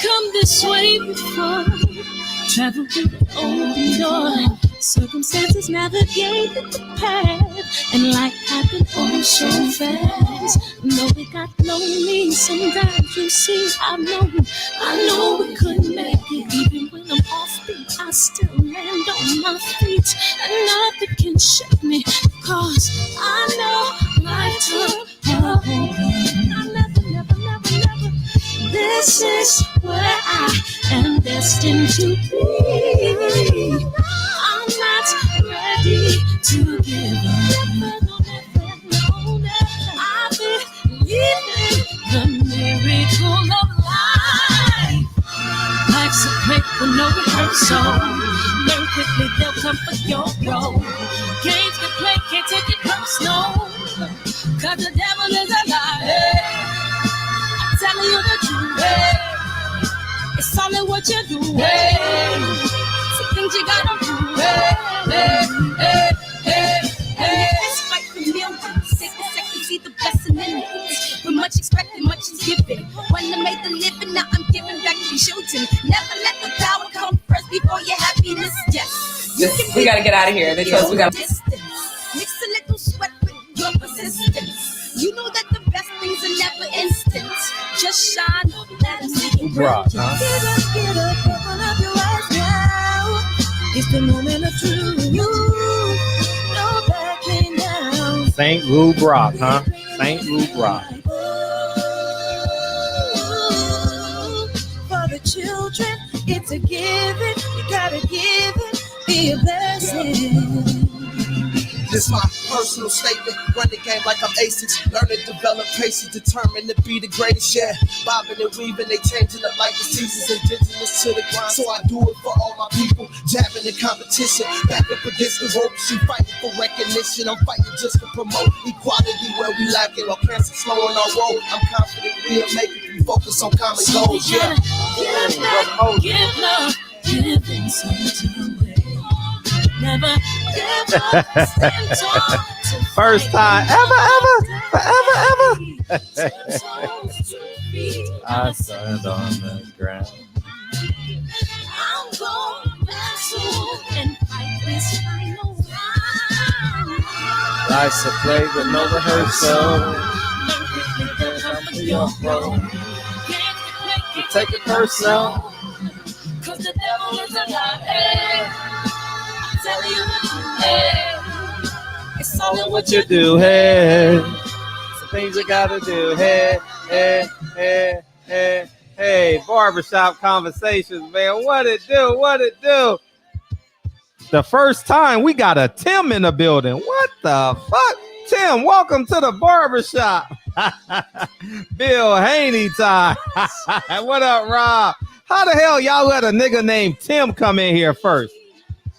come this way before. Travel through the open door. Circumstances navigated the path, and life happened all so fast. No, it got lonely. Sometimes you see, I know we couldn't make it. Even when I'm offbeat, I still land on my feet, and nothing can shake me, cause I know life took a hold. I never. This is where I am destined to be. I'm not ready to give up. I believe in the miracle of life. Life's a play with no rehearsal. Learn quickly, they'll come for your role. Games can play, can't take it personal, cause the devil is a liar. I'm telling you the truth, it's all in what you do, some things you gotta do, It's fight for millions, take a second, see the blessing in it. With much expected, much is given. When I made the living, now I'm giving back to children. Never let the power come first before your happiness, yes. We gotta get out of here. They told us we gotta. Mix a little sweat with your persistence. You know that the best things are never instant. Just shine, let them see you. Get up, open up your eyes now. It's the moment of truth. No backing down. St. Lou Brock, huh? St. Lou Brock. For the children, it's a given. You gotta give it, be a blessing. This my personal statement. Run the game like I'm aces. Learn to develop patience, determined to be the greatest. Yeah, bobbing and weaving, they changing up like the seasons. Indigenous to the grind, so I do it for all my people. Jabbing the competition, back up against the ropes. You fighting for recognition. I'm fighting just to promote equality where we lack it. While cancer slowing our road, I'm confident we'll make it. We focus on common goals. Yeah, give back, give love, give something away. Never give up, stand tall. First time ever, forever. I stand on the ground. I'm going back soon and fight this final round. Life's a play with no rehearsal. You take it personal. Cause the devil is a liar. I'm telling you the truth. It's all in What you do, hey. Some things you gotta do, hey. Barbershop conversations, man. What it do? The first time we got a Tim in the building. What the fuck? Tim, welcome to the barbershop. Bill Haney time. What up, Rob? How the hell y'all let a nigga named Tim come in here first?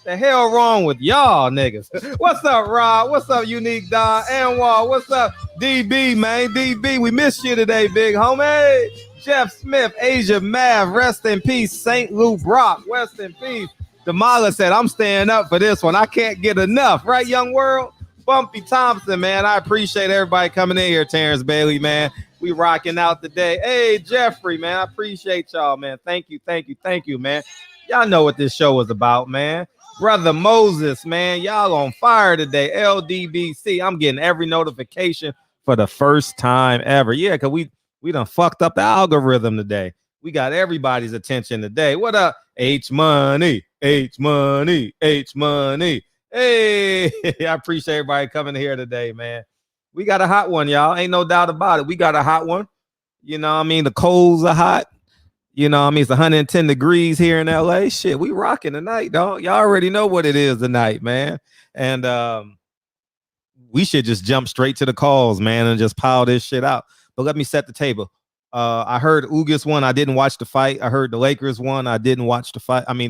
The hell wrong with y'all niggas? What's up, Rob? What's up, Unique Don? Anwar, what's up? DB, man. DB, we missed you today, big homie. Jeff Smith, Asia Mav, rest in peace. St. Lou Brock, rest in peace. Damala said, I'm staying up for this one. I can't get enough. Right, young world? Bumpy Thompson, man. I appreciate everybody coming in here. Terrence Bailey, man. We rocking out today. Hey, Jeffrey, man. I appreciate y'all, man. Thank you, man. Y'all know what this show was about, man. Brother Moses, man. Y'all on fire today. LDBC. I'm getting every notification for the first time ever. Yeah, because we done fucked up the algorithm today. We got everybody's attention today. What up? H Money. Hey, I appreciate everybody coming here today, man. We got a hot one, y'all. Ain't no doubt about it. We got a hot one. You know what I mean? The coals are hot. You know what I mean? It's 110 degrees here in LA. Shit, we rocking tonight, dog. Y'all already know what it is tonight, man. And we should just jump straight to the calls, man, and just pile this shit out. But let me set the table. I heard Ugas won. I didn't watch the fight. I heard the Lakers won. I didn't watch the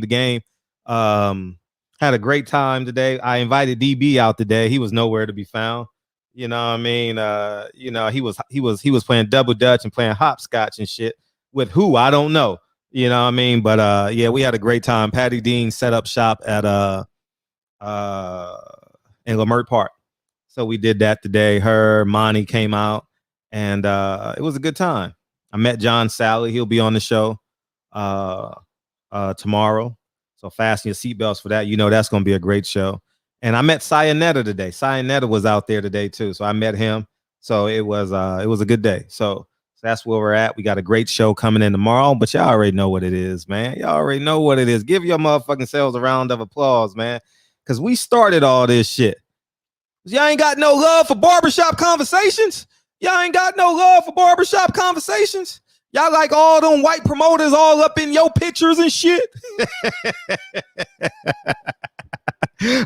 game. Had a great time today. I invited DB out today. He was nowhere to be found. You know what I mean? He was playing double dutch and playing hopscotch and shit with who I don't know. You know what I mean? But yeah, we had a great time. Patty Dean set up shop at in Lamert Park. So we did that today. Monty came out and it was a good time. I met John Sally. He'll be on the show. tomorrow. So fasten your seatbelts for that. You know that's gonna be a great show. And I met Sayonetta today. Sayonetta was out there today too. So I met him. So it was a good day. So that's where we're at. We got a great show coming in tomorrow, but y'all already know what it is, man. Y'all already know what it is. Give your motherfucking selves a round of applause, man. Cause we started all this shit. Y'all ain't got no love for barbershop conversations. Y'all ain't got no love for barbershop conversations. Y'all like all them white promoters all up in your pictures and shit.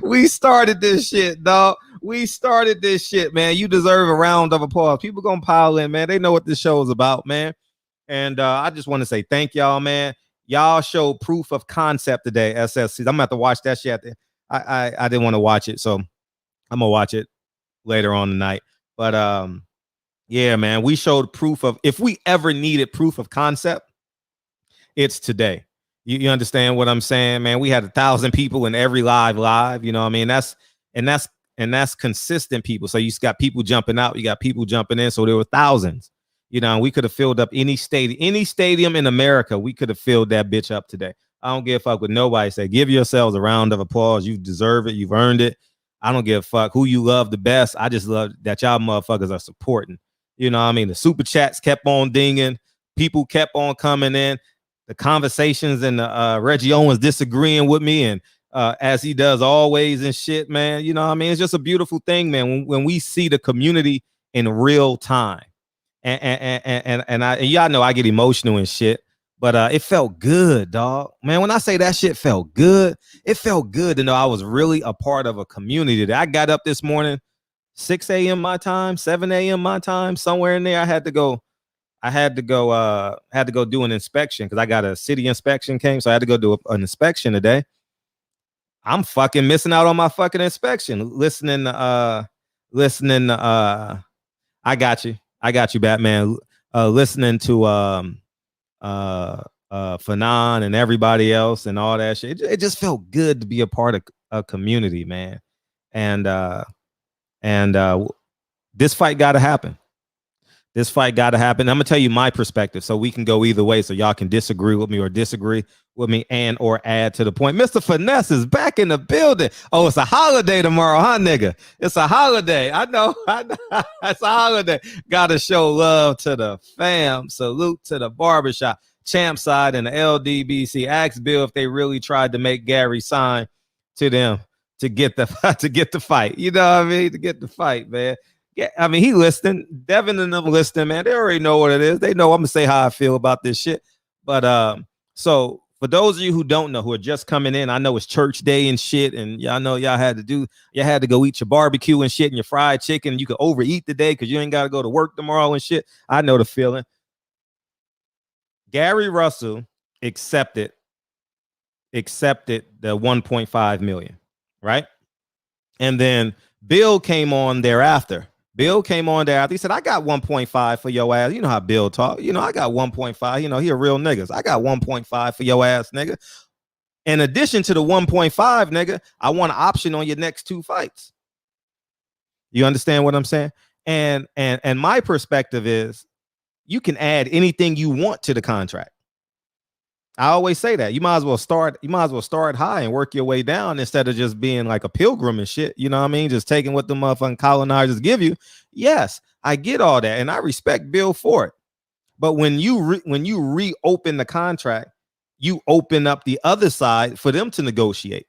We started this shit, dog. We started this shit, man. You deserve a round of applause. People gonna pile in, man. They know what this show is about, man. And I just want to say thank y'all, man. Y'all showed proof of concept today, SSC. I'm gonna have to watch that shit. I didn't want to watch it, so I'm gonna watch it later on tonight. But yeah, man, we showed proof of, if we ever needed proof of concept, it's today. You understand what I'm saying, man? We had 1,000 people in every live, you know what I mean? That's consistent people. So you got people jumping out, you got people jumping in. So there were thousands, you know, and we could have filled up any stadium in America. We could have filled that bitch up today. I don't give a fuck what nobody say. Give yourselves a round of applause. You deserve it. You've earned it. I don't give a fuck who you love the best. I just love that y'all motherfuckers are supporting. You know what I mean? The super chats kept on dinging. People kept on coming in. The conversations and Reggie Owens disagreeing with me, and as he does always and shit, man. You know what I mean? It's just a beautiful thing, man, when we see the community in real time. And y'all know I get emotional and shit, but it felt good, dog. Man, when I say that shit felt good, it felt good to know I was really a part of a community. That I got up this morning, 6 a.m. my time, 7 a.m. my time, somewhere in there. I had to go do an inspection because I got a city inspection came. So I had to go do an inspection today. I'm fucking missing out on my fucking inspection. Listening I got you, Batman. Listening to Fanon and everybody else and all that shit. It just felt good to be a part of a community, man. And this fight got to happen. This fight got to happen. I'm going to tell you my perspective so we can go either way, so y'all can disagree with me or disagree with me and or add to the point. Mr. Finesse is back in the building. Oh, it's a holiday tomorrow, huh, nigga? It's a holiday. I know. It's a holiday. Got to show love to the fam. Salute to the barbershop. Champ side and the LDBC. Ask Bill if they really tried to make Gary sign to them to get the fight. You know what I mean? To get the fight, man. Yeah, I mean, he listening. Devin and them listening, man. They already know what it is. They know I'm gonna say how I feel about this shit. But so for those of you who don't know, who are just coming in, I know it's church day and shit, and y'all know y'all had to go eat your barbecue and shit and your fried chicken. You could overeat today because you ain't got to go to work tomorrow and shit. I know the feeling. Gary Russell accepted the 1.5 million, right? And then Bill came on thereafter. He said, I got 1.5 for your ass. You know how Bill talk. You know, I got 1.5. You know, he a real nigga. I got 1.5 for your ass, nigga. In addition to the 1.5, nigga, I want an option on your next 2 fights. You understand what I'm saying? And my perspective is you can add anything you want to the contract. I always say that. You might as well start high and work your way down instead of just being like a pilgrim and shit. You know what I mean? Just taking what the motherfucking colonizers give you. Yes, I get all that, and I respect Bill for it. But when you reopen the contract, you open up the other side for them to negotiate.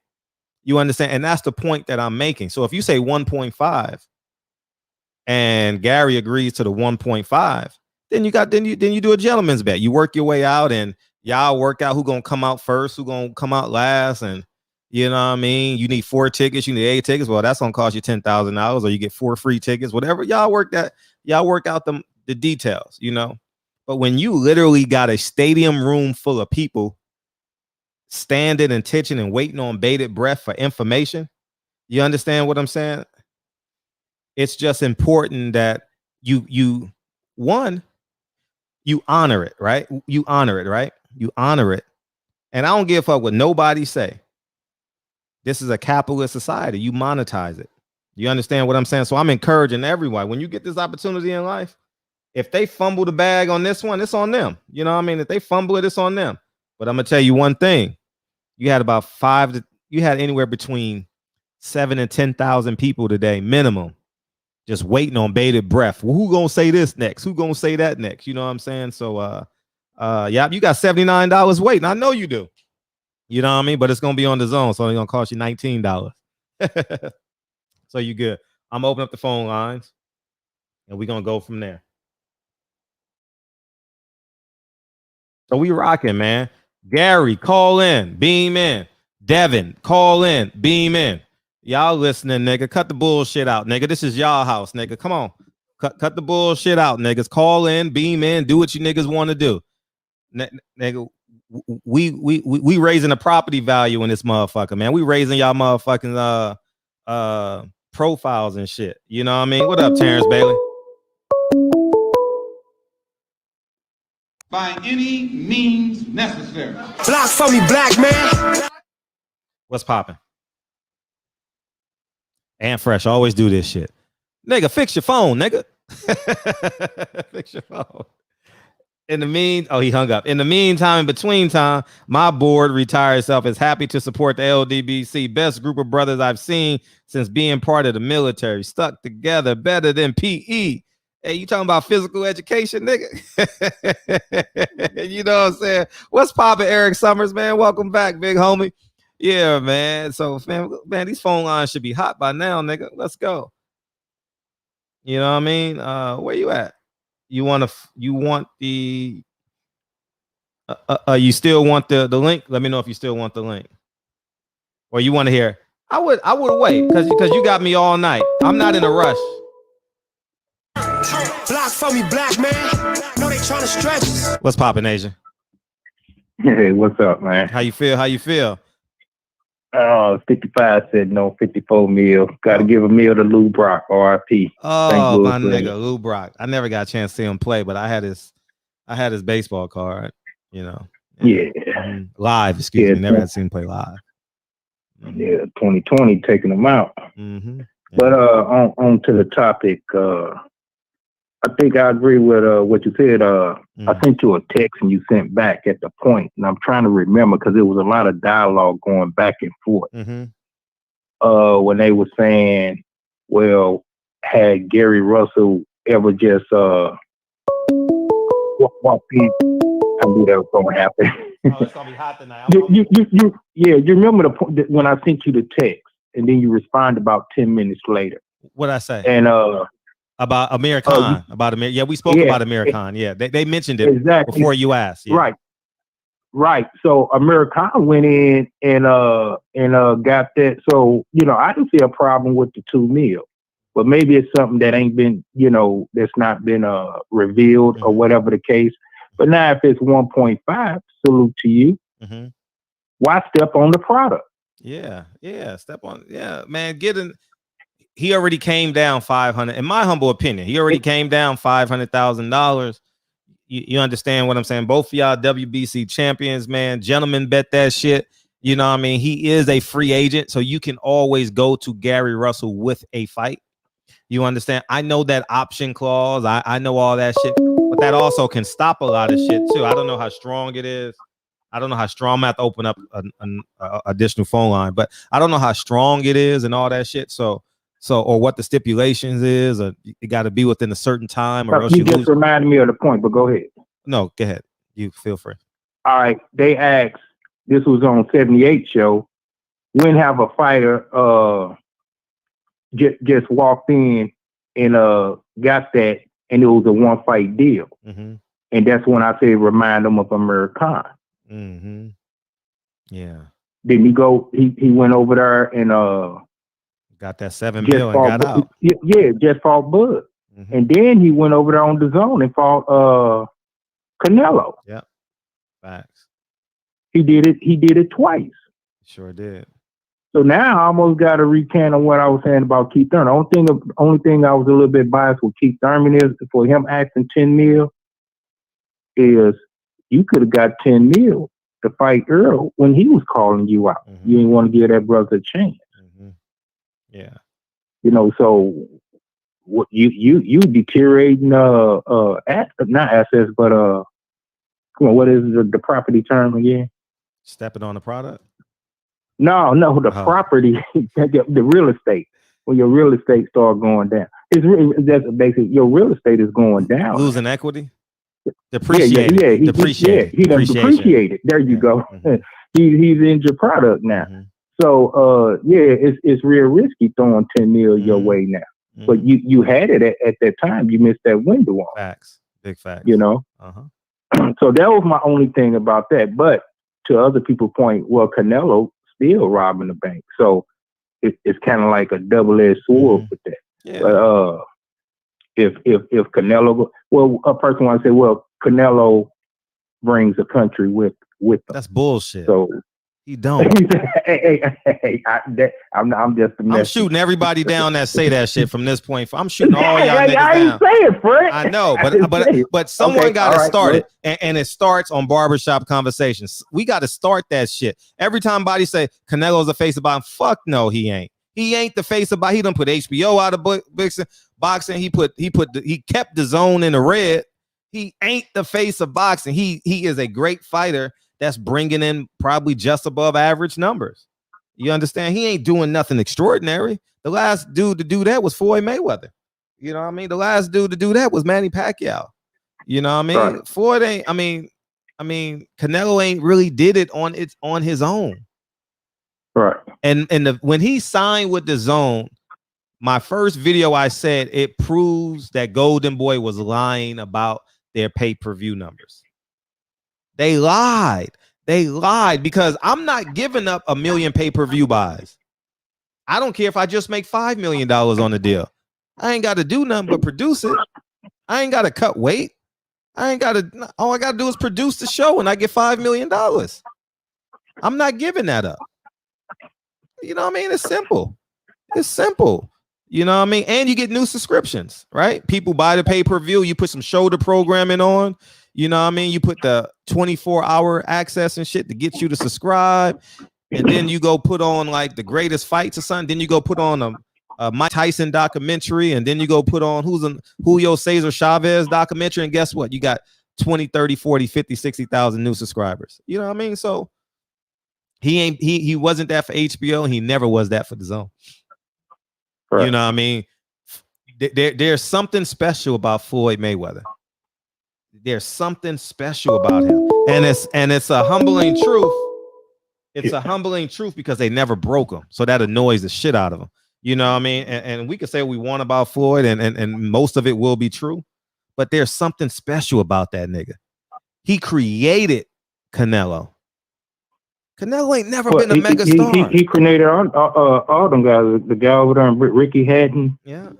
You understand? And that's the point that I'm making. So if you say 1.5 and Gary agrees to the 1.5, then you do a gentleman's bet. You work your way out and y'all work out who gonna come out first, who gonna come out last, and you know what I mean. You need 4 tickets, you need 8 tickets. Well, that's gonna cost you $10,000, or you get 4 free tickets, whatever. Y'all work out the details, you know. But when you literally got a stadium room full of people standing and titching and waiting on bated breath for information, you understand what I'm saying? It's just important that you honor it, right? You honor it, right? You honor it. And I don't give a fuck what nobody say. This is a capitalist society. You monetize it. You understand what I'm saying? So I'm encouraging everyone, when you get this opportunity in life, if they fumble the bag on this one, it's on them. You know what I mean? If they fumble it, it's on them. But I'm gonna tell you one thing: you had about you had anywhere between 7,000 and 10,000 people today, minimum, just waiting on bated breath. Well, who gonna say this next? Who gonna say that next? You know what I'm saying? So, yeah, you got $79 waiting. I know you do. You know what I mean? But it's gonna be on the zone, so it's gonna cost you $19. So you good. I'm gonna open up the phone lines, and we're gonna go from there. So we rocking, man. Gary, call in, beam in. Devin, call in, beam in. Y'all listening, nigga. Cut the bullshit out, nigga. This is y'all house, nigga. Come on. Cut the bullshit out, niggas. Call in, beam in, do what you niggas want to do. Nigga, we raising the property value in this motherfucker, man. We raising y'all motherfucking profiles and shit. You know what I mean? What up, Terrence Bailey? By any means necessary. Block for me, black man. What's popping? And Fresh always do this shit. Nigga, fix your phone, nigga. Fix your phone. He hung up. In the meantime, in between time, my board, retired self, is happy to support the LDBC. Best group of brothers I've seen since being part of the military. Stuck together, better than PE. Hey, you talking about physical education, nigga? You know what I'm saying? What's poppin', Eric Summers, man? Welcome back, big homie. Yeah, man. So, man, these phone lines should be hot by now, nigga. Let's go. You know what I mean? Where you at? You want the you still want the link? Let me know if you still want the link. Or you want to hear? I would wait because you got me all night. I'm not in a rush. Block for me, black man. No, they trying to stretch us. What's poppin', Asia? Hey, what's up, man? How you feel? 55 said no, 54 mil. Got to give a meal to Lou Brock, RIP. Oh, my nigga, Lou Brock. I never got a chance to see him play, but I had his baseball card, you know. Yeah. Live, excuse me. Never had seen him play live. Yeah, 2020 taking him out. Mm-hmm. Yeah. But on to the topic, I think I agree with what you said. I sent you a text and you sent back at the point, and I'm trying to remember because there was a lot of dialogue going back and forth. Mm-hmm. When they were saying, well, had Gary Russell ever just walked in, I knew that was going to happen. Oh, it's gonna be hot tonight. You remember the point when I sent you the text, and then you responded about 10 minutes later. What'd I say? And about Amir Khan, yeah, we spoke about Amir Khan. Yeah, they mentioned it exactly before you asked. Yeah. Right. So Amir Khan went in and got that. So I didn't see a problem with the 2 mil, but maybe it's something that ain't been that's not been revealed or whatever the case. But now if it's 1.5, salute to you. Mm-hmm. Why step on the product? Yeah, step on. Yeah, man, he already came down 500. In my humble opinion, he already came down $500,000. You understand what I'm saying? Both of y'all WBC champions, man. Gentlemen bet that shit. You know what I mean? He is a free agent, so you can always go to Gary Russell with a fight. You understand? I know that option clause. I know all that shit, but that also can stop a lot of shit too. I don't know how strong it is. I don't know how strong. I'm gonna have to open up an additional phone line, but I don't know how strong it is and all that shit. So or what the stipulations is, or you got to be within a certain time, or else you just reminded me of the point. But go ahead. No, go ahead. You feel free. All right. They asked. This was on 78 show. When have a fighter just walked in and got that, and it was a 1 fight deal, and that's when I said remind them of Amir Khan. Mm-hmm. Yeah. Didn't he go? He went over there and got that 7 mil and got out. Yeah, just fought Bud. And then he went over there on the zone and fought Canelo. Yeah. Facts. He did it twice. Sure did. So now I almost got a recant on what I was saying about Keith Thurman. Only thing I was a little bit biased with Keith Thurman is for him asking 10 mil is you could have got 10 mil to fight Earl when he was calling you out. You didn't want to give that brother a chance. Yeah. So what you deteriorating not assets, but what is the property term again? Stepping on the product? No, the property, the real estate. When your real estate start going down, that's basically your real estate is going down. Losing equity? Depreciated. He done depreciated. There you go. Mm-hmm. He's in your product now. Mm-hmm. So it's real risky throwing 10 mil your way now. Mm-hmm. But you had it at that time. You missed that window on. Facts. Big facts. You know? So that was my only thing about that. But to other people's point, well, Canelo still robbing the bank. So it's kind of like a double-edged sword with that. Yeah. But if Canelo, a person wants to say, well, Canelo brings a country with them. That's bullshit. So he don't. I'm just a mess. I'm shooting everybody down that say that shit from this point. I'm shooting all y'all niggas I ain't down. saying, Fred. I know, but someone got to start it, and it starts on barbershop conversations. We got to start that shit. Every time body say Canelo's the face of boxing, fuck no, he ain't. He ain't the face of boxing. He done put HBO out of boxing. He kept the zone in the red. He ain't the face of boxing. He is a great fighter that's bringing in probably just above average numbers. You understand? He ain't doing nothing extraordinary. The last dude to do that was Floyd Mayweather. You know what I mean? The last dude to do that was Manny Pacquiao. You know what I mean? Right. Floyd ain't. I mean, Canelo ain't really did it on his own. Right. And when he signed with the Zone, my first video I said it proves that Golden Boy was lying about their pay-per-view numbers. They lied because I'm not giving up 1 million pay-per-view buys. I don't care if I just make $5 million on the deal. I ain't got to do nothing but produce it. I ain't got to cut weight. All I got to do is produce the show and I get $5 million. I'm not giving that up. You know what I mean? It's simple. You know what I mean? And you get new subscriptions, right? People buy the pay-per-view. You put some shoulder programming on. You know what I mean? You put the 24-hour access and shit to get you to subscribe. And then you go put on like the greatest fights or something. Then you go put on a Mike Tyson documentary. And then you go put on Julio Cesar Chavez documentary. And guess what? You got 20, 30, 40, 50, 60,000 new subscribers. You know what I mean? So he wasn't that for HBO. And he never was that for the Zone. Right. You know what I mean? There's something special about Floyd Mayweather. There's something special about him. And it's a humbling truth. It's a humbling truth because they never broke him. So that annoys the shit out of him. You know what I mean? And we can say what we want about Floyd, and most of it will be true. But there's something special about that nigga. He created Canelo. Canelo ain't never been a mega star. He created all them guys. The guy over there, Ricky Hatton. Yeah.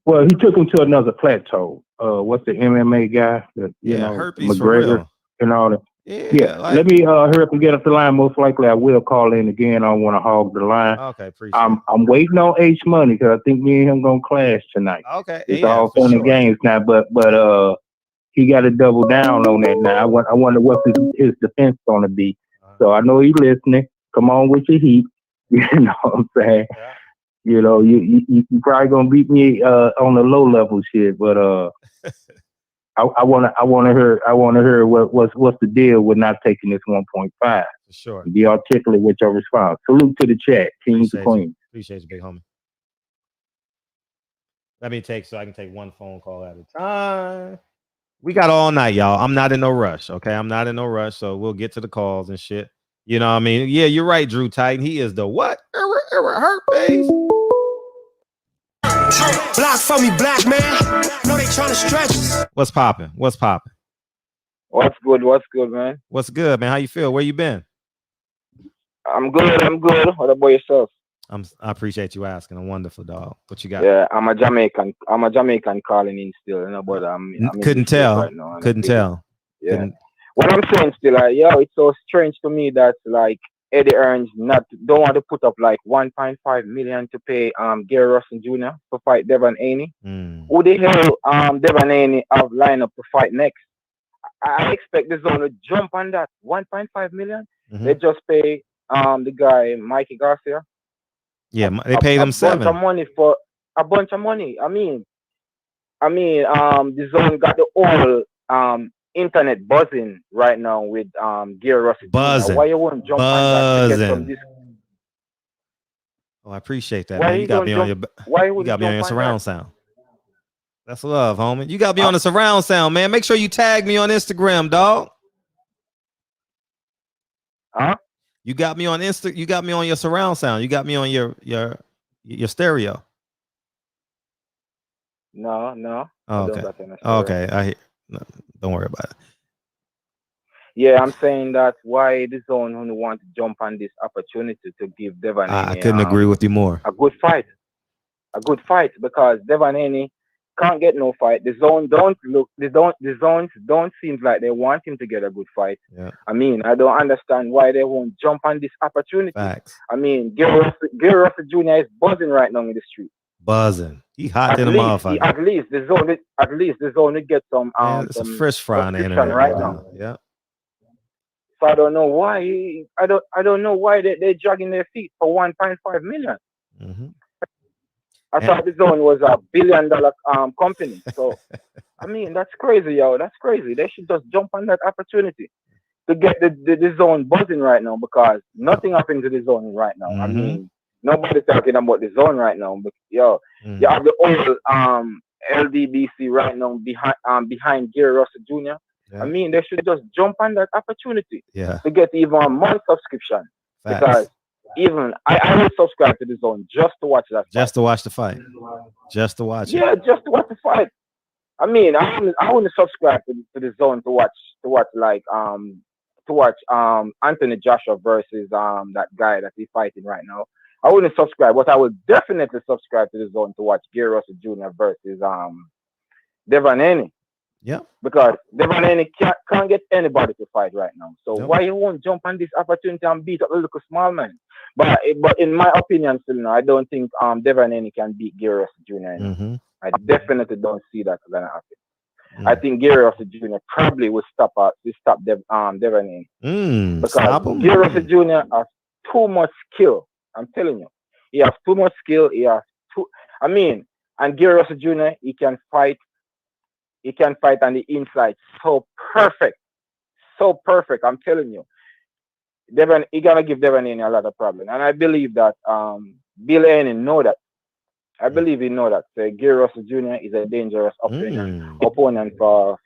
Well, he took him to another plateau. What's the MMA guy? Herpes McGregor for real. And all that. Yeah. Let me hurry up and get up the line. Most likely, I will call in again. I don't want to hog the line. Okay, appreciate it. I'm waiting on H Money because I think me and him gonna clash tonight. Okay, it's all fun and games now, but he got to double down on that now. I wonder what his defense gonna be. So I know he's listening. Come on with your heat. You know what I'm saying? Yeah. You know, you probably gonna beat me on the low level shit, but I wanna hear what's the deal with not taking this 1.5. For sure. Be articulate with your response. Salute to the chat, King to Queen. Appreciate you, big homie. Let me so I can take one phone call at a time. We got all night, y'all. I'm not in no rush. Okay, I'm not in no rush, so we'll get to the calls and shit. You know what I mean? Yeah, you're right, Drew Titan. He is the what? Herpes. Block for me, black man. No, they trying to stretch us. What's popping? What's good, man? What's good, man? How you feel? Where you been? I'm good. What about yourself? I appreciate you asking. I'm wonderful, dog. What you got? Yeah, I'm a Jamaican calling in still, you know, but I'm couldn't tell. Right now, couldn't tell. Yeah. Couldn't. What I'm saying still, it's so strange to me that like Eddie Earns don't want to put up like 1.5 million to pay Gary Russell Jr. to fight Devin Haney. Who the hell Devin Haney have lined up to fight next? I expect the Zone to jump on that 1.5 million. Mm-hmm. They just pay the guy Mikey Garcia. Yeah, they paid him $7. A bunch of money. I mean, the Zone got the whole internet buzzing right now with Gary Russell Jr. Why you won't jump on that to get some this? Oh, I appreciate that, Why man. You got me on your you got me on your surround sound. That's love, homie. You got me on the surround sound, man. Make sure you tag me on Instagram, dog. Huh? You got me on You got me on your surround sound. You got me on your stereo. No. Oh, okay. Okay. Don't worry about it. Yeah, I'm saying that why the zone only want to jump on this opportunity to give Devin Haney, I couldn't agree with you more. A good fight because Devin Haney can't get no fight. The zones don't seem like they want him to get a good fight. Yeah. I mean, I don't understand why they won't jump on this opportunity. Facts. I mean, Gary Russell Jr. is buzzing right now in the street. Buzzing. He hot in the motherfucker. At least the zone will get some it's a fresh fry on the internet right now. Yeah. So I don't know why I don't know why they're dragging their feet for 1.5 million. Mm-hmm. I thought the zone was $1 billion company. So I mean that's crazy, yo. That's crazy. They should just jump on that opportunity to get the zone buzzing right now because nothing happened to the zone right now. I mean nobody's talking about the zone right now. But yo, you have the old LDBC right now behind Gary Russell Jr. Yeah. I mean, they should just jump on that opportunity to get even a month subscription. Facts. Because even I will subscribe to the zone just to watch that fight. Just to watch the fight. Just to watch it. Yeah, just to watch the fight. I mean, I wouldn't subscribe to the zone to watch Anthony Joshua versus that guy that he's fighting right now. I wouldn't subscribe, but I would definitely subscribe to the zone to watch Gary Russell Jr. versus Devin Haney. Yeah. Because Devin Haney can't get anybody to fight right now. So why you won't jump on this opportunity and beat up a little small man? But in my opinion, still, I don't think Devin Haney can beat Gary Russell Jr. Mm-hmm. I definitely don't see that gonna happen. I think Gary Russell Jr. probably will stop Devin Haney. Because Gary Russell Jr. has too much skill. I'm telling you. He has too much skill. And Gary Russell Jr. he can fight on the inside so perfect. I'm telling you. He gonna give Devin Haney a lot of problems. And I believe that Bill Haney know that. I believe he know that. So Gary Russell Jr. is a dangerous opponent for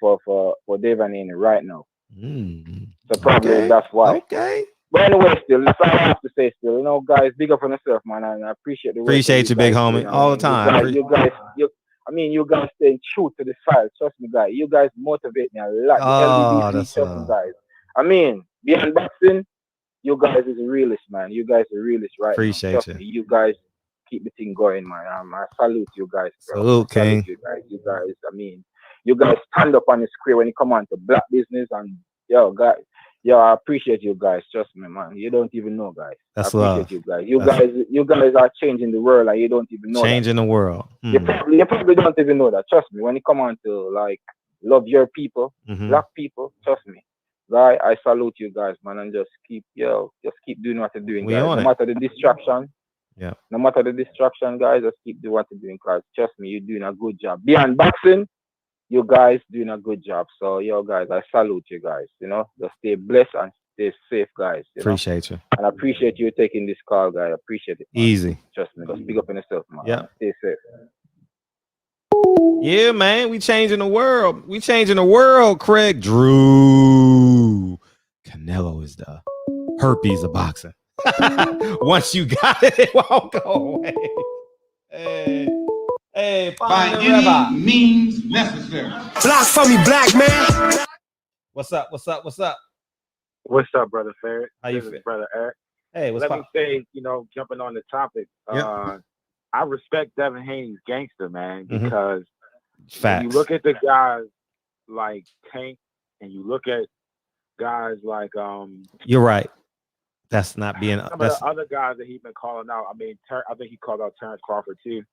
Devin Haney right now. So probably that's why. Okay. But anyway, still, that's all I have to say. Still, guys, big up on yourself, man, and I appreciate the work. Appreciate you, big homie, all the time. You guys staying true to the side. Trust me, guys. You guys motivate me a lot. Oh, that's guys. I mean, beyond boxing, you guys is the realest, man. You guys are realest, right? Appreciate you. You guys keep the thing going, man. I salute you guys. Bro. Salute, King. You guys. I mean, you guys stand up on the square when you come on to black business, and guys. Yo, I appreciate you guys. Trust me, man. You don't even know, guys. That's I appreciate you guys. You guys are changing the world, and you don't even know. Changing the world. You probably don't even know that. Trust me. When you come on to love your people, black people, trust me, guy. I salute you guys, man, and just keep doing what you're doing, guys. No matter the distraction. Yeah. No matter the distraction, guys, just keep doing what you're doing, guys. Trust me, you're doing a good job. Beyond boxing. You guys doing a good job. So, guys, I salute you guys. Just stay blessed and stay safe, guys. Appreciate you. And I appreciate you taking this call, guys. I appreciate it. Man. Easy. Trust me. Just pick up on yourself, man. Yeah. Stay safe. Yeah, man. We changing the world. Craig Drew. Canelo is the herpes of boxing. Once you got it, it won't go away. Hey, by any means necessary. Block for me, black man. What's up? What's up, brother Ferret? How you feel, brother Eric? Hey, let me say, jumping on the topic. I respect Devin Haney's gangster, man, because when you look at the guys like Tank, and you look at guys like You're right. That's not being. Some of the other guys that he's been calling out. I mean, I think he called out Terrence Crawford too.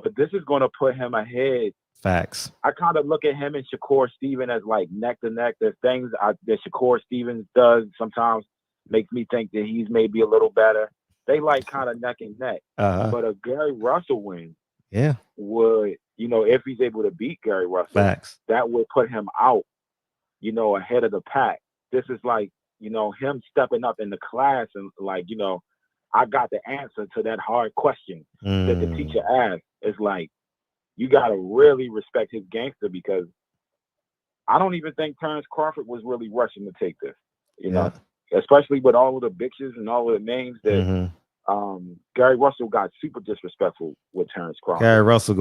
But this is going to put him ahead. Facts. I kind of look at him and Shakur Stevens as like neck to neck. There's things that Shakur Stevens does sometimes makes me think that he's maybe a little better. They like kind of neck and neck. But a Gary Russell win, would if he's able to beat Gary Russell, facts, that would put him out. you know, ahead of the pack. This is like, you know, him stepping up in the class and like, you know, I got the answer to that hard question that the teacher asked. It's like, you got to really respect his gangster, because I don't even think Terrence Crawford was really rushing to take this, you know, especially with all of the bitches and all of the names that Gary Russell got super disrespectful with Terrence Crawford. Gary Russell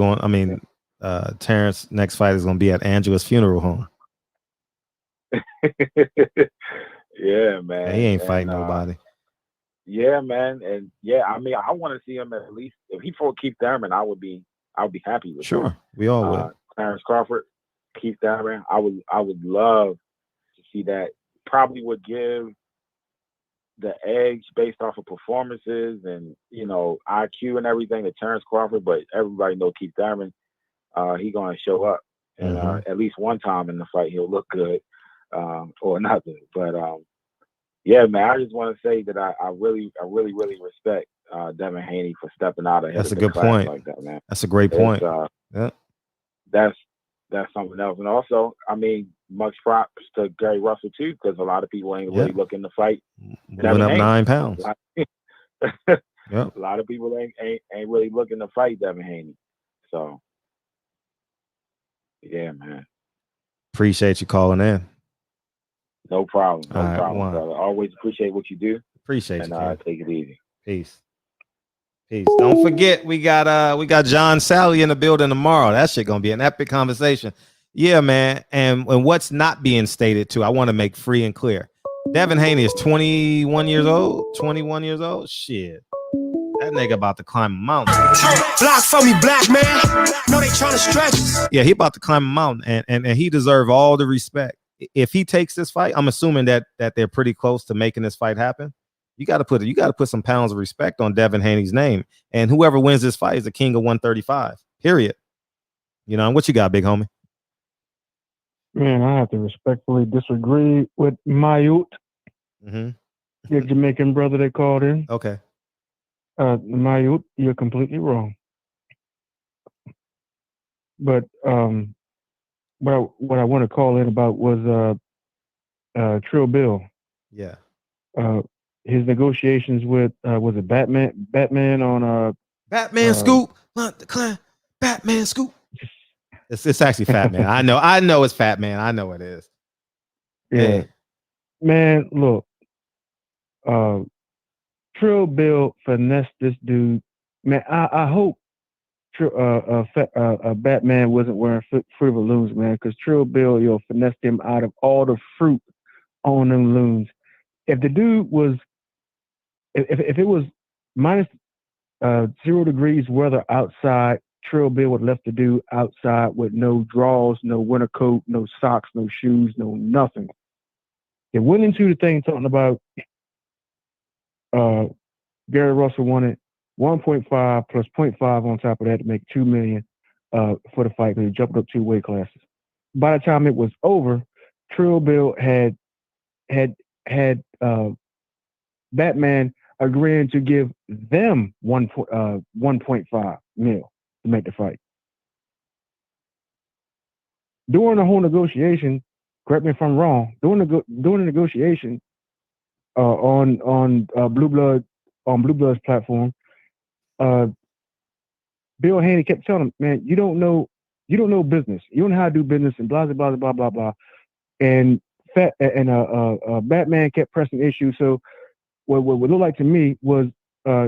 Terrence next fight is going to be at Angela's funeral home. Yeah, man. He ain't fighting nobody. Yeah, man. And yeah, I mean, I want to see him at least. If he fought Keith Thurman, I would be happy with Sure. that. We all would. Terrence Crawford, Keith Thurman, I would love to see that. Probably would give the edge based off of performances and, you know, IQ and everything to Terrence Crawford, but everybody know Keith Thurman, he gonna show up. And at least one time in the fight he'll look good, or nothing. But yeah, man, I just want to say that I really respect Devin Haney for stepping out ahead That's of a the good class point. like that, man. That's a great point. That's something else. And also, I mean, much props to Gary Russell too, because a lot of people ain't really looking to fight. Moving up 9 pounds. A lot of people ain't really looking to fight Devin Haney. So yeah, man. Appreciate you calling in. No problem. No All right, problem, brother. Always appreciate what you do. Appreciate and, you. And take it easy. Peace. Don't forget, we got John Sally in the building tomorrow. That shit gonna be an epic conversation. Yeah, man. And what's not being stated too, I want to make free and clear. Devin Haney is 21 years old. 21 years old. Shit. That nigga about to climb a mountain. Block for me, black man. No, they trying to stretch us. Yeah, he about to climb a mountain, and he deserves all the respect. If he takes this fight, I'm assuming that they're pretty close to making this fight happen. You got to put some pounds of respect on Devin Haney's name, and whoever wins this fight is the king of 135. Period. You know, and what you got, big homie? Man, I have to respectfully disagree with Mayut, the Jamaican brother they called in. Okay. Mayut, you're completely wrong. But what I want to call in about was Trill Bill. Yeah. His negotiations with was it Batman on Batman Scoop, Batman Scoop. It's actually Fat Man. I know it's Fat Man. I know it is. Yeah. Hey. Man, look. Trill Bill finessed this dude. Man, I hope Batman wasn't wearing Fruit of the Loons, man, because Trill Bill, finessed him out of all the fruit on them loons. If the dude was, if it was minus 0 degrees weather outside, Trill Bill would have left the dude outside with no drawers, no winter coat, no socks, no shoes, no nothing. They went into the thing talking about Gary Russell wanted 1.5 plus 0.5 on top of that to make 2 million for the fight, because he jumped up 2 weight classes. By the time it was over, Trill Bill had Batman agreeing to give them 1.5 mil to make the fight. During the whole negotiation, correct me if I'm wrong, during the negotiation on Blue Blood's platform, Bill Haney kept telling him, man, you don't know business. You don't know how to do business, and blah, blah, blah, blah, blah. And Batman kept pressing issues. So what looked like to me was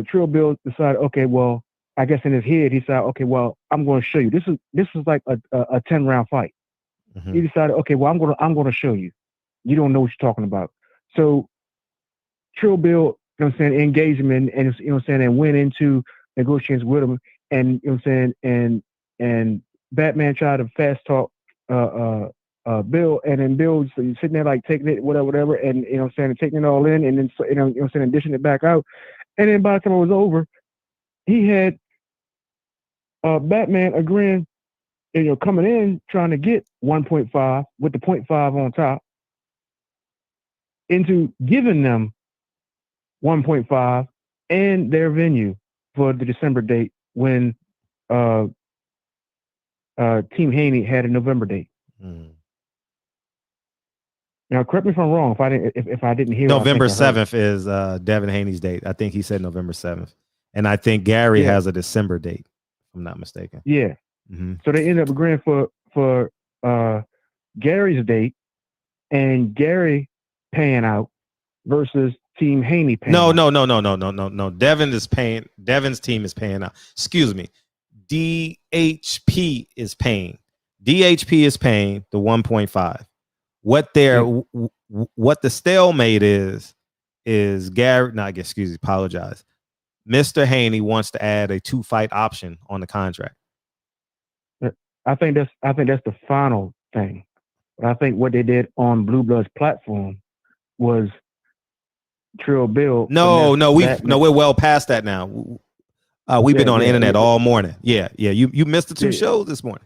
Trill Bill decided, okay, well, I guess in his head, he said, okay, well, I'm going to show you. This is like a 10-round fight. He decided, okay, well, I'm going to show you. You don't know what you're talking about. So Trill Bill, engaged him and and went into negotiations with him, and and Batman tried to fast talk Bill, and then Bill sitting there like taking it whatever, and taking it all in, and then dishing it back out, and then by the time it was over, he had Batman agreeing, coming in trying to get 1.5 with the 0.5 on top, into giving them 1.5 and their venue for the December date when Team Haney had a November date. Now, correct me if I'm wrong. If I didn't hear, November 7th is Devin Haney's date. I think he said November 7th, and I think Gary has a December date, if I'm not mistaken. Yeah. Mm-hmm. So they ended up agreeing for Gary's date, and Gary paying out versus Team Haney paying out. No. Devin's team is paying out. Excuse me. DHP is paying. DHP is paying the 1.5. What the stalemate is Gary. Apologize. Mr. Haney wants to add a 2-fight option on the contract. I think that's the final thing. But I think what they did on Blue Blood's platform was Trill Bill. We're well past that now. We've been on the internet all morning. Yeah. You missed the 2 shows this morning.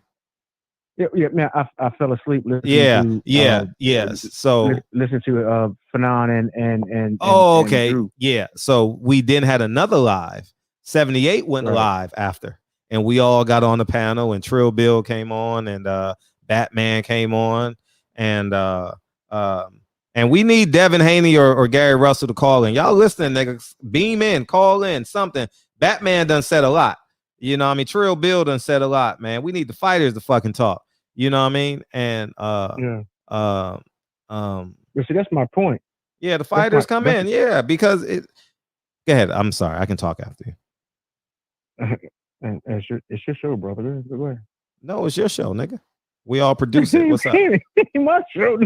Yeah, man. I fell asleep listening to So listen to Fanon and okay. and Drew. Yeah. So we then had another live. 78 went live after, and we all got on the panel, and Trill Bill came on, and Batman came on, and we need Devin Haney or Gary Russell to call in. Y'all listening, niggas? Beam in, call in, something. Batman done said a lot. You know what I mean? Trill Bill done said a lot, man. We need the fighters to fucking talk. You know what I mean? And see, that's my point. Yeah, the fighters come in. Yeah, because it. Go ahead. I'm sorry. I can talk after you. It's your show, brother. Go ahead. No, it's your show, nigga. We all produce it. What's up? My show.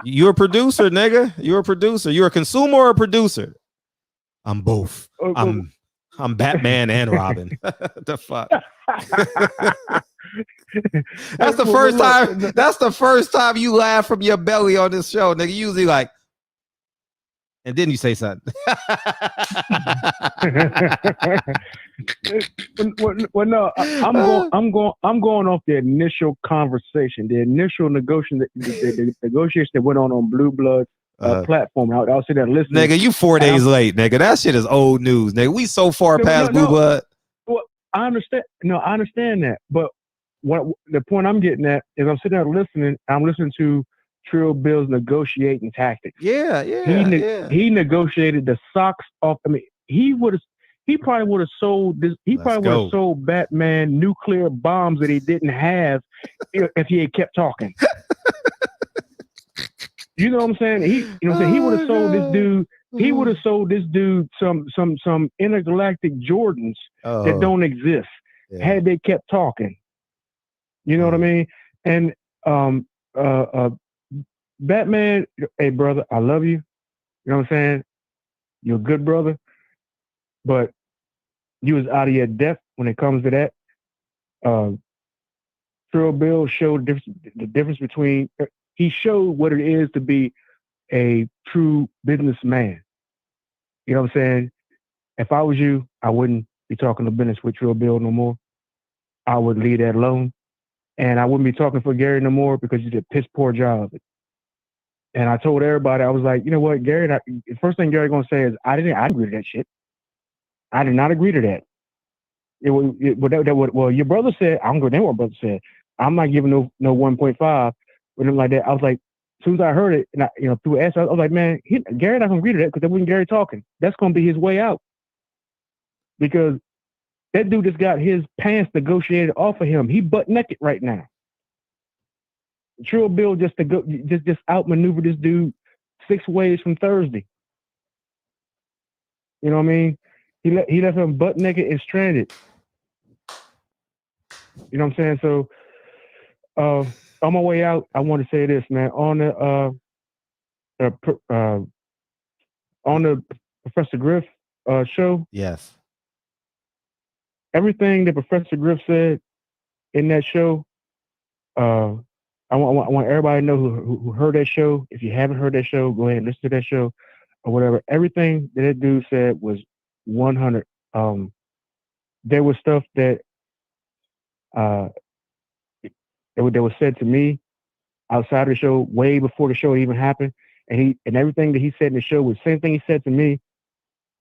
You're a producer, nigga. You're a producer. You're a consumer or a producer? I'm both. I'm Batman and Robin. The fuck. That's the first time. That's the first time you laugh from your belly on this show, nigga. Usually like, and then you say something. Well, no, I'm going off the initial conversation, the initial negotiation, the negotiation that went on Blue Blood platform. I was sitting there listening. Nigga, you 4 days late, nigga. That shit is old news, nigga. We so far past Blue Blood. Well, I understand. No, I understand that, but what the point I'm getting at is I'm sitting there listening. I'm listening to Trill Bill's negotiating tactics. He negotiated the socks off. I mean, he probably would have sold this. He probably would have sold Batman nuclear bombs that he didn't have if he had kept talking. You know what I'm saying? He would have sold this dude. He would have sold this dude some intergalactic Jordans that don't exist had they kept talking. You know what I mean? And Batman, hey brother, I love you. You know what I'm saying? You're a good brother, but you was out of your depth when it comes to that. Trill Bill showed the difference between. He showed what it is to be a true businessman. You know what I'm saying? If I was you, I wouldn't be talking to business with Trill Bill no more. I would leave that alone. And I wouldn't be talking for Gary no more because you did a piss poor job of it. And I told everybody, I was like, you know what, Gary, the first thing Gary's going to say is, I didn't agree to that shit. I did not agree to that. Well, your brother said, I'm going to name what brother said. I'm not giving no 1.5. With him like that, I was like, as soon as I heard it, and through S, I was like, man, Gary not gonna agree to that because that wasn't Gary talking. That's gonna be his way out because that dude just got his pants negotiated off of him. He butt naked right now. Trill Bill just outmaneuvered this dude 6 ways from Thursday. You know what I mean? He left him butt naked and stranded. You know what I'm saying? So, on my way out, I want to say this, man. On the Professor Griff show, yes, everything that Professor Griff said in that show, I want everybody to know who heard that show. If you haven't heard that show, go ahead and listen to that show or whatever. Everything that dude said was 100. There was stuff that was said to me outside of the show, way before the show even happened, and everything that he said in the show was the same thing he said to me,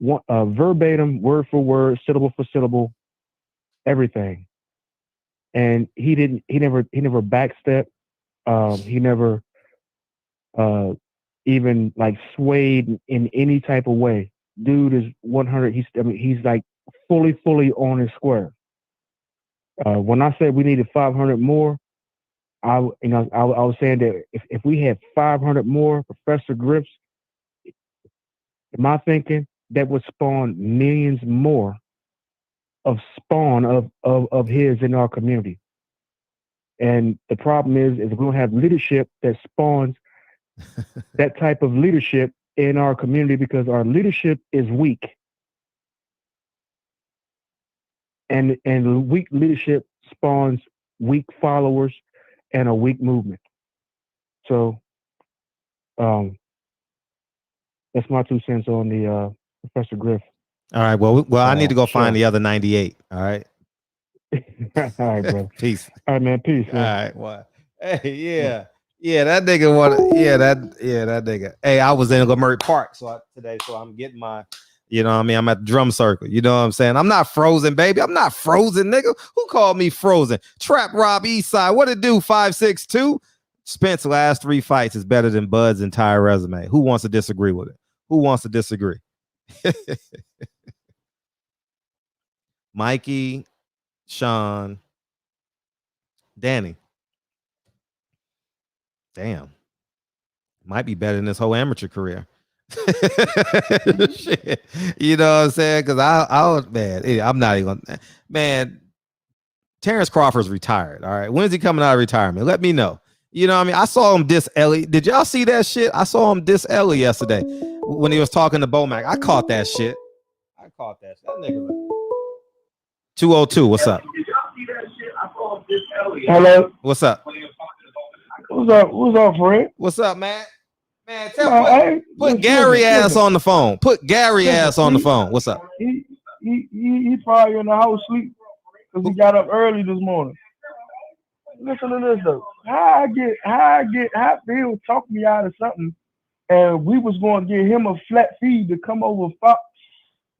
verbatim, word for word, syllable for syllable, everything. And he never backstepped. He never even like swayed in any type of way. Dude is 100. He's like fully on his square. When I said we needed 500 more, I was saying that if we had 500 more Professor Griffs, in my thinking, that would spawn millions more of spawn of his in our community. And the problem is we don't have leadership that spawns that type of leadership in our community because our leadership is weak. And weak leadership spawns weak followers and a weak movement. So that's my 2 cents on the Professor Griff. All right. Well, I need to go find the other 98. All right. All right, bro. Peace. All right, man. Peace. Man. All right. What? Hey, yeah. That nigga wanted. Yeah, that nigga. Hey, I was in Lamert Park today, so I'm getting my. You know what I mean? I'm at the drum circle. You know what I'm saying? I'm not frozen, baby. I'm not frozen, nigga. Who called me frozen? Trap Rob Eastside. What it do? 5'6" Spence last 3 fights is better than Bud's entire resume. Who wants to disagree with it? Who wants to disagree? Mikey, Sean, Danny. Damn. Might be better than this whole amateur career. Shit. You know what I'm saying? Because I'm not even gonna, man. Terrence Crawford's retired. All right. When's he coming out of retirement? Let me know. You know what I mean? I saw him diss Ellie. Did y'all see that shit? I saw him diss Ellie yesterday when he was talking to Bomac. I caught that shit. That nigga. 202. What's up? Hello. What's up? What's up, Fred? What's up, man? Man, put Gary ass on the phone. Put Gary ass on the phone. What's up? He's probably in the house sleep because he got up early this morning. Listen to this though. How Bill talked me out of something, and we was going to give him a flat fee to come over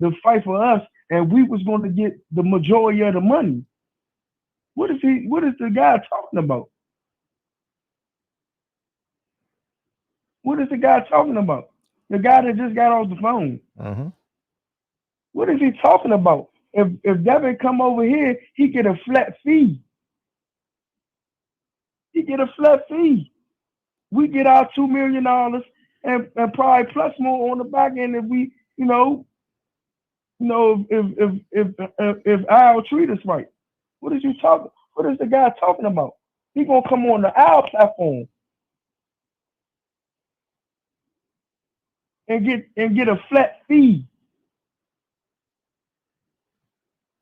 to fight for us, and we was going to get the majority of the money. What is the guy talking about? What is the guy talking about? The guy that just got off the phone. Uh-huh. What is he talking about? If Devin come over here, he get a flat fee. He get a flat fee. We get our $2 million and probably plus more on the back end if we, if Al treat us right. What is the guy talking about? He gonna come on the Al platform and get a flat fee.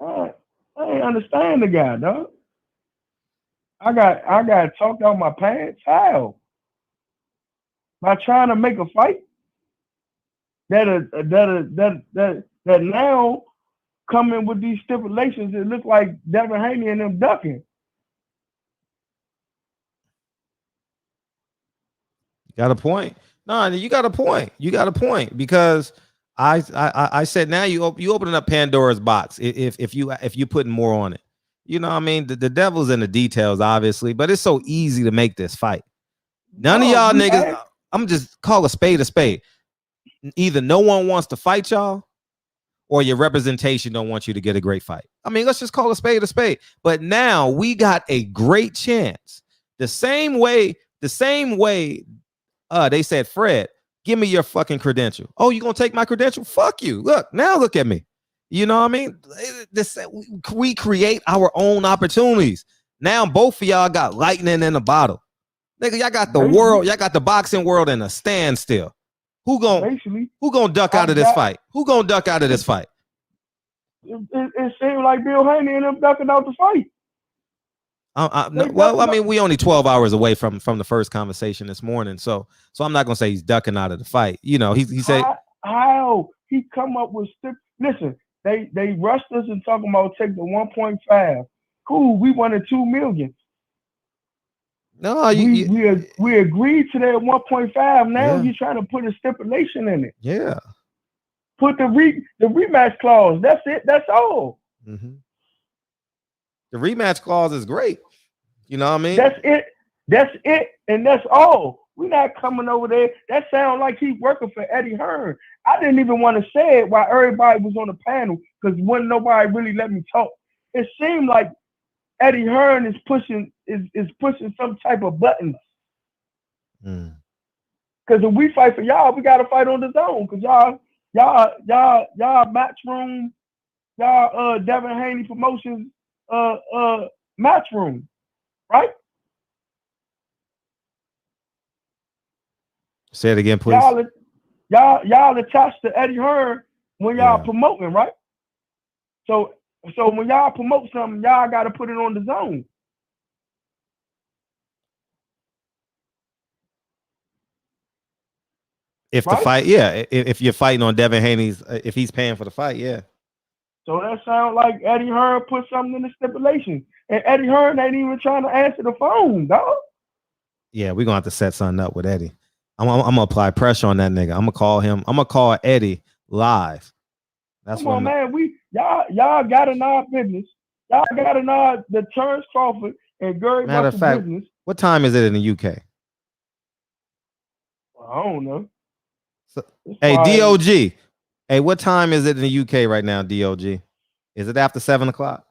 I ain't understand the guy, dog. I got talked out my pants. How? By trying to make a fight that now coming with these stipulations, it look like Devin Haney and them ducking. Got a point. No, you got a point. You got a point because I said now you opening up Pandora's box if you putting more on it. You know what I mean? The devil's in the details, obviously, but it's so easy to make this fight. None of y'all niggas, I'm just call a spade a spade. Either no one wants to fight y'all or your representation don't want you to get a great fight. I mean, let's just call a spade a spade. But now we got a great chance. The same way they said, Fred, give me your fucking credential. Oh, you gonna take my credential? Fuck you. Look at me. You know what I mean? We create our own opportunities. Now both of y'all got lightning in a bottle. Nigga, y'all got the world, y'all got the boxing world in a standstill. Who gonna duck out of this fight? Who gonna duck out of this fight? It seemed like Bill Haney and them ducking out the fight. Well, I mean, we only 12 hours away from the first conversation this morning, so I'm not gonna say he's ducking out of the fight. You know, he said how he come up with listen. They rushed us and talking about take the 1.5. Cool, we wanted 2 million. No, we agreed to that 1.5. Now you're trying to put a stipulation in it. Yeah. Put the rematch clause. That's it. That's all. Mm-hmm. The rematch clause is great. You know what I mean? That's it. And that's all. We're not coming over there. That sounds like he's working for Eddie Hearn. I didn't even want to say it while everybody was on the panel because when nobody really let me talk. It seemed like Eddie Hearn is pushing some type of buttons. Because if we fight for y'all, we gotta fight on the zone. Because y'all Matchroom, y'all Devin Haney Promotions Matchroom, right? Say it again, please. Y'all attached to Eddie Hearn when y'all promoting, right? So when y'all promote something, y'all gotta put it on the zone. If the fight, if you're fighting on Devin Haney's, if he's paying for the fight, So that sounds like Eddie Hearn put something in the stipulation, and Eddie Hearn ain't even trying to answer the phone, dog. Yeah, we're gonna have to set something up with Eddie. I'm gonna apply pressure on that nigga. I'm gonna call him. I'm gonna call Eddie live. That's Come on, man. Y'all got in our business. Y'all got in our the Terrence Crawford and Gary Matter of fact, business. What time is it in the UK? I don't know. Hey, DOG. Hey, what time is it in the UK right now, DOG? Is it after 7 o'clock?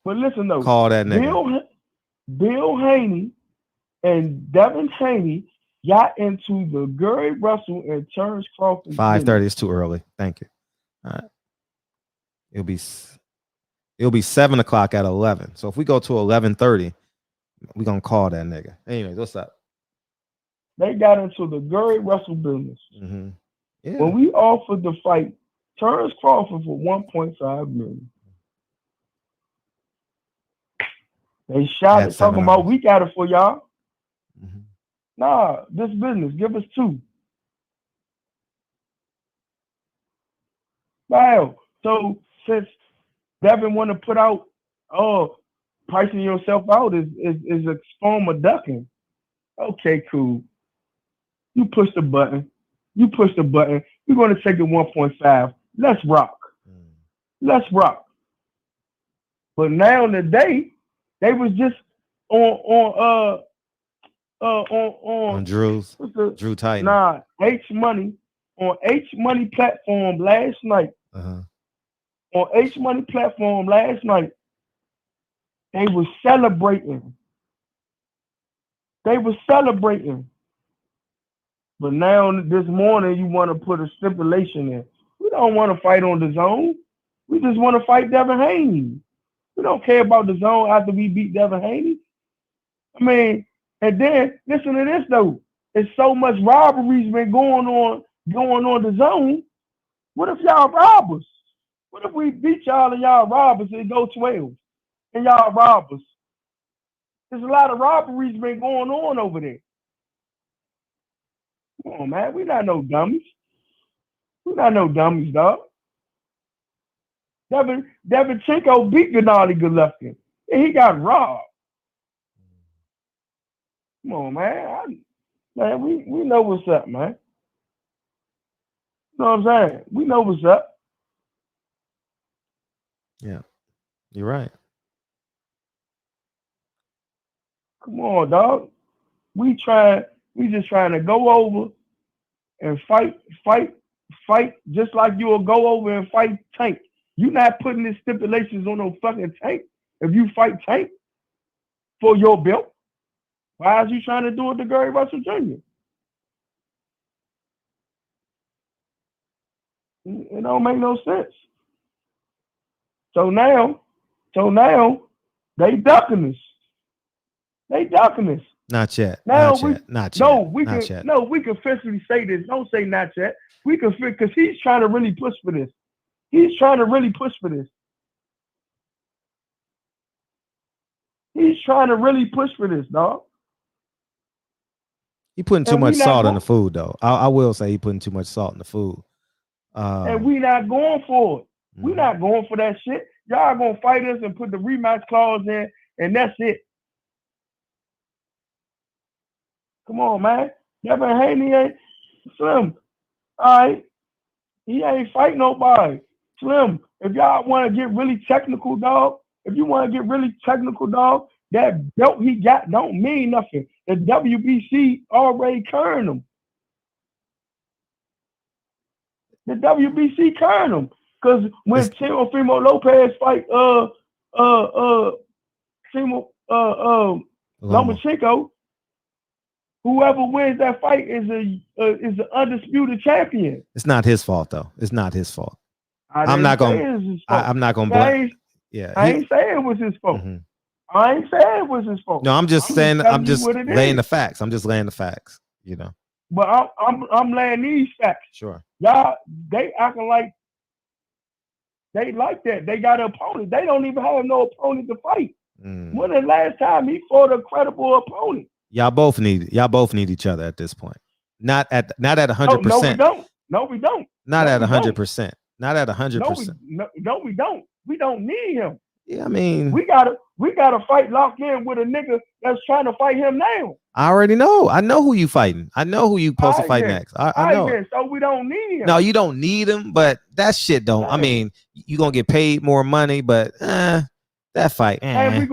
But listen though, call that nigga. Bill Haney and Devin Haney got into the Gary Russell and Terrence Crawford. 5:30 is too early. Thank you. All right. It'll be 7 o'clock at 11. So if we go to 11:30, we're gonna call that nigga. Anyways, what's up? They got into the Gary Russell business. Mm-hmm. Yeah. When we offered to fight Terrence Crawford for 1.5 million. They shot it talking about we got it for y'all. Mm-hmm. Nah, this business, give us 2. Wow. So since Devin want to put out, pricing yourself out is a form of ducking. Okay, cool. You push the button. We're going to take it 1.5. Let's rock. Let's rock. But now today, they was just on Drew Titan. Nah, H Money on H Money platform last night. On H Money platform last night, they was celebrating. But now this morning, you want to put a stipulation in. We don't want to fight on the zone. We just want to fight Devin Haney. We don't care about the zone after we beat Devin Haney. I mean, and then listen to this though. It's so much robberies been going on the zone. What if y'all rob us? What if we beat y'all and y'all rob us and go 12 and y'all rob us? There's a lot of robberies been going on over there. Come on, man. We're not no dummies. Dog. Devin Chinko beat Gennady Golovkin, and he got robbed. Come on, man. We know what's up, man. You know what I'm saying? We know what's up. Yeah, you're right. Come on, dog. We just trying to go over and fight just like you'll go over and fight Tank. You not putting the stipulations on no fucking Tank if you fight Tank for your belt. Why is you trying to do it to Gary Russell Jr.? It don't make no sense. So now they ducking us. Not yet. Now not yet. We can officially say this. Don't say not yet. We can because he's trying to really push for this. He's trying to really push for this, dog. He putting too much salt in the food, though. I will say he putting too much salt in the food. And we not going for it. We not going for that shit. Y'all gonna fight us and put the rematch clause in, and that's it. Come on, man. Devin Haney ain't Slim. All right. He ain't fight nobody. Slim, if y'all want to get really technical, dog, that belt he got don't mean nothing. The WBC already turned him. The WBC turned him. Because when Teofimo Lopez fight Lomachenko, whoever wins that fight is an undisputed champion. It's not his fault though. It's not his fault. I'm not gonna blame. I ain't saying it was his fault. Mm-hmm. I ain't saying it was his fault. No, I'm just saying. I'm just laying the facts. I'm just laying the facts. You know. But I'm laying these facts. Sure. Y'all, they acting like they like that. They got an opponent. They don't even have no opponent to fight. When the last time he fought a credible opponent? Y'all both need each other at this point. Not at 100%. No, we don't. Not at 100%. Not at 100%. No, we don't. We don't need him. Yeah, I mean, we gotta fight locked in with a nigga that's trying to fight him now. I already know. I know who you fighting. I know who you supposed to fight next. I know. So we don't need him. No, you don't need him, but that shit don't. I mean, you gonna get paid more money, but that fight. And we're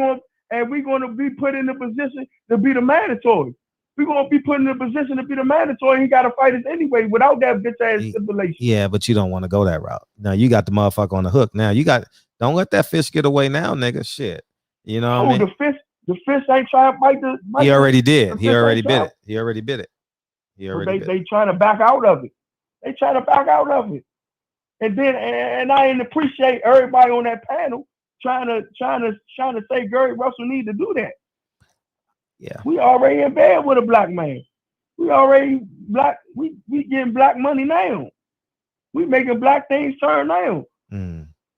gonna be put in the position to be the mandatory. We're gonna be put in the position to be the mandatory. He gotta fight us anyway without that bitch ass stipulation. Yeah, but you don't want to go that route. Now you got the motherfucker on the hook. Now don't let that fish get away now, nigga. Shit. You know what I mean? The fish ain't trying to bite the. He already did. He already bit it. He already bit it. They trying to back out of it. They trying to back out of it. And I didn't appreciate everybody on that panel trying to say Gary Russell need to do that. Yeah. We already in bed with a black man. We already black. We getting black money now. We making black things turn now.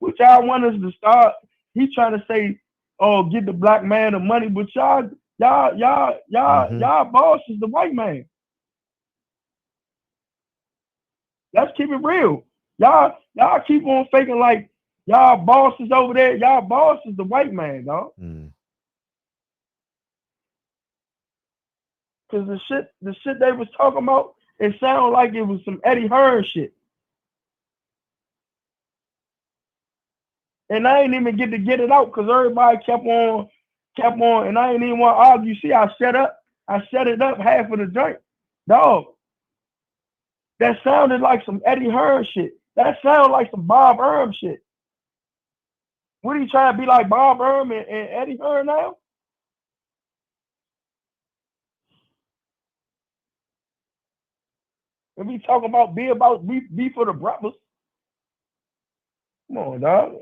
Which y'all want us to start. He trying to say, "Oh, get the black man the money," but y'all boss is the white man. Let's keep it real. Y'all keep on faking like y'all boss is over there. Y'all boss is the white man, dog. Cause the shit they was talking about, it sounded like it was some Eddie Hearn shit. And I ain't even get it out because everybody kept on, and I ain't even want to argue. See, I set it up half of the joint. Dog. That sounded like some Eddie Hearn shit. That sounded like some Bob Erm shit. What are you trying to be like Bob Erm and Eddie Hearn now? If we talk about be for the brothers. Come on, dog.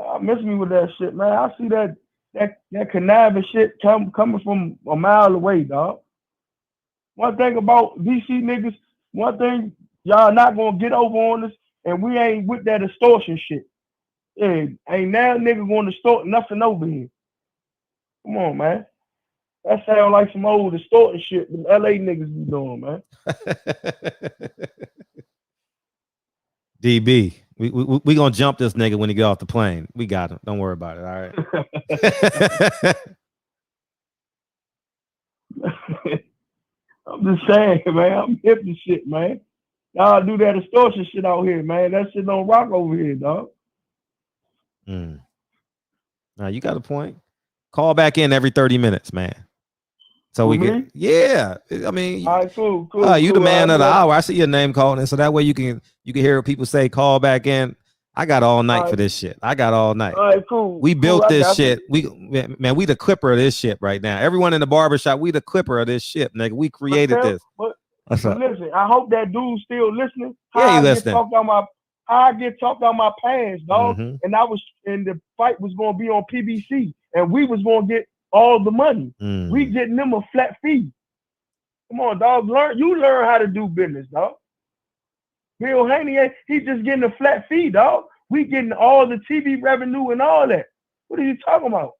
I miss me with that shit, man. I see that conniving shit coming from a mile away, dog. One thing about DC niggas, one thing y'all not gonna get over on us, and we ain't with that extortion shit. Yeah, ain't now nigga gonna extort nothing over here. Come on, man. That sound like some old extorting shit the LA niggas be doing, man. DB, we gonna jump this nigga when he get off the plane. We got him. Don't worry about it. All right. I'm just saying, man. I'm hip to shit, man. Y'all do that extortion shit out here, man. That shit don't rock over here, dog. Now you got a point. Call back in every 30 minutes, man. So we get, yeah. I mean, all right, cool. You the man of the hour. I see your name calling, and so that way you can hear what people say. Call back in. I got all night for this shit. I got all night. All right, cool. We built this shit. We the clipper of this shit right now. Everyone in the barbershop, we the clipper of this shit, nigga. We created this. But listen, I hope that dude's still listening. Yeah, he listening. I get talked out my pants, dog. And the fight was gonna be on PBC, and we was gonna get all the money. We getting them a flat fee. Come on, dog. Learn how to do business, dog. Bill Haney, he just getting a flat fee, dog. We getting all the TV revenue and all that. What are you talking about?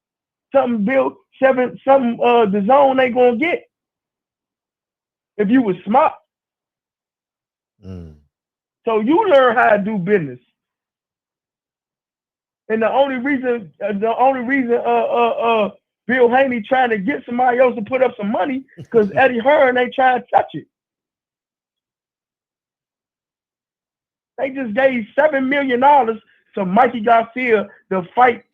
Something the zone ain't gonna get. If you was smart. So you learn how to do business. And the only reason Bill Haney trying to get somebody else to put up some money because Eddie Hearn ain't trying to touch it. They just gave $7 million to Mikey Garcia to fight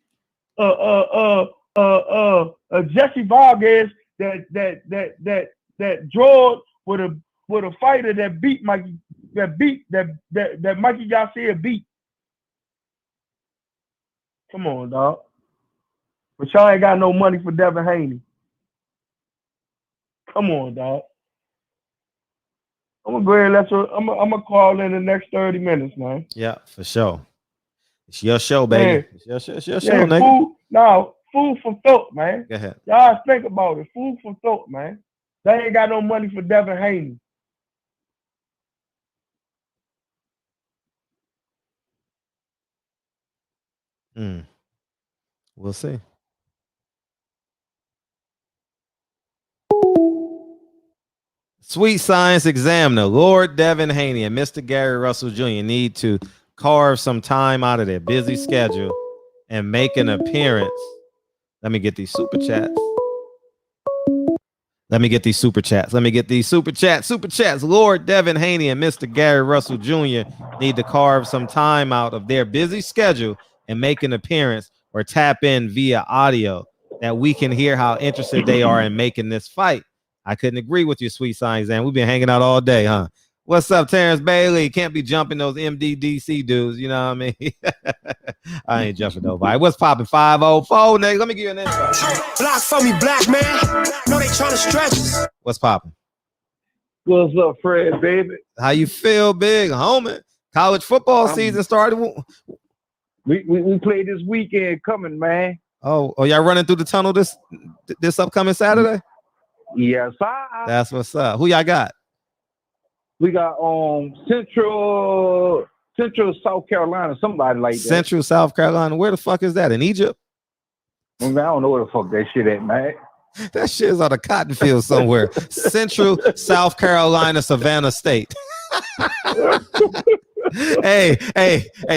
Jesse Vargas that drawed with a fighter that beat Mikey that Mikey Garcia beat. Come on, dog. But y'all ain't got no money for Devin Haney. Come on, dog. I'm gonna go ahead and I'm gonna call in the next 30 minutes, man. Yeah, for sure. It's your show, baby. Yeah. It's your show, nigga. Food for thought, man. Go ahead. Y'all think about it. Food for thought, man. They ain't got no money for Devin Haney. We'll see. Sweet Science Examiner, Lord Devin Haney and Mr. Gary Russell Jr. need to carve some time out of their busy schedule and make an appearance. Let me get these super chats. Super chats. Lord Devin Haney and Mr. Gary Russell Jr. need to carve some time out of their busy schedule and make an appearance or tap in via audio that we can hear how interested they are in making this fight. I couldn't agree with you, Sweet Science, and we've been hanging out all day, huh? What's up, Terrence Bailey? Can't be jumping those MDDC dudes, you know what I mean? I ain't jumping nobody. What's popping? 504, nigga. Let me give you an intro. Block for me, black man. No, they trying to stretch us. What's popping? What's up, Fred, baby? How you feel, big homie? College football season started. We played this weekend coming, man. Oh, y'all running through the tunnel this upcoming Saturday? Yes, sir. That's what's up. Who y'all got? We got Central South Carolina, somebody like that. Central South Carolina. Where the fuck is that? In Egypt? I don't know where the fuck that shit at, man. That shit is on a cotton field somewhere. Central South Carolina, Savannah State. Hey,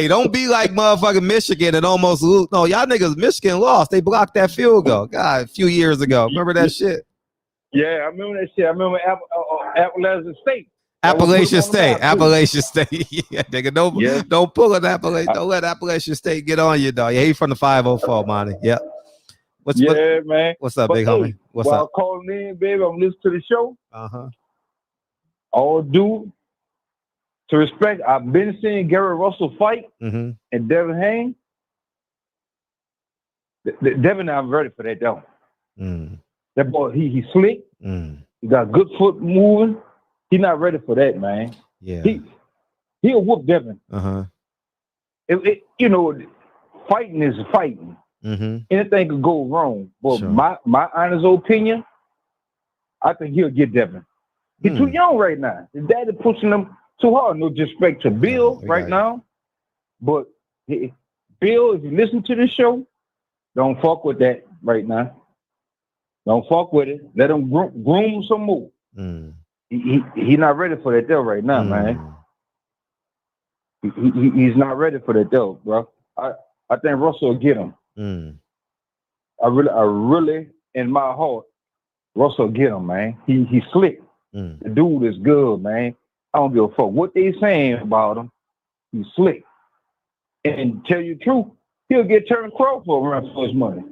don't be like motherfucking Michigan and almost lose. No, y'all niggas, Michigan lost. They blocked that field goal. God, a few years ago. Remember that shit? Yeah, I remember that shit. I remember Appalachian State. Appalachian State. Yeah, nigga, don't pull an Appalachian. Don't let Appalachian State get on you, dog. Yeah, he from the 504, Monty. Yep. Man. What's up, big homie? What's up? While calling in, baby, I'm listening to the show. All due to respect, I've been seeing Gary Russell fight and Devin Haney. Devin, I'm ready for that, though. That boy, he slick. He got good foot moving. He's not ready for that, man. Yeah. He'll whoop Devin. Fighting is fighting. Anything could go wrong. But Sure. my honest opinion, I think he'll get Devin. He's too young right now. His daddy pushing him too hard. No disrespect to Bill right now. But Bill, if you listen to this show, don't fuck with that right now. Don't fuck with it. Let him groom some more. He's not ready for that deal right now, man. He's not ready for that deal, bro. I think Russell will get him. I really, in my heart, Russell will get him, man. He's slick. The dude is good, man. I don't give a fuck what they saying about him. He's slick. And tell you the truth, he'll get Terrence Crawford around for his money.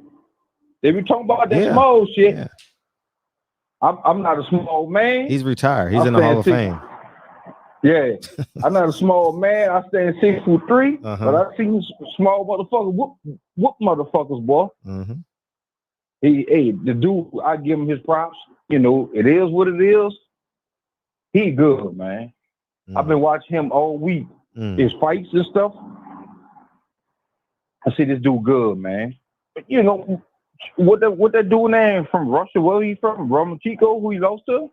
They be talking about that small shit. Yeah. I'm not a small man. He's retired. He's in the Hall of Fame. Yeah, I'm not a small man. I stand 6'3", but I see small motherfuckers whoop motherfuckers, boy. The dude, I give him his props. You know, it is what it is. He good, man. I've been watching him all week. His fights and stuff. I see this dude good, man. But, you know, what that dude name from Russia? Where he from? Romatico, who he lost to?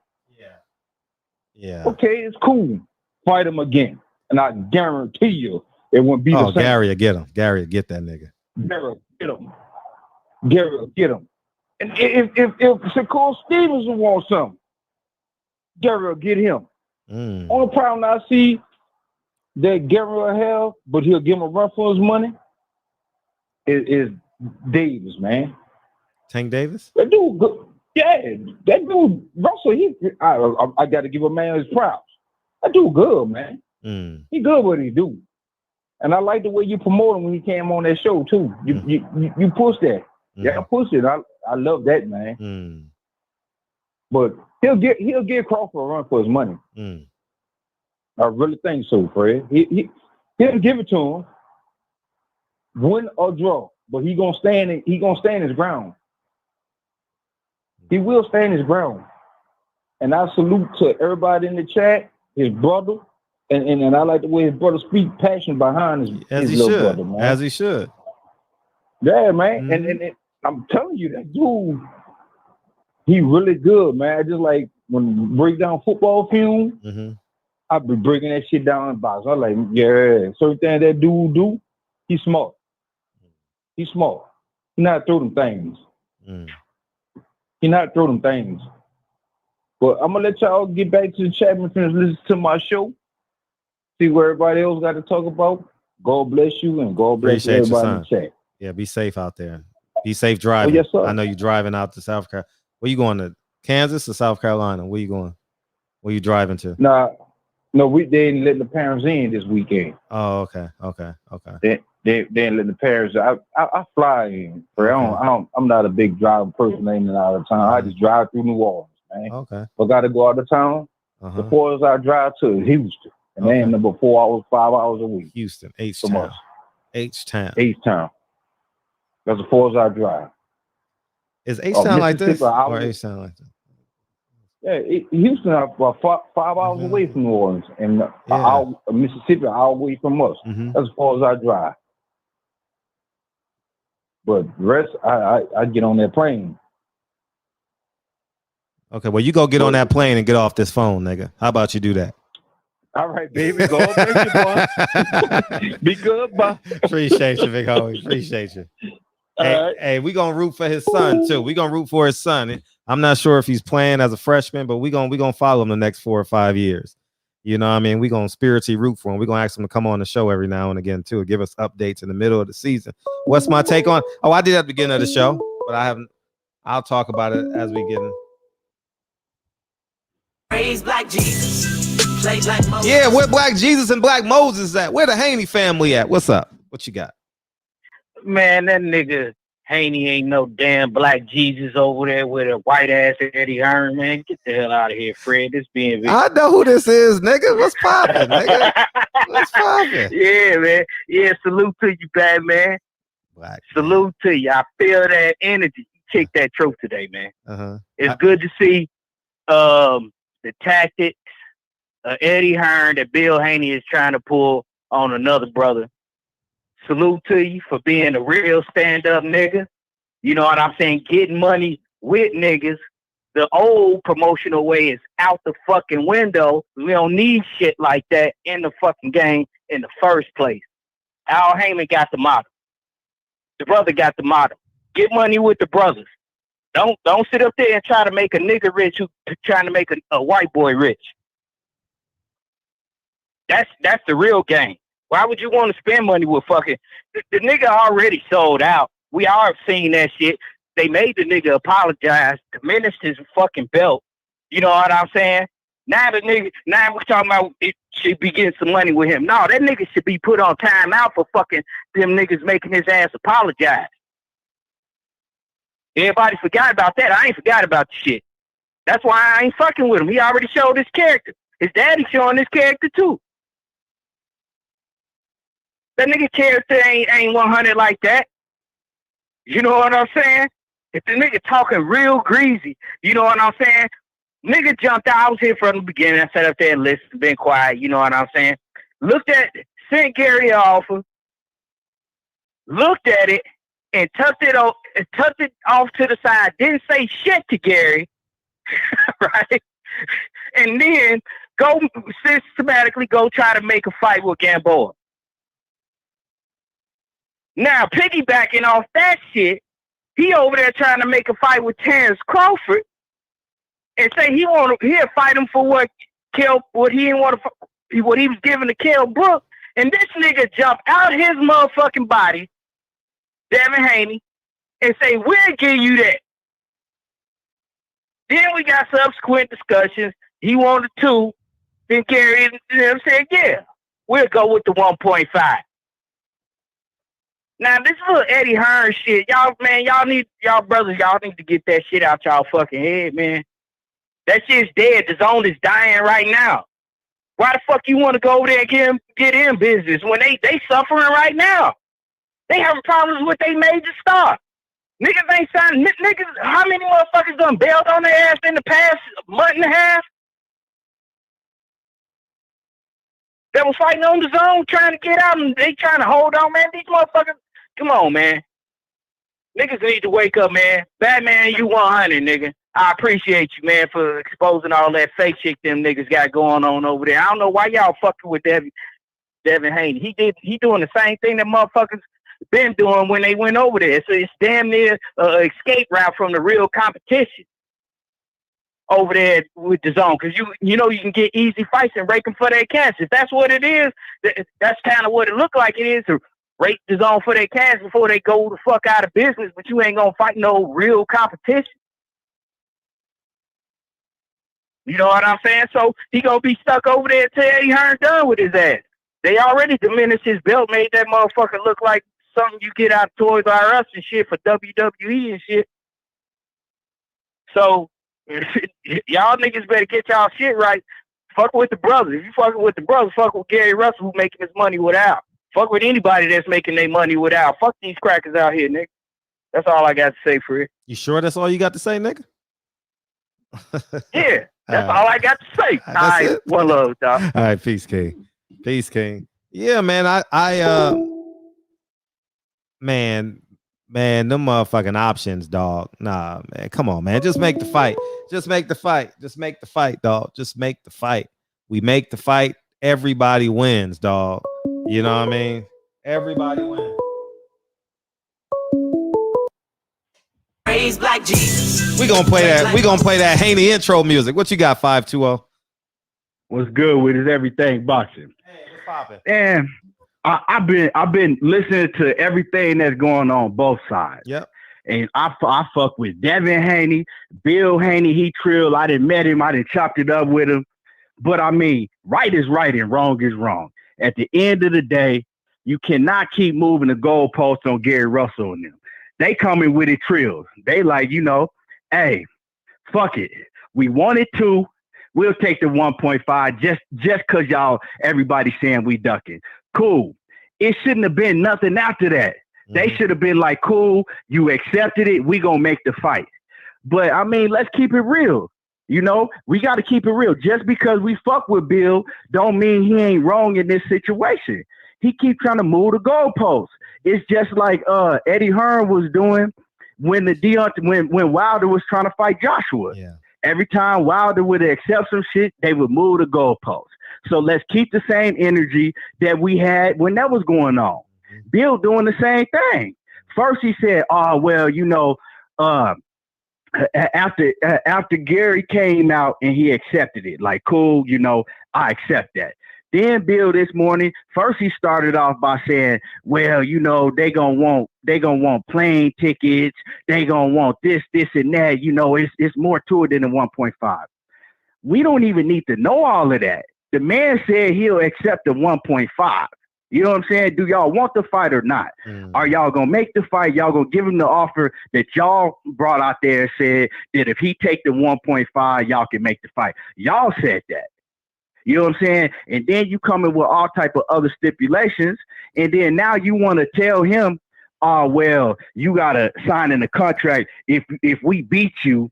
Yeah. Okay, it's cool. Fight him again, and I guarantee you it won't be the same. Gary will get him. Gary will get that nigga. Gary will get him. And if Shakur Stevenson wants something, Gary will get him. Only problem I see that Gary will have, but he'll give him a run for his money, is Davis, man. Tank Davis? That dude good. Yeah, that dude, Russell, I got to give a man his props. That dude good, man. He good what he do. And I like the way you promote him when he came on that show, too. You push that. Yeah, push it. I love that, man. But he'll get Crawford a run for his money. I really think so, Fred. He'll give it to him, win or draw, but he gonna stand his ground. He will stand his ground. And I salute to everybody in the chat, his brother, and I like the way his brother speaks passion behind his little brother, man. As he should. Yeah, man. And I'm telling you, that dude, he really good, man. Just like when we break down football film, I be breaking that shit down in box. I'm like, yeah, certain things that dude do, he's smart. He's smart. He not throw them things. He not throw them things. But I'm gonna let y'all get back to the chat and finish listening to my show. See what everybody else got to talk about. God bless you and God bless everybody in the chat. Yeah, be safe out there. Be safe driving. Yes, sir. I know you're driving out to South Carolina. Where you going to? Kansas or South Carolina? Where you going? Where you driving to? No, they didn't let the parents in this weekend. Oh, okay. They didn't let the parents. I fly in. I'm not a big driver person in and out of town. I just drive through New Orleans, man. Okay. But got to go out of town. The furthest I drive to is Houston, and they ain't number 4 hours, 5 hours a week. Houston, H-Town. H-Town. That's the furthest I drive. Is H-Town like this or H-Town like that? Yeah, Houston about 5 hours away from New Orleans, and Mississippi an hour away from us. That's as far as I drive. But the rest, I get on that plane. Okay, well, you go get on that plane and get off this phone, nigga. How about you do that? All right, baby. Go make you, boy. Be good, bye. Appreciate you, big homie. Appreciate you. Hey, we gonna root for his son too. We gonna root for his son. I'm not sure if he's playing as a freshman, but we gonna follow him the next 4 or 5 years. You know what I mean? We gonna spiritually root for him. We gonna ask him to come on the show every now and again too, give us updates in the middle of the season. What's my take on? Oh, I did at the beginning of the show, but I haven't. I'll talk about it as we get in. Praise Black Jesus. Play Black Moses. Yeah, where Black Jesus and Black Moses at? Where the Haney family at? What's up? What you got? Man, that nigga Haney ain't no damn Black Jesus over there with a white ass Eddie Hearn, man. Get the hell out of here, Fred. This being I know who this is, nigga. What's poppin', nigga? What's poppin'? Yeah, man. Yeah, salute to you, bad man. Black. Salute to you. I feel that energy. You kicked that truth today, man. It's good to see the tactics Eddie Hearn that Bill Haney is trying to pull on another brother. Salute to you for being a real stand-up nigga. You know what I'm saying? Getting money with niggas. The old promotional way is out the fucking window. We don't need shit like that in the fucking game in the first place. Al Heyman got the motto. The brother got the motto. Get money with the brothers. Don't sit up there and try to make a nigga rich who trying to make a white boy rich. That's the real game. Why would you want to spend money with fucking... The nigga already sold out. We all seen that shit. They made the nigga apologize, diminished his fucking belt. You know what I'm saying? Now we're talking about it should be getting some money with him. No, that nigga should be put on timeout for fucking them niggas making his ass apologize. Everybody forgot about that. I ain't forgot about the shit. That's why I ain't fucking with him. He already showed his character. His daddy showing his character too. That nigga character ain't 100 like that. You know what I'm saying? If the nigga talking real greasy, you know what I'm saying? Nigga jumped out. I was here from the beginning. I sat up there and listened, been quiet. You know what I'm saying? Sent Gary an offer, looked at it, and tucked it off to the side. Didn't say shit to Gary, right? And then go systematically go try to make a fight with Gamboa. Now, piggybacking off that shit, he over there trying to make a fight with Terrence Crawford and say he'll fight him for what he was giving to Kell Brook. And this nigga jump out his motherfucking body, Devin Haney, and say, we'll give you that. Then we got subsequent discussions. He wanted 2. Then Gary said, yeah, we'll go with the 1.5. Now this little Eddie Hearn shit, y'all brothers need to get that shit out y'all fucking head, man. That shit's dead. The zone is dying right now. Why the fuck you want to go over there and get in business when they suffering right now? They having problems with their major star. Niggas ain't signing. Niggas, how many motherfuckers done bailed on their ass in the past month and a half? That was fighting on the zone, trying to get out, and they trying to hold on, man. These motherfuckers, come on, man. Niggas need to wake up, man. Batman, you 100, nigga. I appreciate you, man, for exposing all that fake shit them niggas got going on over there. I don't know why y'all fucking with Devin Haney. He doing the same thing that motherfuckers been doing when they went over there. So it's damn near escape route from the real competition over there with the zone. Because you know you can get easy fights and rake them for their cash. If that's what it is, that's kind of what it looked like it is, to rake the zone for their cash before they go the fuck out of business. But you ain't gonna fight no real competition. You know what I'm saying? So he gonna be stuck over there till Eddie Hearn done with his ass. They already diminished his belt, made that motherfucker look like something you get out of Toys R Us and shit for WWE and shit. So y'all niggas better get y'all shit right. Fuck with the brothers. If you fucking with the brothers, fuck with Gary Russell, who making his money without. Fuck with anybody that's making their money without. Fuck these crackers out here, nigga. That's all I got to say for it. You sure that's all you got to say, nigga? Yeah, that's all I got to say. All right, one love, dog. All right, peace, King. Peace, King. Yeah, man. Man, them motherfucking options, dog. Nah, man. Come on, man. Just make the fight. Just make the fight. Just make the fight, dog. Just make the fight. We make the fight. Everybody wins, dog. You know what I mean? Everybody wins. Praise Black Jesus. We gonna play that Haney intro music. What you got, 520? What's good with it? Everything boxing. Hey, what's poppin'? And I've been listening to everything that's going on both sides. Yep. And I fuck with Devin Haney, Bill Haney. He trill. I done met him. I done chopped it up with him. But I mean, right is right and wrong is wrong. At the end of the day, you cannot keep moving the goalposts on Gary Russell and them. They coming with it trills. They like, hey, fuck it. We wanted to. We'll take the 1.5 just because everybody saying we ducking. Cool. It shouldn't have been nothing after that. Mm-hmm. They should have been like, cool, you accepted it. We gonna make the fight. But I mean, let's keep it real. We got to keep it real. Just because we fuck with Bill don't mean he ain't wrong in this situation. He keep trying to move the goalposts. It's just like Eddie Hearn was doing when when Wilder was trying to fight Joshua. Yeah. Every time Wilder would accept some shit, they would move the goalposts. So let's keep the same energy that we had when that was going on. Mm-hmm. Bill doing the same thing. First he said, after Gary came out and he accepted it, like, cool, I accept that. Then Bill this morning, first he started off by saying, well, they gonna want plane tickets, they gonna want this and that. It's more to it than the 1.5. We don't even need to know all of that. The man said he'll accept the 1.5. You know what I'm saying? Do y'all want the fight or not? Are y'all gonna make the fight? Y'all gonna give him the offer that y'all brought out there and said that if he take the 1.5, y'all can make the fight. Y'all said that. You know what I'm saying? And then you come in with all type of other stipulations, and then now you want to tell him, well, you gotta sign in the contract. If we beat you,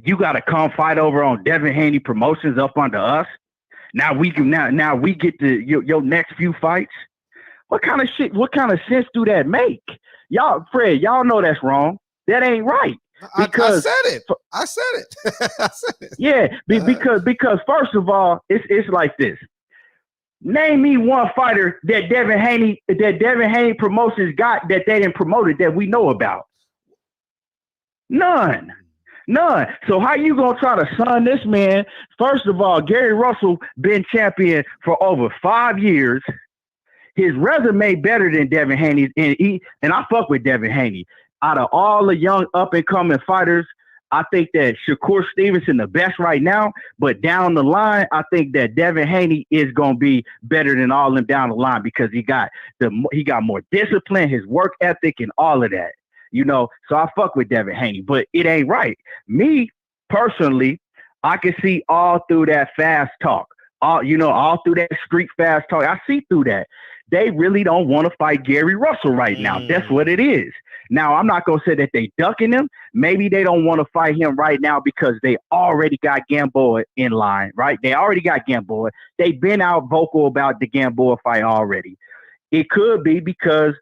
you gotta come fight over on Devin Haney Promotions up under us. Now we get your next few fights. What kind of shit? What kind of sense do that make? Y'all, Fred, y'all know that's wrong. That ain't right. Because I said it. Yeah, because first of all, it's like this. Name me one fighter that Devin Haney Promotions got that they didn't promote it that we know about. None. So how you gonna try to sign this man? First of all, Gary Russell been champion for over 5 years. His resume better than Devin Haney's, and I fuck with Devin Haney. Out of all the young up and coming fighters, I think that Shakur Stevenson the best right now, but down the line, I think that Devin Haney is gonna be better than all of them down the line because he got more discipline, his work ethic, and all of that. You know, so I fuck with Devin Haney, but it ain't right. Me personally, I can see all through that fast talk, all through that street fast talk. I see through that. They really don't want to fight Gary Russell right now. That's what it is. Now, I'm not going to say that they ducking him. Maybe they don't want to fight him right now because they already got Gamboa in line, right? They already got Gamboa. They've been out vocal about the Gamboa fight already. It could be because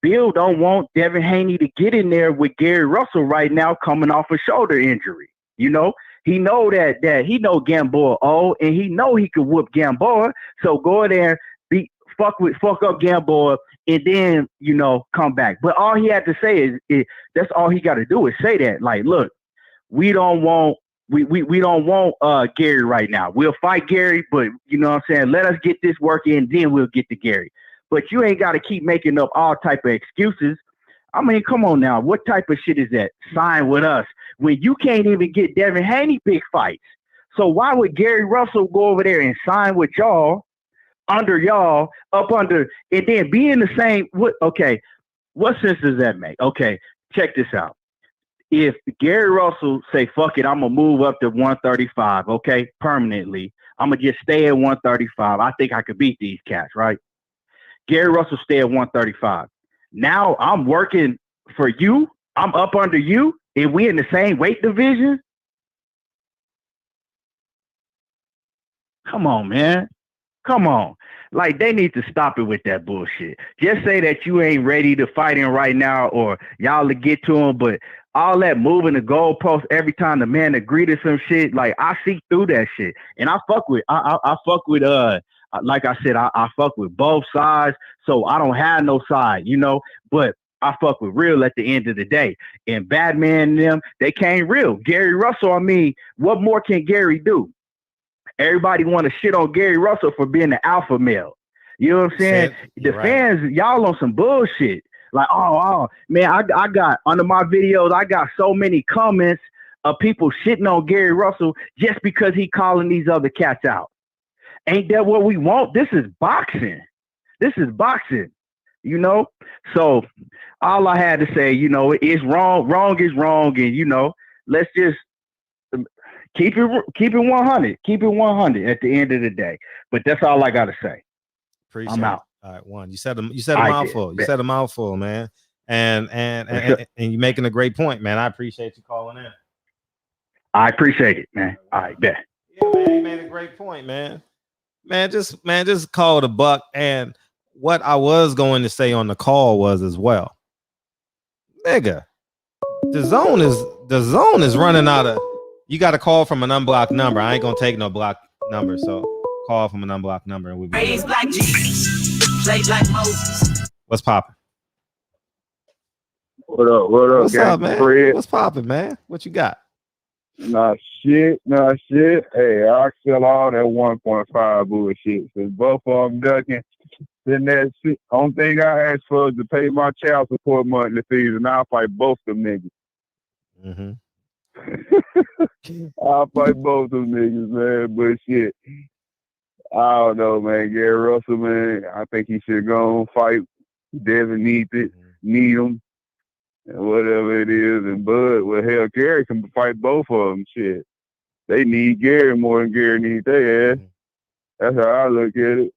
Bill don't want Devin Haney to get in there with Gary Russell right now coming off a shoulder injury. You know, he know that he know Gamboa old, and he know he could whoop Gamboa. So go in there, fuck up Gamboa, and then, you know, come back. But all he had to say is that's all he got to do is say that. Like, look, we don't want Gary right now. We'll fight Gary, but you know what I'm saying? Let us get this work in, then we'll get to Gary. But you ain't got to keep making up all type of excuses. I mean, come on now. What type of shit is that? Sign with us when you can't even get Devin Haney big fights. So why would Gary Russell go over there and sign with y'all, under y'all, up under, and then be in the same? What sense does that make? Okay, check this out. If Gary Russell say, fuck it, I'm going to move up to 135, okay, permanently. I'm going to just stay at 135. I think I could beat these cats, right? Gary Russell stay at 135. Now I'm working for you. I'm up under you, and we in the same weight division. Come on, man. Come on. Like, they need to stop it with that bullshit. Just say that you ain't ready to fight him right now, or y'all to get to him, but all that moving the goalpost every time the man agree to some shit, like, I see through that shit. And I fuck with like I said, I fuck with both sides, so I don't have no side, you know, but I fuck with real at the end of the day. And Batman and them, they came real. Gary Russell, I mean, what more can Gary do? Everybody want to shit on Gary Russell for being the alpha male. You know what I'm saying? The fans, y'all on some bullshit. Like, oh, man, I got, under my videos, I got so many comments of people shitting on Gary Russell just because he calling these other cats out. Ain't that what we want? This is boxing. This is boxing, you know? So all I had to say, you know, it's wrong. Wrong is wrong. And, you know, let's just keep it 100. Keep it 100 at the end of the day. But that's all I got to say. Appreciate I'm out. All right, one. You said a mouthful. You said a mouthful, man. And you're making a great point, man. I appreciate you calling in. I appreciate it, man. All right, bet. Yeah, man, you made a great point, man. Man, just call the buck. And what I was going to say on the call was as well, nigga, the zone is running out of. You got to call from an unblocked number. I ain't gonna take no blocked number, so call from an unblocked number and we'll be raised like Jesus, played like Moses. What's poppin'? What up? What's up, man? Fred? What's poppin', man? What you got? Nah, shit. Hey, I sell all that 1.5 bullshit. Since both of them ducking, then that shit. Only thing I asked for is to pay my child support monthly fees, and I'll fight both them niggas. Mm-hmm. I'll fight both them niggas, man. But shit, I don't know, man. Gary Russell, man, I think he should go and fight. Devin needs it, need him. Whatever it is, and Bud, well, hell, Gary can fight both of them. Shit, they need Gary more than Gary needs their ass. That's how I look at it.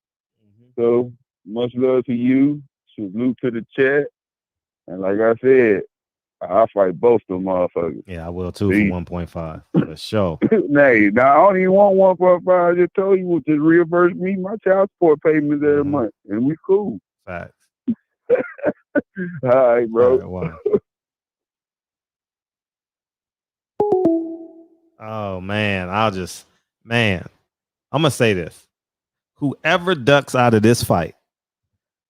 So much love to you. Salute to the chat. And like I said, I'll fight both them motherfuckers. Yeah, I will too. For 1.5 for sure. Nay, now I don't even want 1.5. I just told you to reimburse me my child support payments every month, and we cool. Facts. All right, bro. All right, oh man, I'm gonna say this. Whoever ducks out of this fight,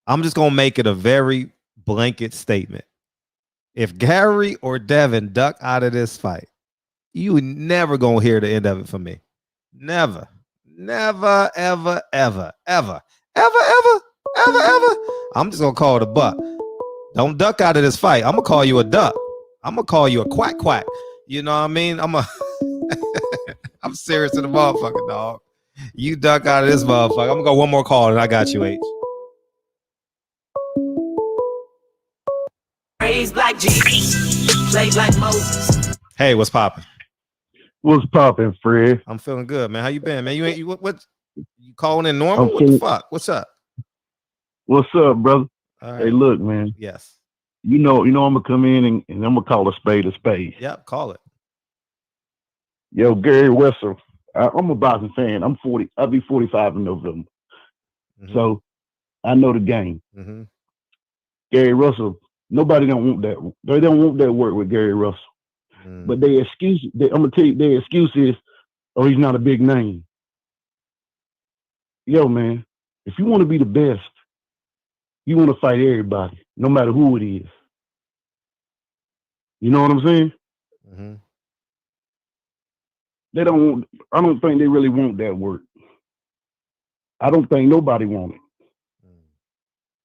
I'm just gonna make it a very blanket statement. If Gary or Devin duck out of this fight, you never gonna hear the end of it from me. Never, ever. I'm just gonna call it a buck. Don't duck out of this fight. I'm gonna call you a duck. I'm gonna call you a quack. You know what I mean? I'm serious to the motherfucker, dog. You duck out of this motherfucker. I'm gonna go one more call and I got you, H. Raised like Jesus, played like Moses. Hey, what's popping? What's popping, Fred? I'm feeling good, man. How you been, man? What you calling in normal? What the fuck? What's up? What's up, brother? Right. Hey, look, man. Yes. You know, I'm gonna come in and I'm gonna call a spade a spade. Yep, call it. Yo, Gary Russell. I'm a boxing fan. I'm 40. I'll be 45 in November. Mm-hmm. So I know the game. Mm-hmm. Gary Russell. Nobody don't want that. They don't want that work with Gary Russell. But their excuse. I'm gonna tell you, their excuse is, oh, he's not a big name. Yo, man, if you want to be the best, you want to fight everybody, no matter who it is. You know what I'm saying? Mm-hmm. They don't want. I don't think they really want that work. I don't think nobody wants it.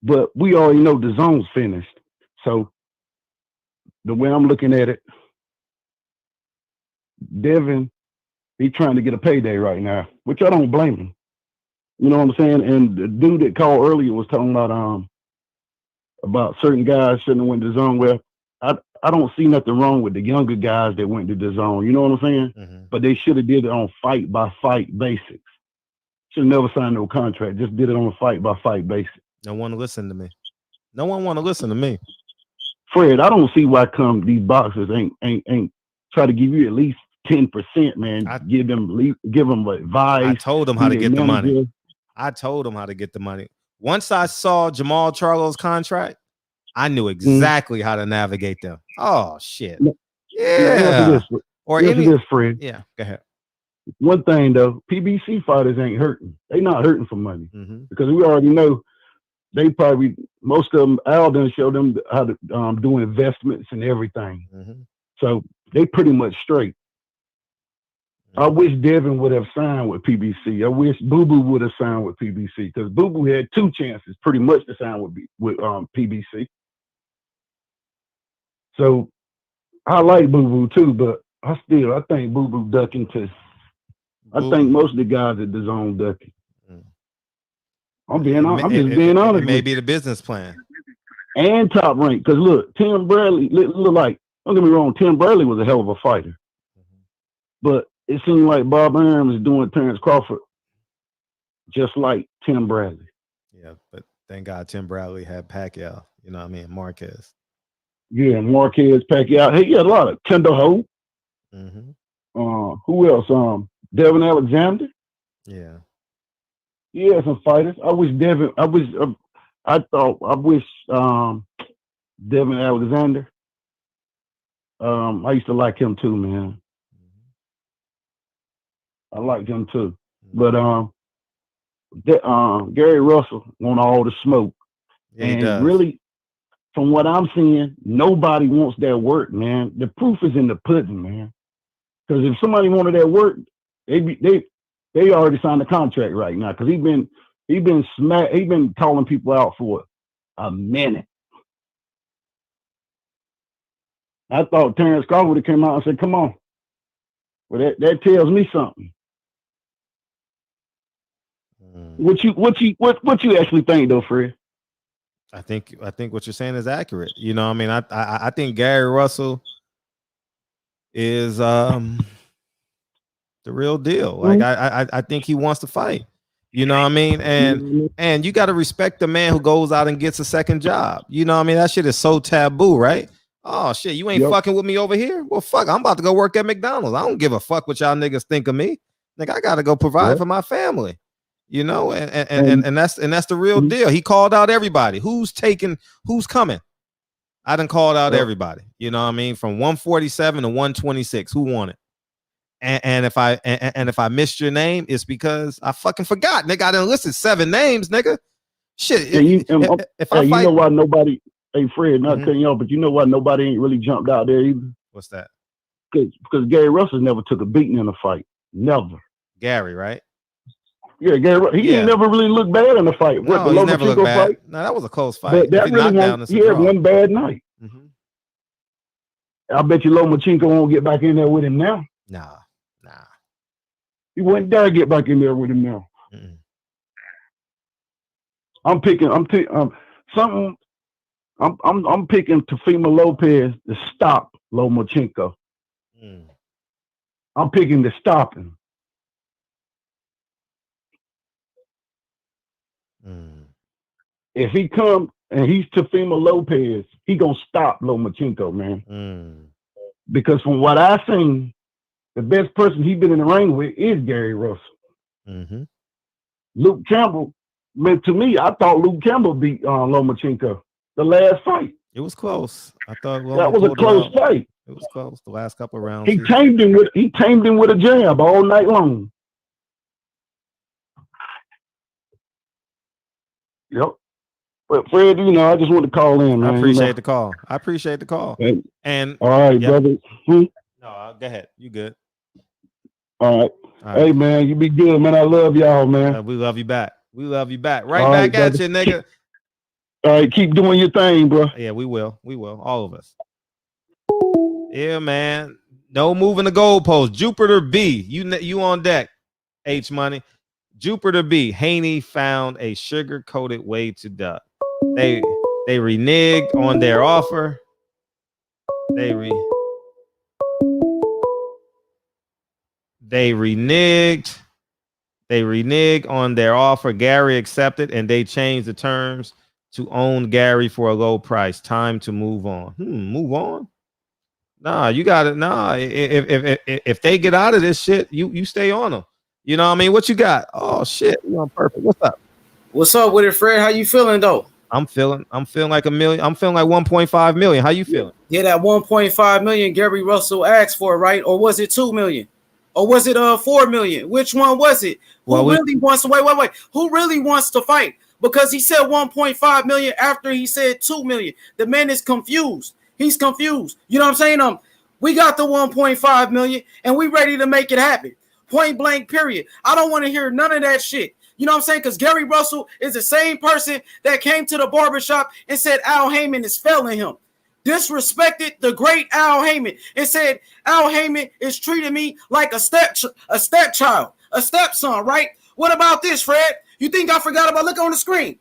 But we already know the zone's finished. So the way I'm looking at it, Devin, he's trying to get a payday right now, which I don't blame him. You know what I'm saying? And the dude that called earlier was talking about certain guys shouldn't have went to the zone. Well, I don't see nothing wrong with the younger guys that went to the zone. You know what I'm saying? Mm-hmm. But they should have did it on fight by fight basics. Should have never signed no contract. Just did it on a fight by fight basis. No one to listen to me. No one want to listen to me. Fred, I don't see why come these boxers ain't try to give you at least 10%, man. Give them advice. I told them how to get the money. I told them how to get the money. Once I saw Jamal Charlo's contract, I knew exactly how to navigate them. Oh shit. Yeah. Or this, Fred. Yeah, go ahead. One thing though, PBC fighters ain't hurting. They not hurting for money. Mm-hmm. Because we already know they probably, most of them, Al done show them how to do investments and everything. Mm-hmm. So they pretty much straight. Mm-hmm. I wish Devin would have signed with PBC. I wish Boo Boo would have signed with PBC because Boo Boo had 2 chances pretty much to sign with PBC. So I like Boo Boo too, but I think Boo Boo ducking too. I think most of the guys at the zone ducking. I'm just being honest. Maybe the business plan. And top rank. Because look, Tim Bradley, look like, don't get me wrong, Tim Bradley was a hell of a fighter. Mm-hmm. But it seemed like Bob Arum is doing Terrence Crawford just like Tim Bradley. Yeah, but thank God Tim Bradley had Pacquiao. You know what I mean? Marquez. Yeah, Marquez, Pacquiao. Hey, he had a lot of Kendall Hope. Mm-hmm. Who else? Devin Alexander. Yeah. Yeah, some fighters. I wish Devin Alexander. I used to like him too, man. I liked him too. But Gary Russell want all the smoke. Yeah, and really, from what I'm seeing, nobody wants that work, man. The proof is in the pudding, man. Because if somebody wanted that work, they already signed the contract right now. Because he been calling people out for a minute. I thought Terrence Crawford would have came out and said, "Come on." Well, that tells me something. What you actually think though, Fred? I think what you're saying is accurate. You know, I mean, I think Gary Russell is the real deal. Like I think he wants to fight. You know what I mean? And you got to respect the man who goes out and gets a second job. You know what I mean? That shit is so taboo, right? Oh shit, you ain't fucking with me over here? Well, fuck, I'm about to go work at McDonald's. I don't give a fuck what y'all niggas think of me. Like, I gotta go provide for my family. You know, and that's the real deal. He called out everybody. Who's coming? I done called out everybody. You know what I mean? From 147 to 126. Who won it? And if I missed your name, it's because I fucking forgot. Nigga, I done listed 7 names, nigga. Shit. If I fight, you know why nobody, hey Fred, not cutting you off, but you know why nobody ain't really jumped out there either? What's that? Because Gary Russell never took a beating in a fight. Never. Gary, right? Yeah, Gary. He ain't never really looked bad in a fight. No, he never looked bad. No, that was a close fight. But that really he had one bad night. Mm-hmm. I bet you Lomachenko won't get back in there with him now. Nah. He wouldn't dare get back in there with him now. Mm-mm. I'm picking Teofimo Lopez to stop Lomachenko. I'm picking to stop him. If he come and he's Teofimo Lopez, he gonna stop Lomachenko, man. Because from what I seen, the best person he been in the ring with is Gary Russell. Luke Campbell, man, to me, I thought Luke Campbell beat Lomachenko the last fight. It was close. I thought that was a close fight. It was close. The last couple of rounds. He tamed him with a jab all night long. Yep. But Fred, I just want to call in, man. I appreciate the call. And all right, brother. No, go ahead. You good? All right. Hey, man, you be good, man. I love y'all, man. We love you back. Right all back at you, nigga. All right, keep doing your thing, bro. Yeah, we will. All of us. Yeah, man. No moving the goalpost. Jupiter B. You on deck. H Money. Jupiter B. Haney found a sugar-coated way to duck. They reneged on their offer. They reneged on their offer. Gary accepted, and they changed the terms to own Gary for a low price. Time to move on. Move on? Nah, you got it. Nah, if they get out of this shit, you stay on them. You know what I mean? What you got? Oh shit, you on perfect. What's up? What's up with it, Fred? How you feeling though? I'm feeling like $1 million. I'm feeling like 1.5 million. How you feeling? Yeah, that 1.5 million Gary Russell asked for, right? Or was it 2 million? Or was it 4 million? Which one was it? Who really wants to wait? Who really wants to fight? Because he said 1.5 million after he said 2 million. The man is confused. He's confused. You know what I'm saying? We got the 1.5 million and we ready to make it happen. Point blank, period. I don't want to hear none of that shit. You know what I'm saying? Because Gary Russell is the same person that came to the barbershop and said Al Heyman is failing him. Disrespected the great Al Heyman and said Al Heyman is treating me like a stepchild, a stepson, right? What about this, Fred? You think I forgot about? Look on the screen.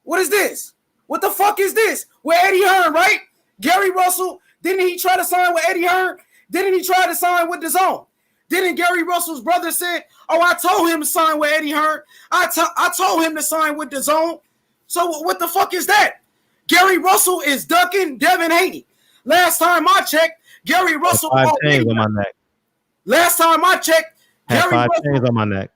What is this? What the fuck is this? With Eddie Hearn, right? Gary Russell, didn't he try to sign with Eddie Hearn? Didn't he try to sign with DAZN? Didn't Gary Russell's brother say, oh, I told him to sign with Eddie Hearn. I told him to sign with DAZN. So what the fuck is that? Gary Russell is ducking Devin Haney. Last time I checked, Gary Russell. Five chains on my neck. Last time I checked, Gary five Russell. chains on my neck.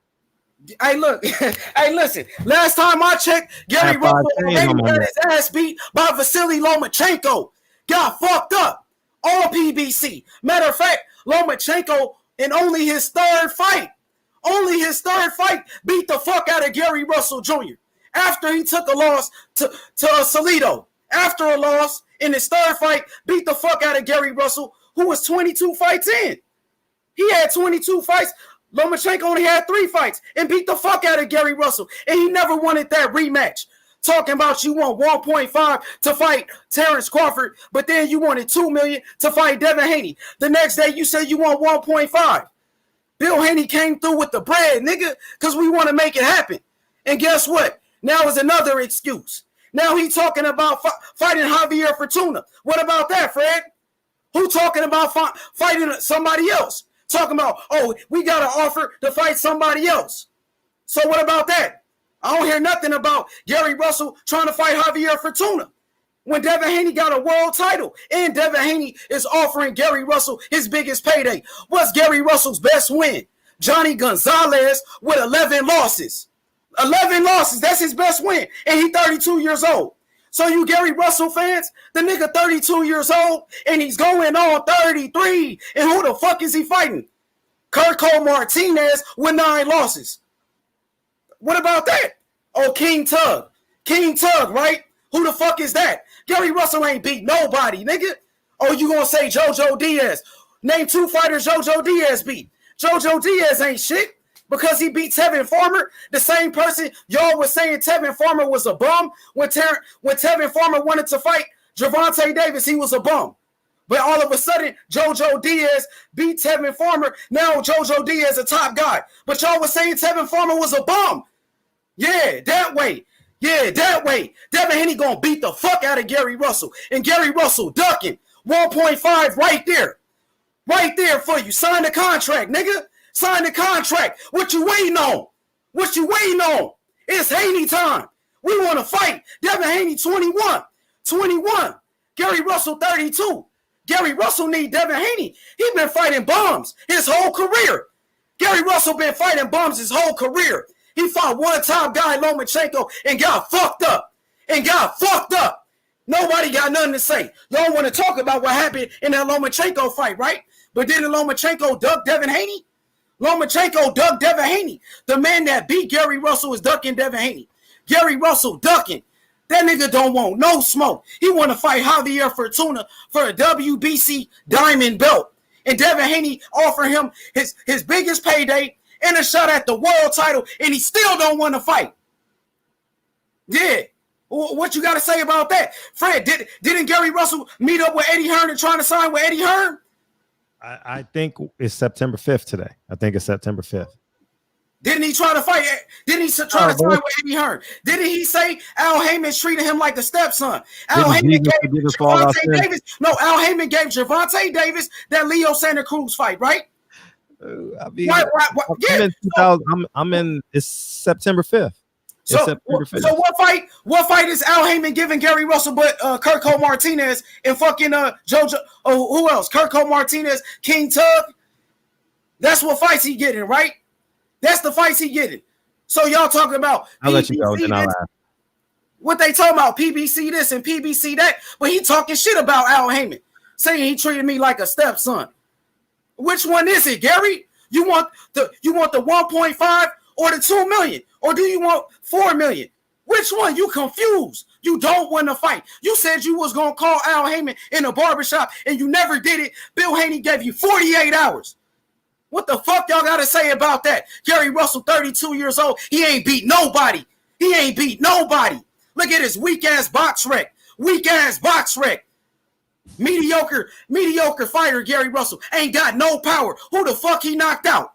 Hey, look. Hey, listen. Last time I checked, Gary Russell already got his ass beat by Vasily Lomachenko. Got fucked up on PBC. Matter of fact, Lomachenko in only his third fight, beat the fuck out of Gary Russell Jr. After he took a loss to Salido. After a loss in his third fight, beat the fuck out of Gary Russell, who was 22 fights in. He had 22 fights. Lomachenko only had 3 fights and beat the fuck out of Gary Russell. And he never wanted that rematch. Talking about you want 1.5 to fight Terrence Crawford, but then you wanted 2 million to fight Devin Haney. The next day you said you want 1.5. Bill Haney came through with the bread, nigga, because we want to make it happen. And guess what? Now is another excuse. Now he talking about fighting Javier Fortuna. What about that, Fred? Who talking about fighting somebody else? Talking about, oh, we got an offer to fight somebody else. So what about that? I don't hear nothing about Gary Russell trying to fight Javier Fortuna when Devin Haney got a world title and Devin Haney is offering Gary Russell his biggest payday. What's Gary Russell's best win? Johnny Gonzalez with 11 losses. 11 losses, that's his best win. And he's 32 years old. So you Gary Russell fans, the nigga 32 years old and he's going on 33. And who the fuck is he fighting? Kirko Martinez with 9 losses. What about that? Oh, King Tug. King Tug, right? Who the fuck is that? Gary Russell ain't beat nobody, nigga. Oh, you gonna say JoJo Diaz. Name 2 fighters JoJo Diaz beat. JoJo Diaz ain't shit because he beat Tevin Farmer, the same person y'all was saying Tevin Farmer was a bum. When Tevin Farmer wanted to fight Gervonta Davis, he was a bum. But all of a sudden, JoJo Diaz beat Tevin Farmer. Now JoJo Diaz a top guy. But y'all was saying Tevin Farmer was a bum. Yeah, that way. Yeah, that way. Devin Haney gonna beat the fuck out of Gary Russell. And Gary Russell ducking. 1.5 right there. Right there for you. Sign the contract, nigga. Sign the contract. What you waiting on? What you waiting on? It's Haney time. We want to fight. Devin Haney 21. 21. Gary Russell 32. Gary Russell need Devin Haney. He been fighting bums his whole career. Gary Russell been fighting bums his whole career. He fought one top guy, Lomachenko, and got fucked up. Nobody got nothing to say. Y'all want to talk about what happened in that Lomachenko fight, right? But didn't Lomachenko duck Devin Haney? Lomachenko ducked Devin Haney. The man that beat Gary Russell is ducking Devin Haney. Gary Russell ducking. That nigga don't want no smoke. He want to fight Javier Fortuna for a WBC diamond belt. And Devin Haney offered him his biggest payday and a shot at the world title, and he still don't want to fight. Yeah. What you got to say about that? Fred, didn't Gary Russell meet up with Eddie Hearn and trying to sign with Eddie Hearn? I think it's September 5th today. I think it's September 5th. Didn't he try to fight? Didn't he try to sign with Eddie Hearn? Didn't he say Al Heyman treated him like a stepson? Al Heyman gave Gervonta Davis. No, Al Heyman gave Gervonta Davis that Leo Santa Cruz fight, right? I mean, I'm in. It's September 5th. So what fight is Al Heyman giving Gary Russell but Kirko Martinez and fucking JoJo? Oh, who else? Kirko Martinez, King Tug. That's what fights he getting, right? That's the fights he getting. So y'all talking about I'll let you go, then I'll laugh. What they talking about? PBC this and PBC that, but he talking shit about Al Heyman, saying he treated me like a stepson. Which one is it, Gary? You want the 1.5 or the 2 million? Or do you want 4 million? Which one? You confused. You don't want to fight. You said you was going to call Al Heyman in a barbershop and you never did it. Bill Haney gave you 48 hours. What the fuck y'all got to say about that? Gary Russell, 32 years old. He ain't beat nobody. Look at his weak-ass box wreck. Mediocre fighter, Gary Russell. Ain't got no power. Who the fuck he knocked out?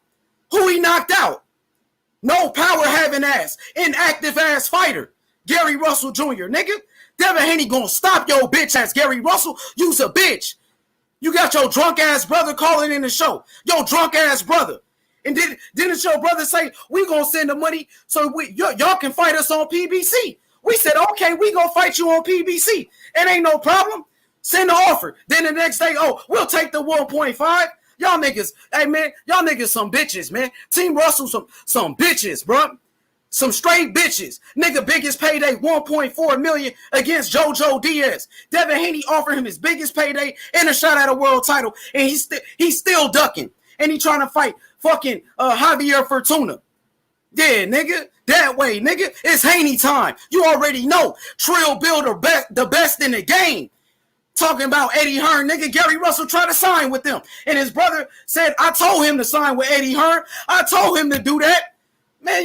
No power having ass, inactive ass fighter, Gary Russell Jr. Nigga, Devin Haney gonna stop your bitch ass, Gary Russell. You's a bitch. You got your drunk ass brother calling in the show. Your drunk ass brother. And didn't your brother say we gonna send the money so y'all can fight us on PBC? We said okay, we gonna fight you on PBC. It ain't no problem. Send the offer. Then the next day, we'll take the 1.5. Y'all niggas, hey man, y'all niggas some bitches, man. Team Russell some bitches, bro. Some straight bitches. Nigga biggest payday, 1.4 million against JoJo Diaz. Devin Haney offered him his biggest payday and a shot at a world title, and he's still ducking. And he trying to fight fucking Javier Fortuna. Yeah, nigga. That way, nigga. It's Haney time. You already know. Trill Builder, the best in the game. Talking about Eddie Hearn, nigga. Gary Russell tried to sign with them. And his brother said, I told him to sign with Eddie Hearn. I told him to do that. Man,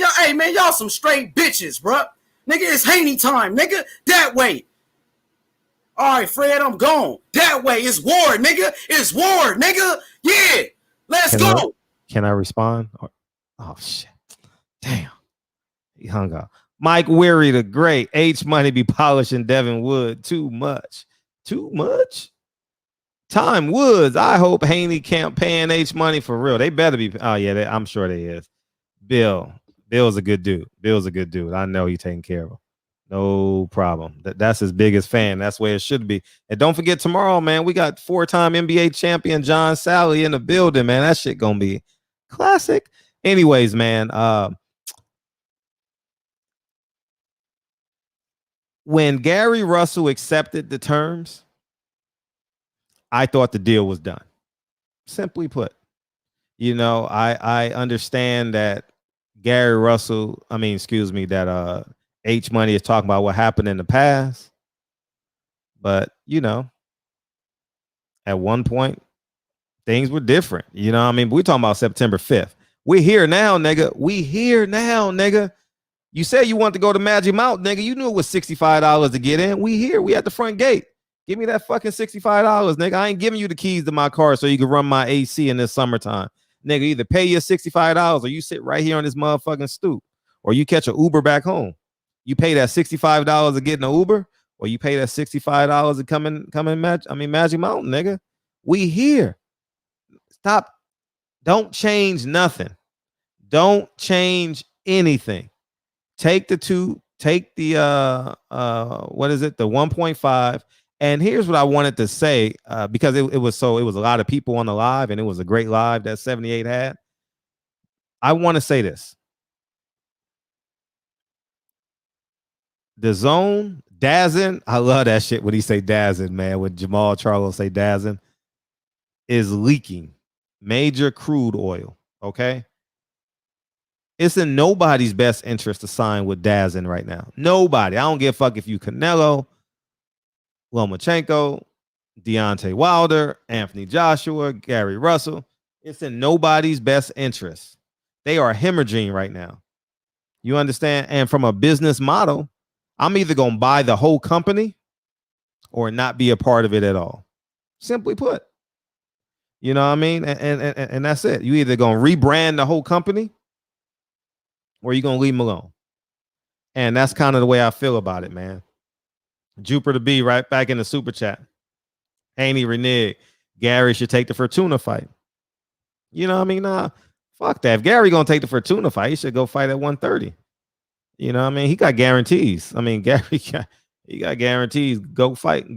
y'all some straight bitches, bro. Nigga, it's Haney time, nigga. That way. All right, Fred, I'm gone. That way. It's war, nigga. It's war, nigga. Yeah. Let's go. Can I respond? Oh, shit. Damn. He hung up. Mike Weary, the great. H Money be polishing Devin Wood. Too much. Time Woods. I hope Haney campaign H Money for real. They better be. Oh, yeah. I'm sure they is. Bill's a good dude. I know he's taking care of him. No problem. That's his biggest fan. That's where it should be. And don't forget tomorrow, man, we got 4-time NBA champion John Sally in the building, man. That shit gonna be classic. Anyways, man, when Gary Russell accepted the terms, I thought the deal was done. Simply put, I understand that Gary Russell, that H Money is talking about what happened in the past. But, at one point, things were different. We're talking about September 5th. We're here now, nigga. You said you want to go to Magic Mountain, nigga. You knew it was $65 to get in. We here. We at the front gate. Give me that fucking $65, nigga. I ain't giving you the keys to my car so you can run my AC in this summertime. Nigga, either pay your $65 or you sit right here on this motherfucking stoop, or you catch an Uber back home. You pay that $65 to get in an Uber, or you pay that $65 to come in Magic Mountain, nigga. We here. Stop. Don't change nothing. Don't change anything. Take the what is it? The 1.5. And here's what I wanted to say, because it was a lot of people on the live, and it was a great live that 78 had. I want to say this. The zone, Dazzin, I love that shit when he say Dazzin, man. When Jamal Charlo say Dazzin, is leaking major crude oil. Okay. It's in nobody's best interest to sign with Dazzin right now. Nobody. I don't give a fuck if you Canelo, Lomachenko, Deontay Wilder, Anthony Joshua, Gary Russell. It's in nobody's best interest. They are hemorrhaging right now. You understand? And from a business model, I'm either going to buy the whole company or not be a part of it at all. Simply put. You know what I mean? And that's it. You either going to rebrand the whole company or you're going to leave them alone. And that's kind of the way I feel about it, man. Jupiter B right back in the super chat. Haney reneged. Gary should take the Fortuna fight. You know what I mean? Nah, fuck that. If Gary going to take the Fortuna fight, he should go fight at 130. You know what I mean? He got guarantees. I mean, Gary, he got guarantees. Go fight,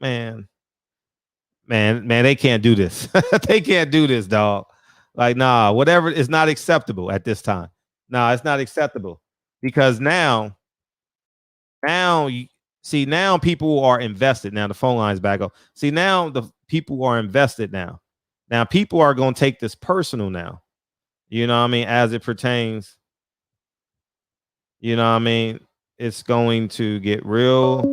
man. Man, they can't do this. They can't do this, dog. Like, nah, whatever is not acceptable at this time. Nah, it's not acceptable because now people are invested. Now the phone line's back up. See, now the people are invested now. Now people are going to take this personal now. You know what I mean? As it pertains, you know what I mean? It's going to get real.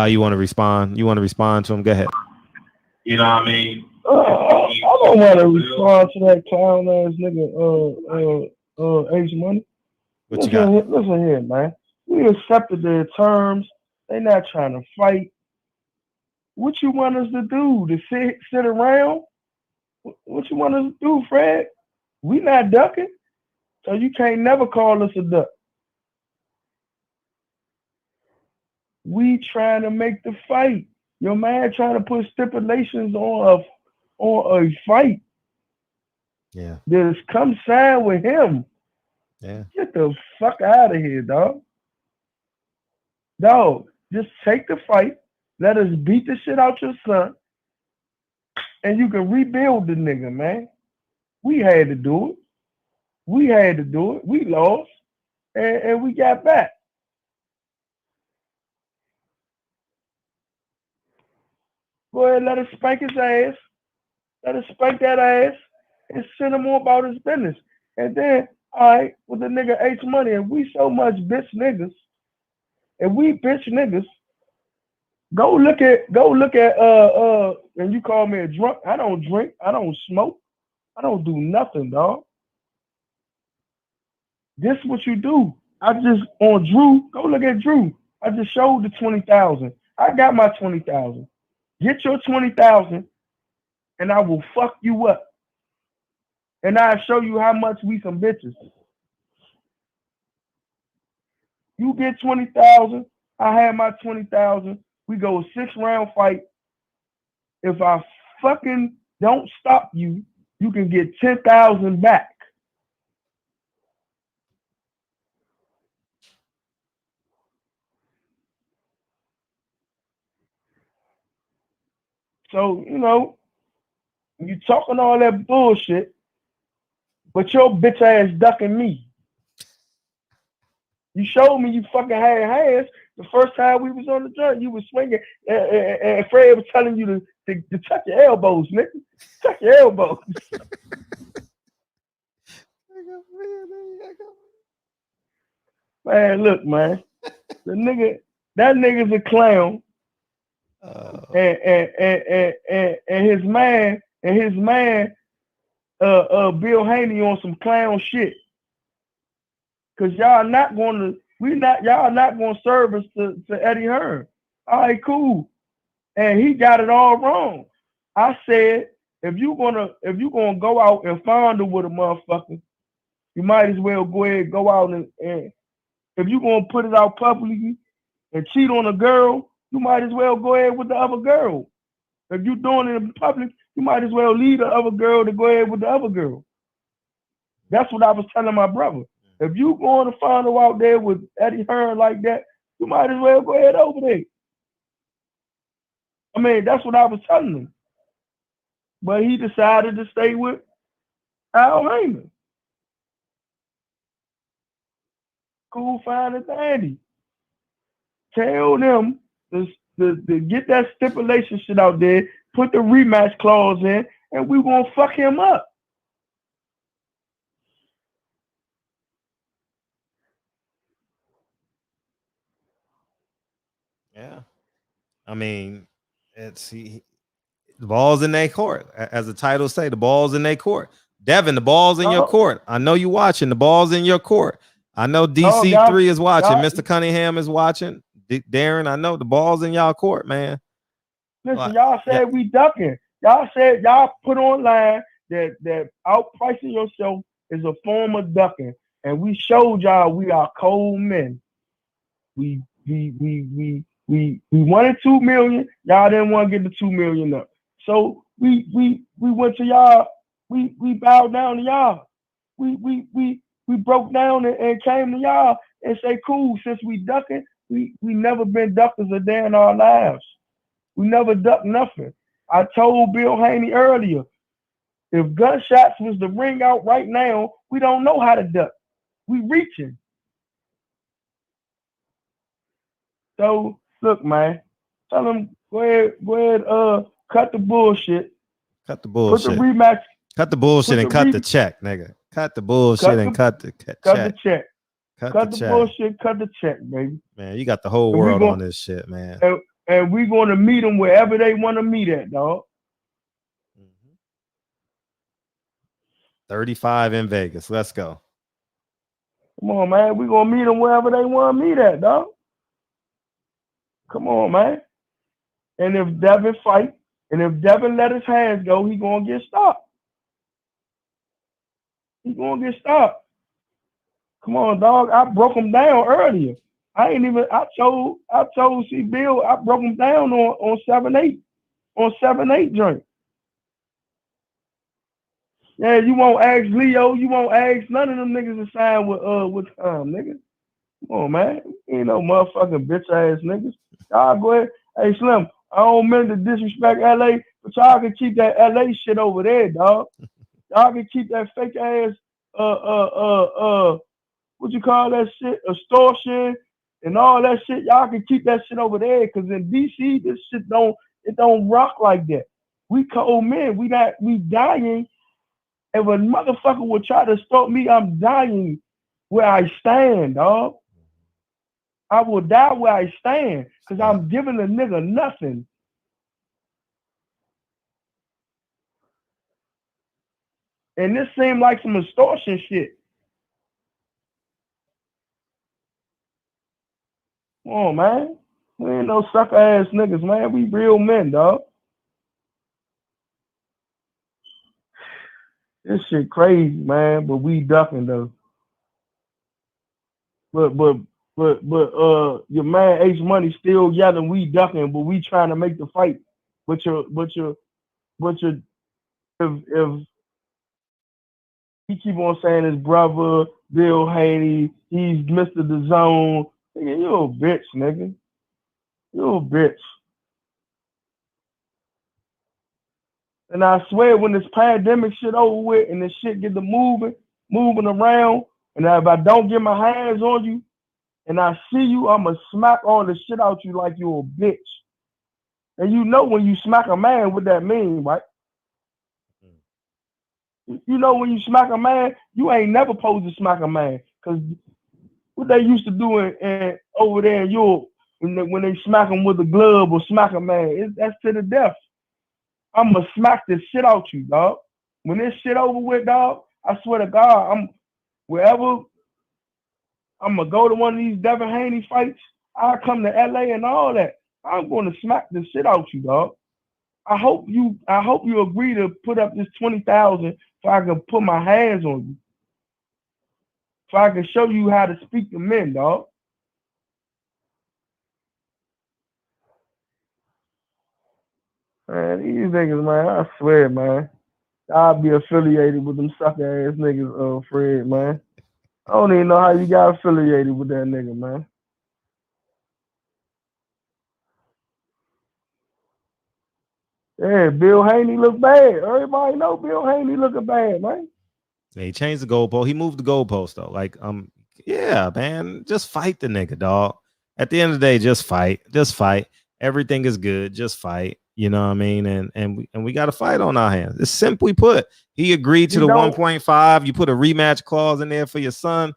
You want to respond? You want to respond to him? Go ahead. You know what I mean? I don't want to respond to that clown ass nigga, H Money. What you got? Listen here, man. We accepted their terms. They not trying to fight. What you want us to do? To sit around? What you want us to do, Fred? We not ducking. So you can't never call us a duck. We trying to make the fight. Your man trying to put stipulations on a fight. Yeah. Just come sign with him. Yeah. Get the fuck out of here, dog. Dog, just take the fight. Let us beat the shit out your son. And you can rebuild the nigga, man. We had to do it. We lost. And we got back. Go ahead, let us spank his ass. Let us spank that ass and send him more about his business. And then, all right, with the nigga H Money, and we so much bitch niggas, and we bitch niggas, go look at and you call me a drunk. I don't drink, I don't smoke, I don't do nothing, dog. This is what you do. I just on Drew, go look at Drew. I just showed the 20,000. I got my 20,000. Get your 20,000 and I will fuck you up. And I'll show you how much we some bitches. You get 20,000, I have my 20,000. We go a 6-round fight. If I fucking don't stop you, you can get 10,000 back. So, you know, you talking all that bullshit, but your bitch ass ducking me. You showed me you fucking had hands the first time we was on the joint. You was swinging, and Fred was telling you to touch your elbows, nigga. Touch your elbows. Man, look, man. That nigga's a clown. And his man Bill Haney on some clown shit. Cause y'all not gonna Y'all not gonna serve us to Eddie Hearn. All right, cool. And he got it all wrong. I said, if you gonna go out and fondle with a motherfucker, you might as well go ahead and go out and if you gonna put it out publicly and cheat on a girl, you might as well go ahead with the other girl. If you doing it in public, you might as well leave the other girl to go ahead with the other girl. That's what I was telling my brother. If you going to fondle out there with Eddie Hearn like that, you might as well go ahead over there. I mean, that's what I was telling him. But he decided to stay with Al Heyman. Cool, fine, and dandy. Tell them to get that stipulation shit out there, put the rematch clause in, and we gonna fuck him up. Yeah. I mean, the ball's in their court. As the title say, the ball's in their court. Devin, the ball's in your court. I know you watching. The ball's in your court. I know DC3 is watching. Mr. Cunningham is watching. Darren, I know the ball's in y'all court, man. Listen, y'all said we ducking. Y'all said y'all put online that outpricing yourself is a form of ducking. And we showed y'all we are cold men. We wanted 2 million. Y'all didn't want to get the 2 million up. So we went to y'all. We bowed down to y'all. We broke down and came to y'all and say, cool, since we ducking, we never been duckers a day in our lives. We never ducked nothing. I told Bill Haney earlier, if gunshots was to ring out right now, we don't know how to duck. We reaching. So look, man, tell them go ahead, cut the bullshit. Cut the bullshit. Put the rematch. Cut the bullshit and cut the check, nigga. Cut the bullshit and cut the check. Cut the check. Cut the check. Bullshit, cut the check, baby. Man, you got the whole world on this shit, man. And we're going to meet them wherever they want to meet at, dog. 35 in Vegas. Let's go. Come on, man. We're going to meet them wherever they want to meet at, dog. Come on, man. And if Devin fight, and if Devin let his hands go, he going to get stopped. He going to get stopped. Come on, dog. I broke him down earlier. I told C Bill, I broke him down on 7-8. On 7-8 joint. Yeah, you won't ask Leo, you won't ask none of them niggas to sign with nigga. Come on, man. Ain't no motherfucking bitch ass niggas. Y'all go ahead. Hey Slim, I don't mean to disrespect LA, but y'all can keep that LA shit over there, dog. Y'all can keep that fake ass what you call that shit? Extortion and all that shit. Y'all can keep that shit over there, cause in DC this shit don't rock like that. We cold men. We dying. If a motherfucker would try to stop me, I'm dying where I stand, dog. I will die where I stand because I'm giving a nigga nothing. And this seemed like some extortion shit. Come on, man. We ain't no sucker ass niggas, man. We real men, dog. This shit crazy, man, but we ducking though. But your man H Money still yelling, we ducking, but we trying to make the fight. But if he keep on saying his brother, Bill Haney, he's Mr. The Zone. Nigga, you a bitch, nigga. You a bitch. And I swear when this pandemic shit over with and this shit get to moving around, and if I don't get my hands on you and I see you, I'ma smack all the shit out you like you a bitch. And you know when you smack a man what that mean, right? You know when you smack a man, you ain't never supposed to smack a man. Cause what they used to do over there in Europe, when they smack him with a glove or smack a man, that's to the death. I'ma smack this shit out you, dog. When this shit over with, dog, I swear to God, I'm wherever I'm gonna go to one of these Devin Haney fights. I'll come to LA and all that. I'm gonna smack the shit out you, dog. I hope you agree to put up this 20,000 so I can put my hands on you. So I can show you how to speak to men, dog. Man, these niggas, man, I swear, man. I'll be affiliated with them sucker ass niggas, Fred, man. I don't even know how you got affiliated with that nigga, man. Yeah, Bill Haney look bad. Everybody know Bill Haney looking bad, man. Yeah, he changed the goalpost. He moved the goalpost though. Like, yeah, man, just fight the nigga, dog. At the end of the day, just fight. Just fight. Everything is good. Just fight. You know what I mean? And we got a fight on our hands. It's simply put. He agreed to the 1.5. You put a rematch clause in there for your son.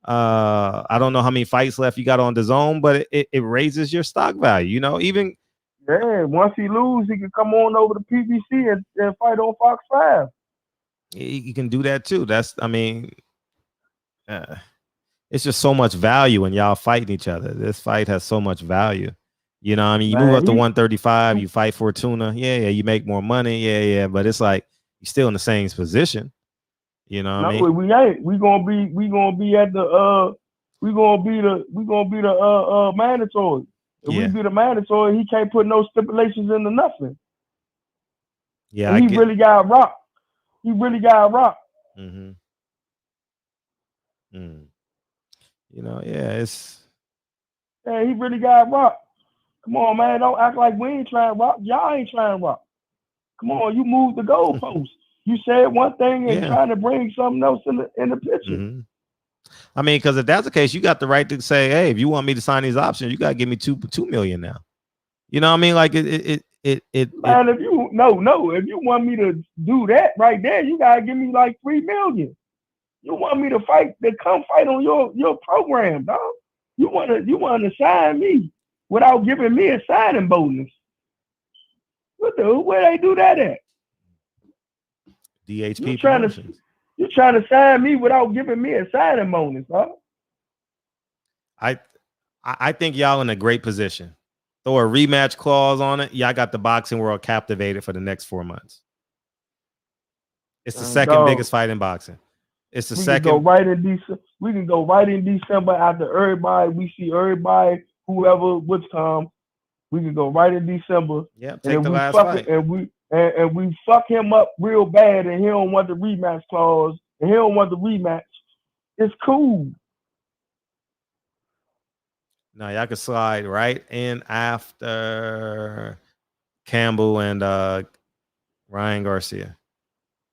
I don't know how many fights left you got on the zone, but it raises your stock value. You know, even once he lose, he can come on over to PBC and fight on Fox 5. You can do that too. It's just so much value when y'all fighting each other. This fight has so much value. You know what I mean? You move up to 135, you fight Fortuna. Yeah, you make more money. Yeah. But it's like you're still in the same position. You know what I mean? We ain't. We gonna be at the we gonna be the mandatory. If we be the mandatory, he can't put no stipulations into nothing. Yeah, he really got rocked. He really got rocked. Mm-hmm. You know, he really got rocked. Come on, man, don't act like we ain't trying to rock. Y'all ain't trying to rock. Come on, you moved the goalpost. You said one thing and trying to bring something else in the picture. Mm-hmm. I mean, because if that's the case, you got the right to say, hey, if you want me to sign these options, you gotta give me 2 million now. You know what I mean? Like man, if you want me to do that right there, you gotta give me like 3 million. You want me to come fight on your program, dog. You want to sign me without giving me a signing bonus. Where they do that at? DHP Promotions. You're trying to sign me without giving me a signing bonus, huh? I think y'all in a great position. Throw a rematch clause on it. Y'all got the boxing world captivated for the next 4 months. It's the second biggest fight in boxing. It's the second. We can go right in December after everybody. We see everybody, whoever, which time. We can go right in December. Yeah, take the last fight. And we fuck him up real bad, and he don't want the rematch clause, and he don't want the rematch. It's cool. Now y'all can slide right in after Campbell and Ryan Garcia.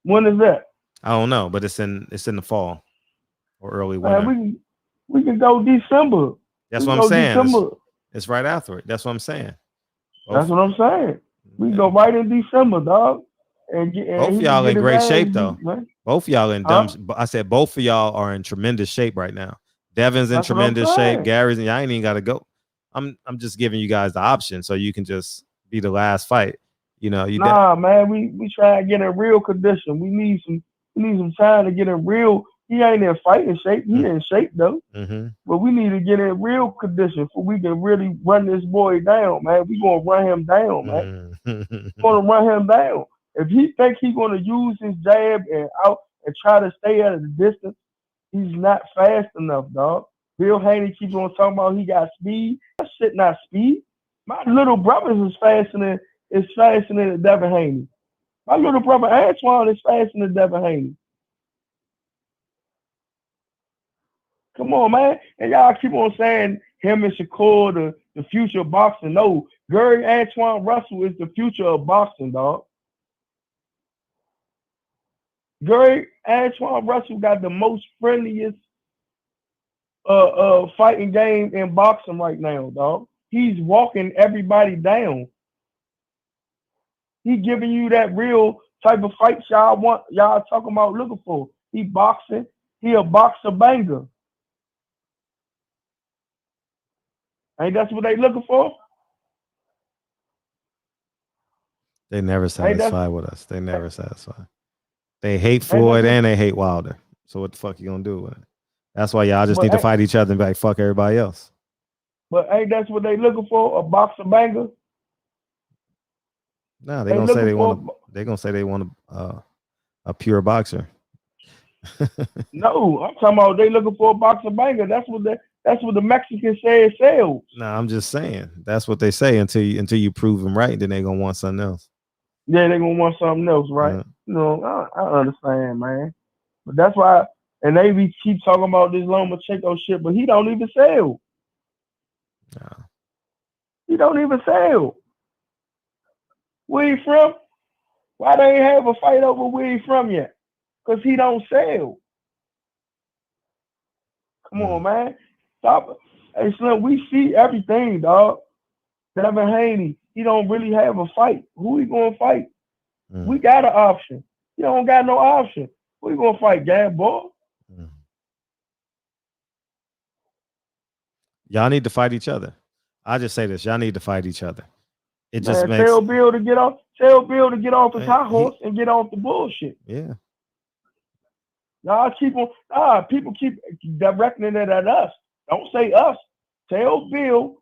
When is that? I don't know, but it's in the fall or early winter. We can go December. That's what I'm saying. It's right after it. That's what I'm saying. That's what I'm saying. We can go right in December, dog. And both of y'all in great shape, though. Both of y'all in dumb. I said both of y'all are in tremendous shape right now. Devin's in tremendous shape. Gary's and y'all ain't even got to go. I'm just giving you guys the option so you can just be the last fight. You know, man. We try to get in real condition. We need some time to get in real. He ain't in fighting shape. He in shape though. Mm-hmm. But we need to get in real condition so we can really run this boy down, man. We gonna run him down, man. Gonna run him down. If he think he's gonna use his jab and try to stay at a distance, he's not fast enough, dog. Bill Haney keeps on talking about he got speed. That shit not speed. My little brother is faster than Devin Haney. My little brother Antoine is faster than Devin Haney. Come on, man. And y'all keep on saying him and Shakur, the future of boxing. No, Gary Antoine Russell is the future of boxing, dog. Gary Antoine Russell got the most friendliest fighting game in boxing right now, dog. He's walking everybody down. He giving you that real type of fight y'all talking about looking for. He boxing. He a boxer banger. Ain't that's what they looking for? They never satisfy with us. They never satisfy. They hate Floyd and they hate Wilder. So what the fuck you gonna do with it? That's why y'all just need to fight each other and be like, fuck everybody else. But ain't that's what they looking for? A boxer banger? No, they're gonna say they want. They're gonna say they want a pure boxer. No, I'm talking about they looking for a boxer banger. That's what the Mexicans say it sells. No, I'm just saying that's what they say until you prove them right. Then they gonna want something else. Yeah, they gonna want something else, right? Yeah. You know, I understand, man. But that's why, and they keep talking about this Lomachenko shit, but he don't even sell. No. He don't even sell. Where he from? Why they ain't have a fight over where he from yet? Because he don't sell. Come on, man. Stop. Hey, Slim, we see everything, dog. Devin Haney, he don't really have a fight. Who he gonna fight? We got an option. He don't got no option. Who he gonna fight, Gamble? Y'all need to fight each other. I just say this: y'all need to fight each other. It just makes tell Bill to get off. Tell Bill to get off his high horse and get off the bullshit. Yeah. Y'all keep on. People keep directing it at us. Don't say us. Tell Bill.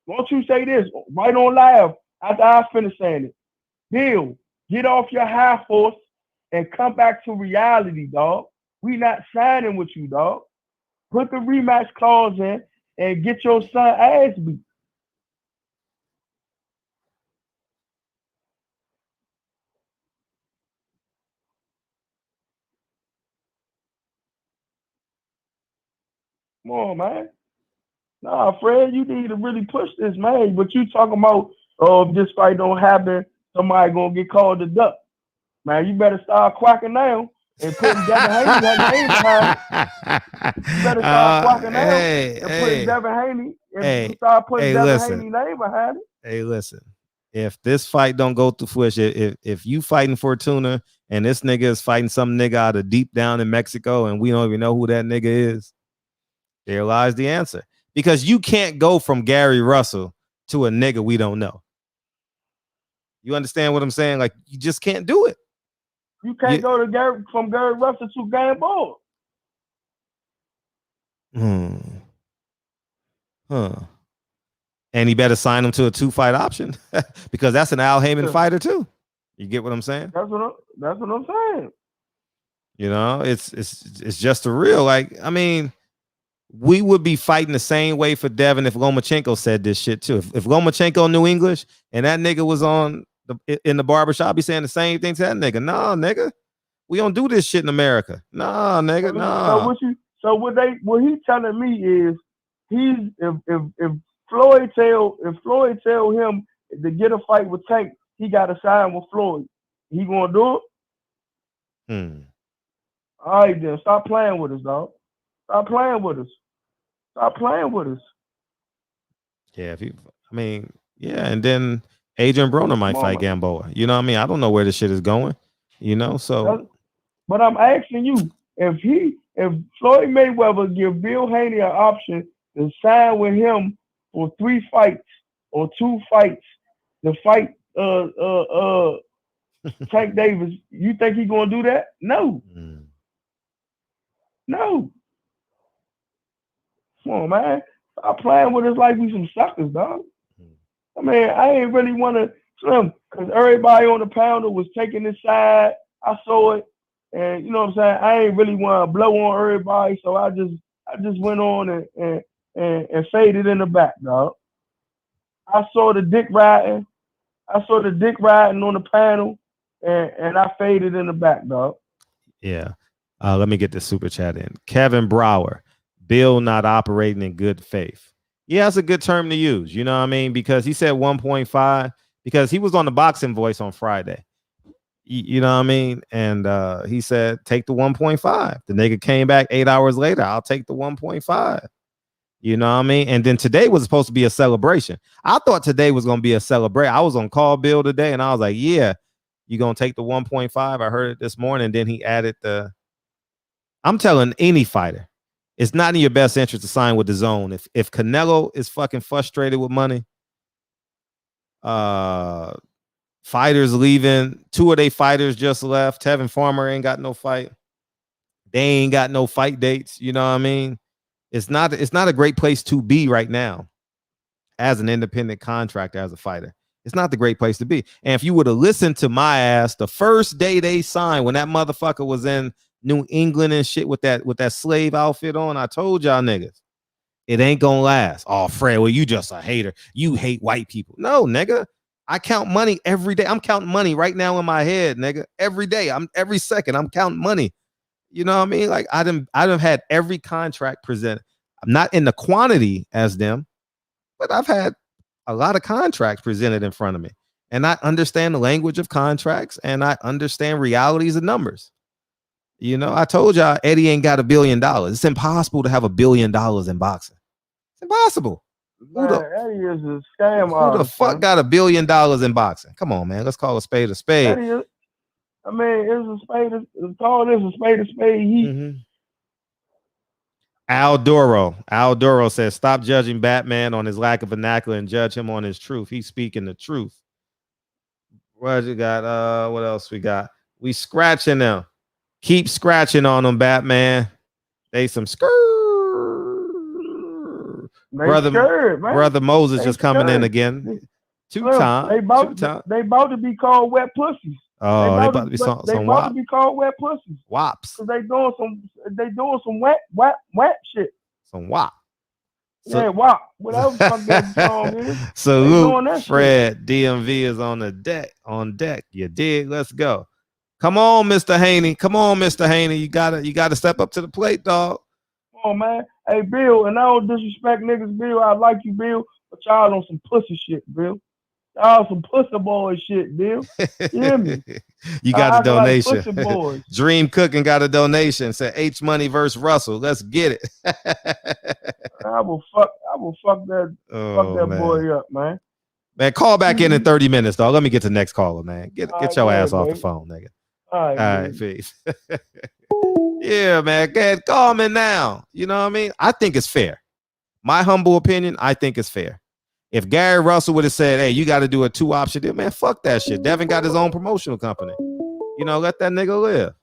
Won't you say this right on live after I finish saying it? Bill, get off your high horse and come back to reality, dog. We not signing with you, dog. Put the rematch clause in and get your son ass beat. Come on, man. Nah, Fred, you need to really push this, man. But you talking about, if this fight don't happen, somebody gonna get called a duck. Man, you better start quacking now and putting Devin Haney name behind it. You better start quacking now and putting Devin Haney and start putting Devin Haney name behind it. Hey, listen. If this fight don't go through fruition, if you fighting Fortuna and this nigga is fighting some nigga out of deep down in Mexico and we don't even know who that nigga is, there lies the answer. Because you can't go from Gary Russell to a nigga we don't know. You understand what I'm saying? Like, you just can't do it. You can't go to from Gary Russell to Gamble. And he better sign him to a 2-fight option because that's an Al Heyman fighter too. You get what I'm saying? That's what I'm saying. You know, it's just a real, like, I mean, we would be fighting the same way for Devin if Lomachenko said this shit too. If Lomachenko knew English and that nigga was in the barbershop, be saying the same thing to that nigga. Nah, nigga, we don't do this shit in America. Nah, nigga, nah. So what he telling me is if Floyd tell him to get a fight with Tank, he got to sign with Floyd. He gonna do it? All right, then stop playing with us, dog. Stop playing with us. Stop playing with us. Yeah, and then Adrian Broner might fight Gamboa. You know what I mean? I don't know where this shit is going. You know, so. But I'm asking you, if Floyd Mayweather give Bill Haney an option to sign with him for 3 fights or 2 fights to fight Tank Davis, you think he gonna do that? No. No. Come on, man. Stop playing with us like we some suckers, dog. I mean, I ain't really want to Slim because everybody on the panel was taking his side. I saw it, and you know what I'm saying. I ain't really want to blow on everybody, so I just went on and faded in the back, dog. I saw the dick riding. I saw the dick riding on the panel, and I faded in the back, dog. Yeah. Let me get the super chat in. Kevin Brower, Bill not operating in good faith. Yeah, that's a good term to use. You know what I mean? Because he said 1.5 because he was on the Boxing Voice on Friday. You know what I mean? And he said, take the 1.5. The nigga came back 8 hours later. I'll take the 1.5. You know what I mean? And then today was supposed to be a celebration. I thought today was going to be a celebration. I was on Call Bill today and I was like, yeah, you're going to take the 1.5. I heard it this morning. And then he added I'm telling any fighter, it's not in your best interest to sign with the zone. If Canelo is fucking frustrated with money, fighters leaving, 2 of their fighters just left. Tevin Farmer ain't got no fight. They ain't got no fight dates. You know what I mean? It's not a great place to be right now as an independent contractor, as a fighter. It's not the great place to be. And if you would have listened to my ass the first day they signed, when that motherfucker was in New England and shit with that slave outfit on, I told y'all niggas, it ain't gonna last. Oh, Fred, well, you just a hater. You hate white people. No, nigga. I count money every day. I'm counting money right now in my head, nigga. Every day. Every second I'm counting money. You know what I mean? Like I done had every contract presented. I'm not in the quantity as them, but I've had a lot of contracts presented in front of me. And I understand the language of contracts and I understand realities of numbers. You know, I told y'all Eddie ain't got $1 billion. It's impossible to have $1 billion in boxing. It's impossible. Man, Eddie is a scam Who artist. the fuck got $1 billion in boxing? Come on, man. Let's call a spade a spade. Eddie is, I mean, it's a spade. Call this a spade a spade. Al Doro says, stop judging Batman on his lack of vernacular and judge him on his truth. He's speaking the truth. What you got? What else we got? We scratching them. Keep scratching on them, Batman. They some Brother Moses just coming in again. Two times. They about to be called wet pussies. Oh, they about to be some about to be called wet pussies. Wops. Cause they doing some wet shit. Some wop. Yeah, wop. Whatever the fuck that song is. Salute, Fred. DMV is on the deck. On deck. You dig? Let's go. Come on, Mr. Haney. Come on, Mr. Haney. You gotta step up to the plate, dog. Come on, man. Hey, Bill, and I don't disrespect niggas, Bill. I like you, Bill, but y'all on some pussy shit, Bill. Y'all some pussy boy shit, Bill. You hear me? You got a donation. Like pussy boys. Dream Cooking got a donation. Said H Money versus Russell. Let's get it. I will fuck that boy up, man. Man, call back in 30 minutes, dog. Let me get to the next caller, man. Get your ass off the phone, nigga. All right, peace. Yeah, man. Get call me now. You know what I mean? I think it's fair. My humble opinion, I think it's fair. If Gary Russell would have said, hey, you got to do a 2-option deal, man, fuck that shit. Devin got his own promotional company. You know, let that nigga live.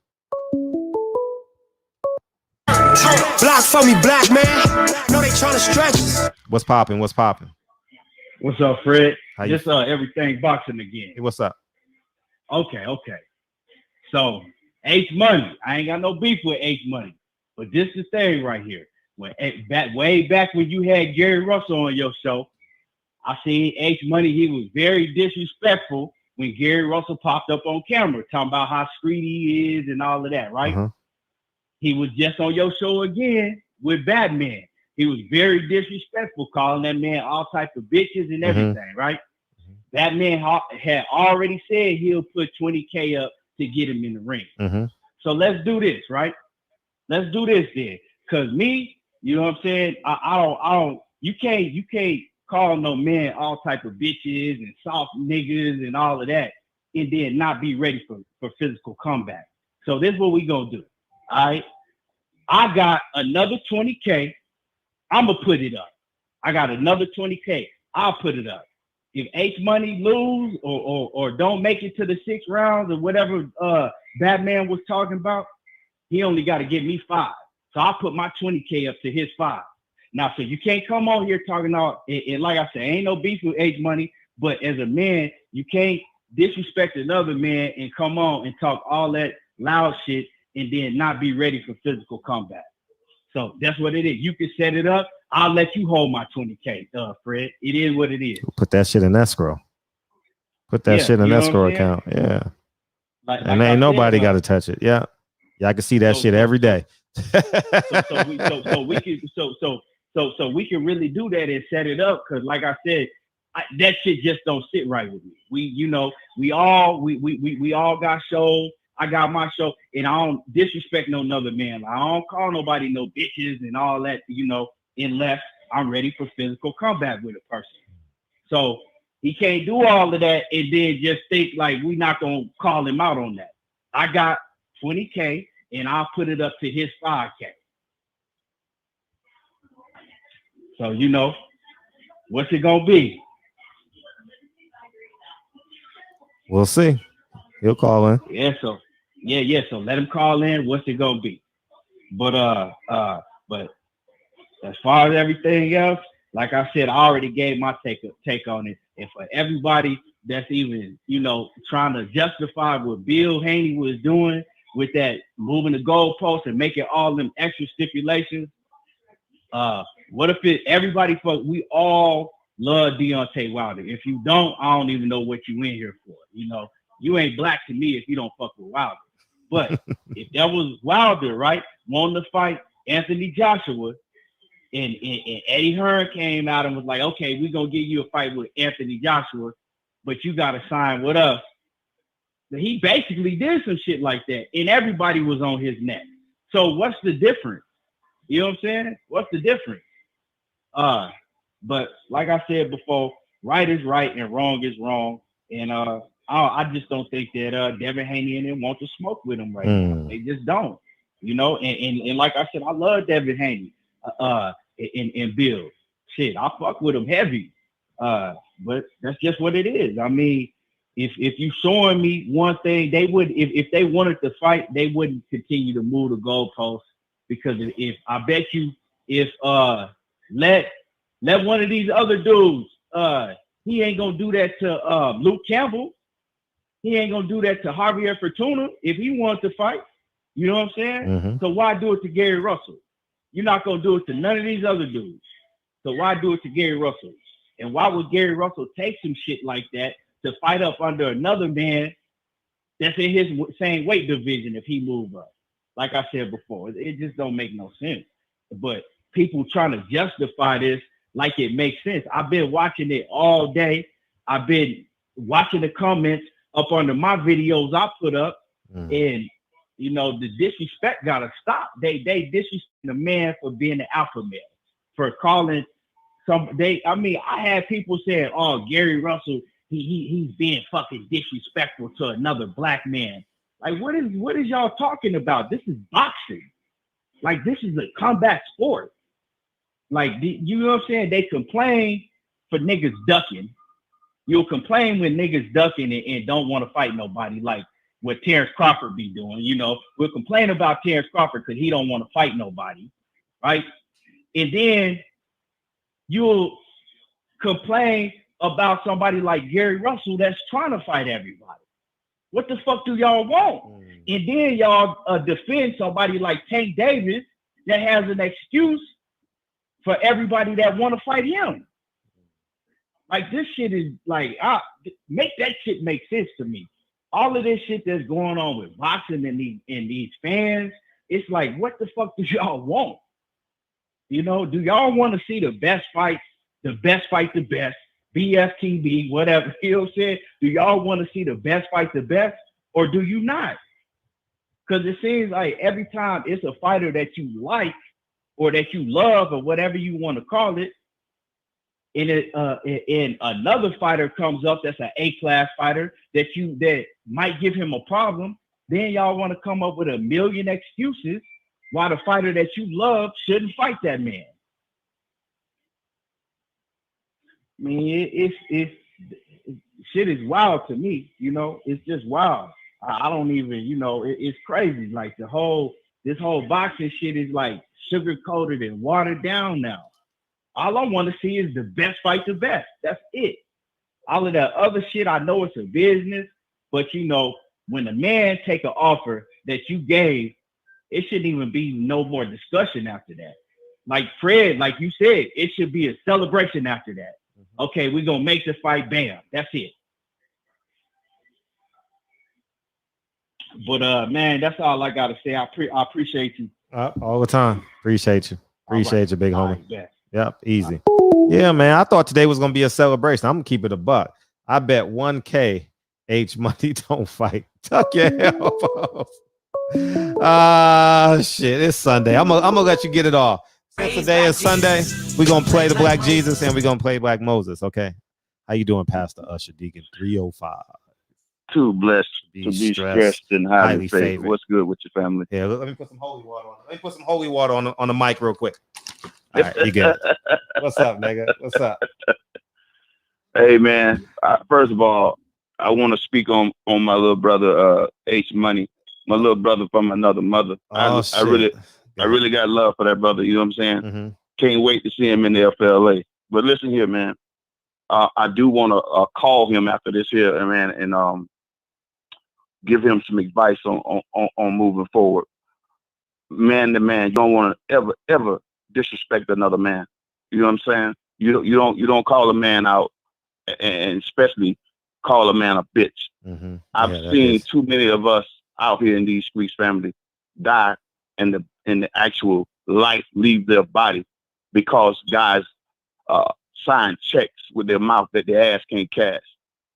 Block for me, black man. No, they trying to stretch us. What's popping? What's up, Fred? Just everything boxing again. Hey, what's up? Okay. So H Money, I ain't got no beef with H Money, but this is the thing right here. When way back when you had Gary Russell on your show, I seen H Money. He was very disrespectful when Gary Russell popped up on camera, talking about how street he is and all of that, right? He was just on your show again with Batman. He was very disrespectful, calling that man all types of bitches and everything, right? Batman had already said he'll put $20K up to get him in the ring. So let's do this, right? Let's do this then. Cause me, you know what I'm saying? I don't, you can't call no man all type of bitches and soft niggas and all of that and then not be ready for physical combat. So this is what we gonna do. All right. I got another 20K. I'm gonna put it up. I got another 20K. I'll put it up. If H Money lose or don't make it to the 6 rounds or whatever Batman was talking about, he only got to get me 5. So I'll put my 20K up to his 5. Now, so you can't come on here talking about and like I said, ain't no beef with H Money, but as a man, you can't disrespect another man and come on and talk all that loud shit and then not be ready for physical combat. So that's what it is. You can set it up. I'll let you hold my 20K, Fred. It is what it is. Put that shit in escrow. Put that shit in escrow account. Yeah. And ain't nobody got to touch it. Yeah. I can see that shit every day. So we can really do that and set it up because, like I said, that shit just don't sit right with me. We all got shows. I got my show, and I don't disrespect no another man. I don't call nobody no bitches and all that. Unless I'm ready for physical combat with a person. So he can't do all of that and then just think like we not gonna call him out on that. I got 20K and I'll put it up to his 5K. So what's it gonna be? We'll see. He'll call in. Yeah. So let him call in. What's it gonna be? But as far as everything else, like I said, I already gave my take on it. And for everybody that's even, trying to justify what Bill Haney was doing with that moving the goalpost and making all them extra stipulations, what if we all love Deontay Wilder? If you don't, I don't even know what you in here for. You ain't black to me if you don't fuck with Wilder. But if that was Wilder, right, wanting to fight Anthony Joshua, and Eddie Hearn came out and was like, okay, we're going to give you a fight with Anthony Joshua, but you got to sign with us. But he basically did some shit like that, and everybody was on his neck. So what's the difference? You know what I'm saying? What's the difference? But like I said before, right is right and wrong is wrong. And I just don't think that Devin Haney and them want to smoke with him right now. They just don't. And like I said, I love Devin Haney. And Bill, shit, I fuck with them heavy, but that's just what it is. I mean, if you showing me one thing, they would, if they wanted to fight, they wouldn't continue to move the goalposts, because if I bet you, if let one of these other dudes, he ain't gonna do that to Luke Campbell, he ain't gonna do that to Javier Fortuna if he wants to fight. You know what I'm saying? Mm-hmm. So why do it to Gary Russell? You're not going to do it to none of these other dudes. So why do it to Gary Russell? And why would Gary Russell take some shit like that to fight up under another man that's in his same weight division if he moved up? Like I said before, it just don't make no sense. But people trying to justify this like it makes sense. I've been watching it all day. I've been watching the comments up under my videos I put up, and the disrespect gotta stop. They disrespect the man for being an alpha male, for calling I had people saying, "Oh, Gary Russell, he's being fucking disrespectful to another black man." Like, what is y'all talking about? This is boxing. Like, this is a combat sport. Like, you know what I'm saying? They complain for niggas ducking. You'll complain when niggas ducking and don't want to fight nobody, like what Terrence Crawford be doing. We'll complain about Terrence Crawford because he don't want to fight nobody, right? And then you'll complain about somebody like Gary Russell that's trying to fight everybody. What the fuck do y'all want? And then y'all defend somebody like Tank Davis that has an excuse for everybody that want to fight him. Like, this shit is like, make that shit make sense to me. All of this shit that's going on with boxing and these fans, it's like, what the fuck do y'all want? Do y'all want to see the best fight, the best, BFTB, whatever, you know what I'm saying? Do y'all want to see the best fight, the best, or do you not? Because it seems like every time it's a fighter that you like or that you love or whatever you want to call it, and another fighter comes up that's an A-class fighter that might give him a problem, then y'all want to come up with a million excuses why the fighter that you love shouldn't fight that man. I mean, it's shit is wild to me. It's just wild. I don't even, it's crazy. Like, this whole boxing shit is like sugar coated and watered down now. All I want to see is the best fight the best. That's it. All of that other shit, I know it's a business, but when a man take an offer that you gave, it shouldn't even be no more discussion after that. Like Fred, like you said, it should be a celebration after that. Okay, we're gonna make the fight, bam. That's it. But man, that's all I gotta say. I appreciate you. All the time. Appreciate you. Appreciate you, big homie. Right, yep, easy. Yeah, man. I thought today was gonna be a celebration. I'm gonna keep it a buck. I bet 1K H Money don't fight. Tuck your elbows. Shit. It's Sunday. I'm gonna let you get it off. Since today is Sunday, we're gonna play the Black Jesus and we're gonna play Black Moses. Okay. How you doing, Pastor Usher Deacon 305? Too blessed to be stressed and highly favored. What's good with your family? Yeah, let me put some holy water on. Let me put some holy water on the mic real quick. All right, you good? What's up, nigga? What's up? Hey, man. First of all, I want to speak on my little brother H Money, my little brother from another mother. Oh, I really I really got love for that brother. You know what I'm saying? Can't wait to see him in the FLA. But listen here, man. I do want to call him after this here, man, and give him some advice on moving forward. Man to man, you don't want to ever disrespect another man. You know what I'm saying? You don't call a man out, and especially call a man a bitch. I've seen too many of us out here in these streets, family, die and the actual life leave their body because guys sign checks with their mouth that their ass can't cash.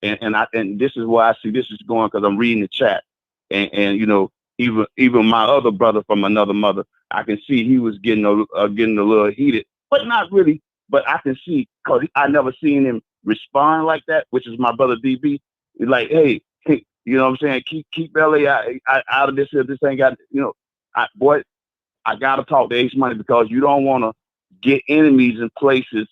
And this is why I see this is going, because I'm reading the chat, and you know, even my other brother from another mother, I can see he was getting a little heated, but not really. But I can see, because I never seen him respond like that, which is my brother DB. He's like, hey, you know what I'm saying? Keep LA out of this here. This ain't got, you know, I gotta talk to Ace Money, because you don't want to get enemies in places.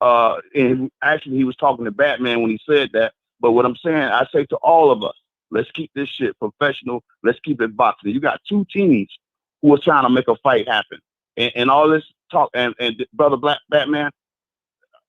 And actually, he was talking to Batman when he said that. But what I'm saying, I say to all of us, let's keep this shit professional. Let's keep it boxing. You got two teams who are trying to make a fight happen, and all this talk. And brother Batman,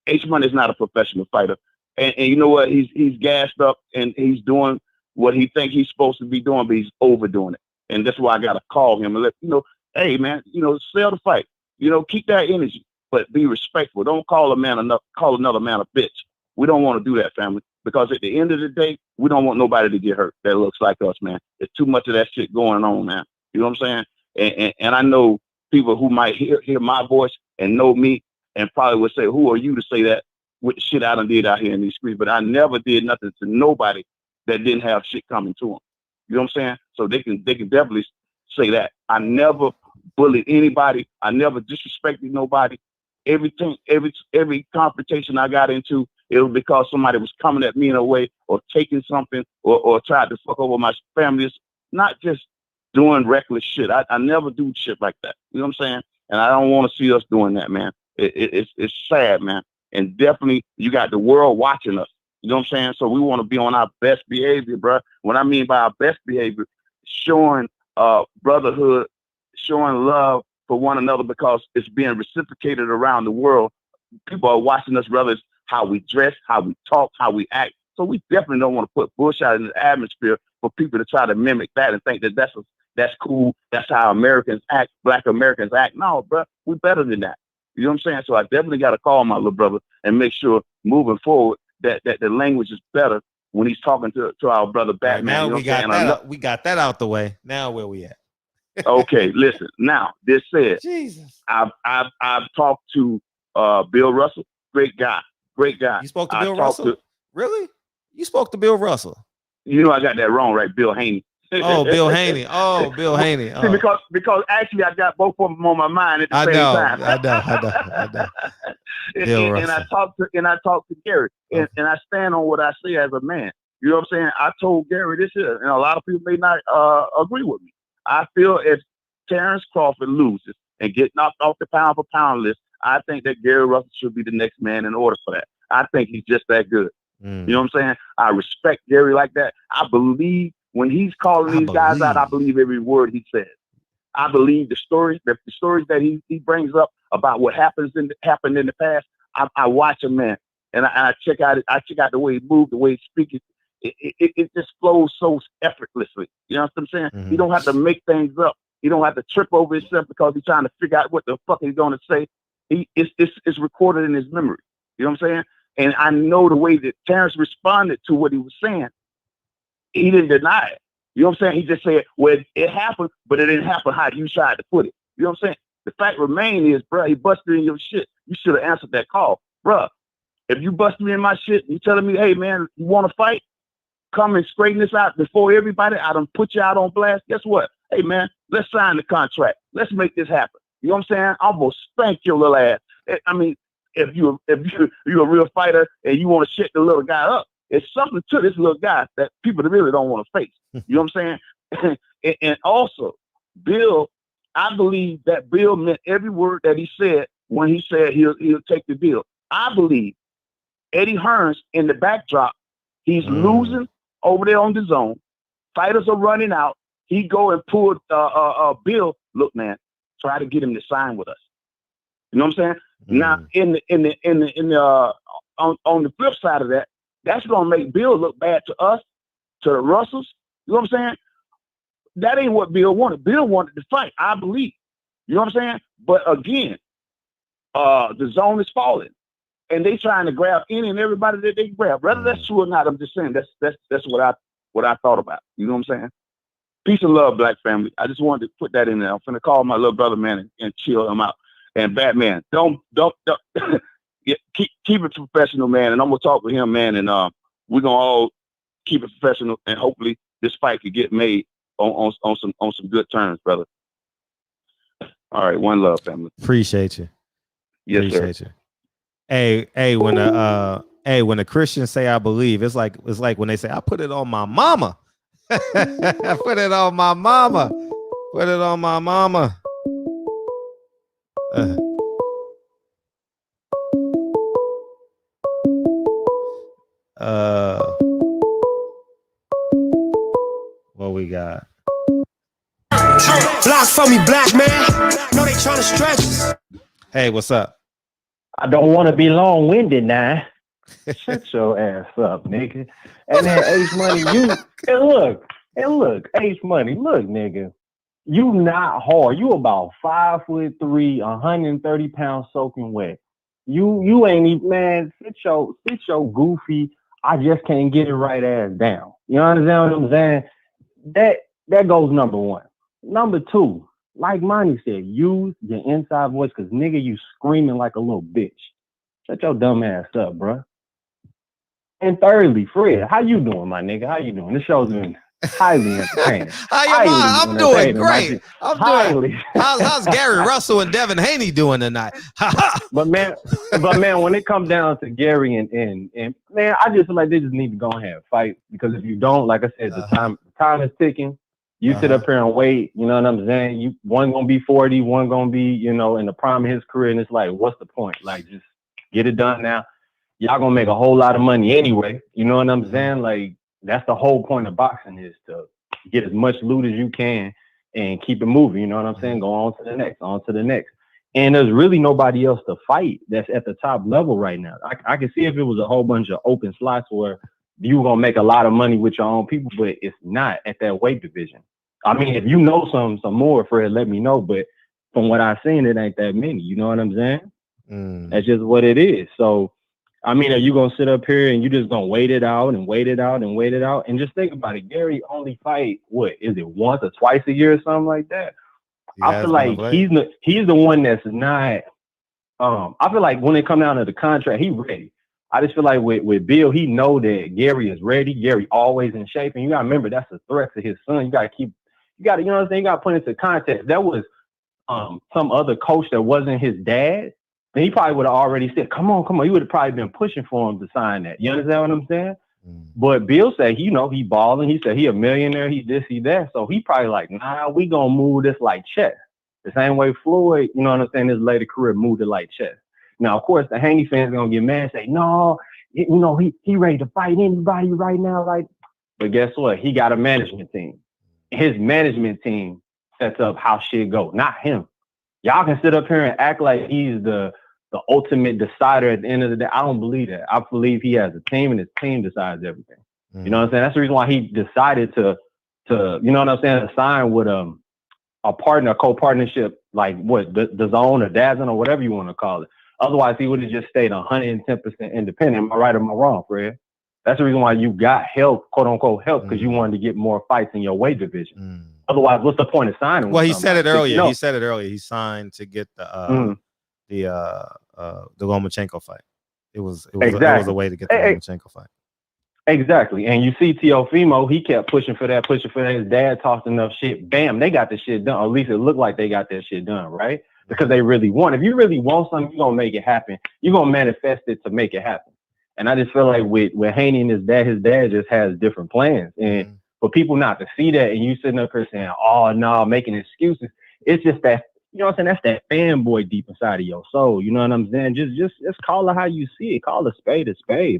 H Money is not a professional fighter, and you know what? He's gassed up and he's doing what he thinks he's supposed to be doing, but he's overdoing it. And that's why I gotta call him and let you know, hey man, you know, sell the fight. You know, keep that energy, but be respectful. Don't call another man a bitch. We don't want to do that, family, because at the end of the day, we don't want nobody to get hurt that looks like us, man. There's too much of that shit going on, man. You know what I'm saying? And I know people who might hear my voice and know me and probably would say, who are you to say that with the shit I done did out here in these streets? But I never did nothing to nobody that didn't have shit coming to them. You know what I'm saying? So they can definitely say that. I never bullied anybody. I never disrespected nobody. Every confrontation I got into, it was because somebody was coming at me in a way or taking something or tried to fuck over my family. It's not just doing reckless shit. I never do shit like that. You know what I'm saying? And I don't want to see us doing that, man. It's sad, man. And definitely you got the world watching us. You know what I'm saying? So we want to be on our best behavior, bro. What I mean by our best behavior, showing brotherhood, showing love for one another, because it's being reciprocated around the world. People are watching us, brothers, how we dress, how we talk, how we act. So we definitely don't want to put bullshit in the atmosphere for people to try to mimic that and think that that's cool. That's how Americans act, Black Americans act. No, bro, we better than that. You know what I'm saying? So I definitely got to call my little brother and make sure moving forward that the language is better when he's talking to our brother Batman. Now you know we got that. We got that out the way. Now where we at? Okay, listen. Now this said, Jesus, I've talked to Bill Russell. Great guy. You spoke to Bill Russell? Really? You spoke to Bill Russell? You know I got that wrong, right? Bill Haney. Oh, Bill Haney. Oh, Bill Haney. Oh. See, because actually I got both of them on my mind at the same time. I know. And I talked to Gary, and I stand on what I say as a man. You know what I'm saying? I told Gary this here, and a lot of people may not agree with me. I feel if Terrence Crawford loses and get knocked off the pound for pound list, I think that Gary Russell should be the next man in order for that. I think he's just that good. You know what I'm saying? I respect Gary like that. I believe when he's calling these guys out, I believe every word he says. I believe the stories that he brings up about what happened in the past. I watch him, man, and I check out the way he moves, the way he speaks. It just flows so effortlessly. You know what I'm saying? He don't have to make things up. He don't have to trip over himself because he's trying to figure out what the fuck he's going to say. It's recorded in his memory. You know what I'm saying? And I know the way that Terrence responded to what he was saying. He didn't deny it. You know what I'm saying? He just said, well, it happened, but it didn't happen how you tried to put it. You know what I'm saying? The fact remains is, bro, he busted in your shit. You should have answered that call. Bro, if you busted me in my shit, you telling me, hey, man, you want to fight? Come and straighten this out before everybody. I done put you out on blast. Guess what? Hey, man, let's sign the contract. Let's make this happen. You know what I'm saying? I'm going to spank your little ass. I mean, if you're a real fighter and you want to shit the little guy up, it's something to this little guy that people really don't want to face. You know what I'm saying? And also, Bill, I believe that Bill meant every word that he said when he said he'll take the deal. I believe Eddie Hearns in the backdrop, he's losing over there on the zone. Fighters are running out. He go and pull Bill. Look, man, Try to get him to sign with us. You know what I'm saying? Now, on the flip side of that, that's gonna make Bill look bad to us, to the Russells. You know what I'm saying? That ain't what Bill wanted. Bill wanted to fight, I believe. You know what I'm saying? But again, the zone is falling, and they trying to grab any and everybody that they grab. Whether that's true or not, I'm just saying that's what I thought about. You know what I'm saying? Peace and love, Black family. I just wanted to put that in there. I'm finna call my little brother, man, and chill him out. And Batman, don't keep it professional, man. And I'm gonna talk with him, man, and we're gonna all keep it professional, and hopefully this fight could get made on some good terms, brother. All right, one love, family. Appreciate you. Yes, Appreciate sir. you. Hey, when the Christians say I believe, it's like when they say I put it on my mama. I put it on my mama. Put it on my mama. What we got? Block for me, black man. No, they trying to stretch us. Hey, what's up? I don't want to be long-winded now. Shut your ass up, nigga. And then H Money, and look, H Money, look, nigga. You not hard. You about 5'3", 130 pounds soaking wet. You ain't even, man, sit your goofy, I just can't get it right ass down. You understand what I'm saying? That goes number one. Number two, like Monty said, use your inside voice, because nigga, you screaming like a little bitch. Shut your dumb ass up, bro. And thirdly, Fred, how you doing, my nigga? How you doing? This show's been highly entertaining. I'm doing great. Highly. How's Gary Russell and Devin Haney doing tonight? but man, when it comes down to Gary and man, I just feel like they just need to go ahead and fight, because if you don't, like I said, the time is ticking. You sit up here and wait, you know what I'm saying? One gonna be 40, one gonna be, in the prime of his career, and it's like, what's the point? Like, just get it done now. Y'all gonna make a whole lot of money anyway. You know what I'm saying? Like, that's the whole point of boxing, is to get as much loot as you can and keep it moving. You know what I'm saying? Go on to the next. And there's really nobody else to fight that's at the top level right now. I can see if it was a whole bunch of open slots where you were gonna make a lot of money with your own people, but it's not at that weight division. I mean, if you know some more, Fred, let me know. But from what I've seen, it ain't that many. You know what I'm saying? That's just what it is. So, I mean, are you gonna sit up here and you just gonna wait it out and wait it out and wait it out? And just think about it. Gary only fight, what is it, once or twice a year or something like that? I feel like he's the one that's not. I feel like when it come down to the contract, he ready. I just feel like with Bill, he know that Gary is ready. Gary always in shape, and you gotta remember that's a threat to his son. You gotta you know what I'm saying? You gotta put into context. That was some other coach that wasn't his dad. And he probably would have already said, come on. He would have probably been pushing for him to sign that. You understand what I'm saying? But Bill said, he balling. He said he a millionaire. He this, he that. So he probably like, nah, we gonna move this like chess. The same way Floyd, you know what I'm saying, his later career moved it like chess. Now, of course, the Haney fans gonna get mad and say, no, he ready to fight anybody right now, right? But guess what? He got a management team. His management team sets up how shit go, not him. Y'all can sit up here and act like he's the ultimate decider at the end of the day. I don't believe that. I believe he has a team, and his team decides everything. You know what I'm saying? That's the reason why he decided to you know what I'm saying, to sign with a co-partnership, like the Zone or DAZN or whatever you want to call it. Otherwise, he would have just stayed 110% independent. Am I right or am I wrong, Fred? That's the reason why you got help, quote unquote help, because you wanted to get more fights in your weight division. Otherwise, what's the point of signing? Well, he said it earlier. He said it earlier. He signed to get the Lomachenko fight. It was a way to get the Lomachenko fight. Exactly. And you see Teofimo, he kept pushing for that. His dad talked enough shit. Bam, they got the shit done. Or at least it looked like they got that shit done, right? Because they really want. If you really want something, you're gonna make it happen. You're gonna manifest it to make it happen. And I just feel like with Haney and his dad just has different plans. And for people not to see that, and you sitting up here saying, oh no, making excuses, it's just that, you know what I'm saying, that's that fanboy deep inside of your soul. You know what I'm saying? Just call it how you see it. Call a spade,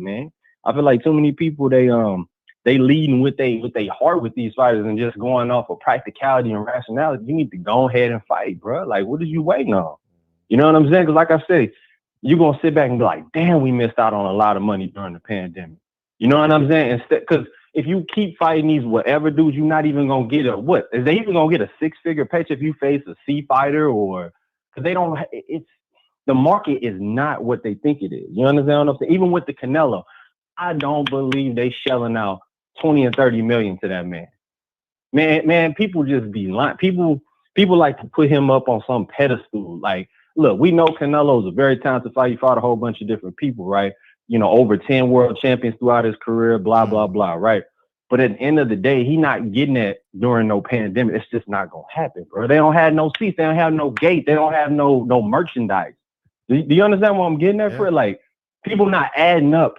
man. I feel like too many people, they they leading with they heart with these fighters and just going off of practicality and rationality. You need to go ahead and fight, bro. Like, what are you waiting on? You know what I'm saying? Because like I said, you're going to sit back and be like, damn, we missed out on a lot of money during the pandemic. You know what I'm saying? Instead, because if you keep fighting these whatever dudes, you're not even going to get what? Is they even going to get a 6-figure paycheck if you face a C fighter? Or because they don't, it's, the market is not what they think it is. You understand what I'm saying? Even with the Canelo, I don't believe they shelling out 20 and 30 million to that man. Man, people just be lying. People like to put him up on some pedestal. Like, look, we know Canelo's a very talented fighter. He fought a whole bunch of different people, right? You know, over 10 world champions throughout his career, blah, blah, blah, right? But at the end of the day, he not getting that during no pandemic. It's just not going to happen, bro. They don't have no seats. They don't have no gate. They don't have no merchandise. Do you understand what I'm getting at, Fred? Like, people not adding up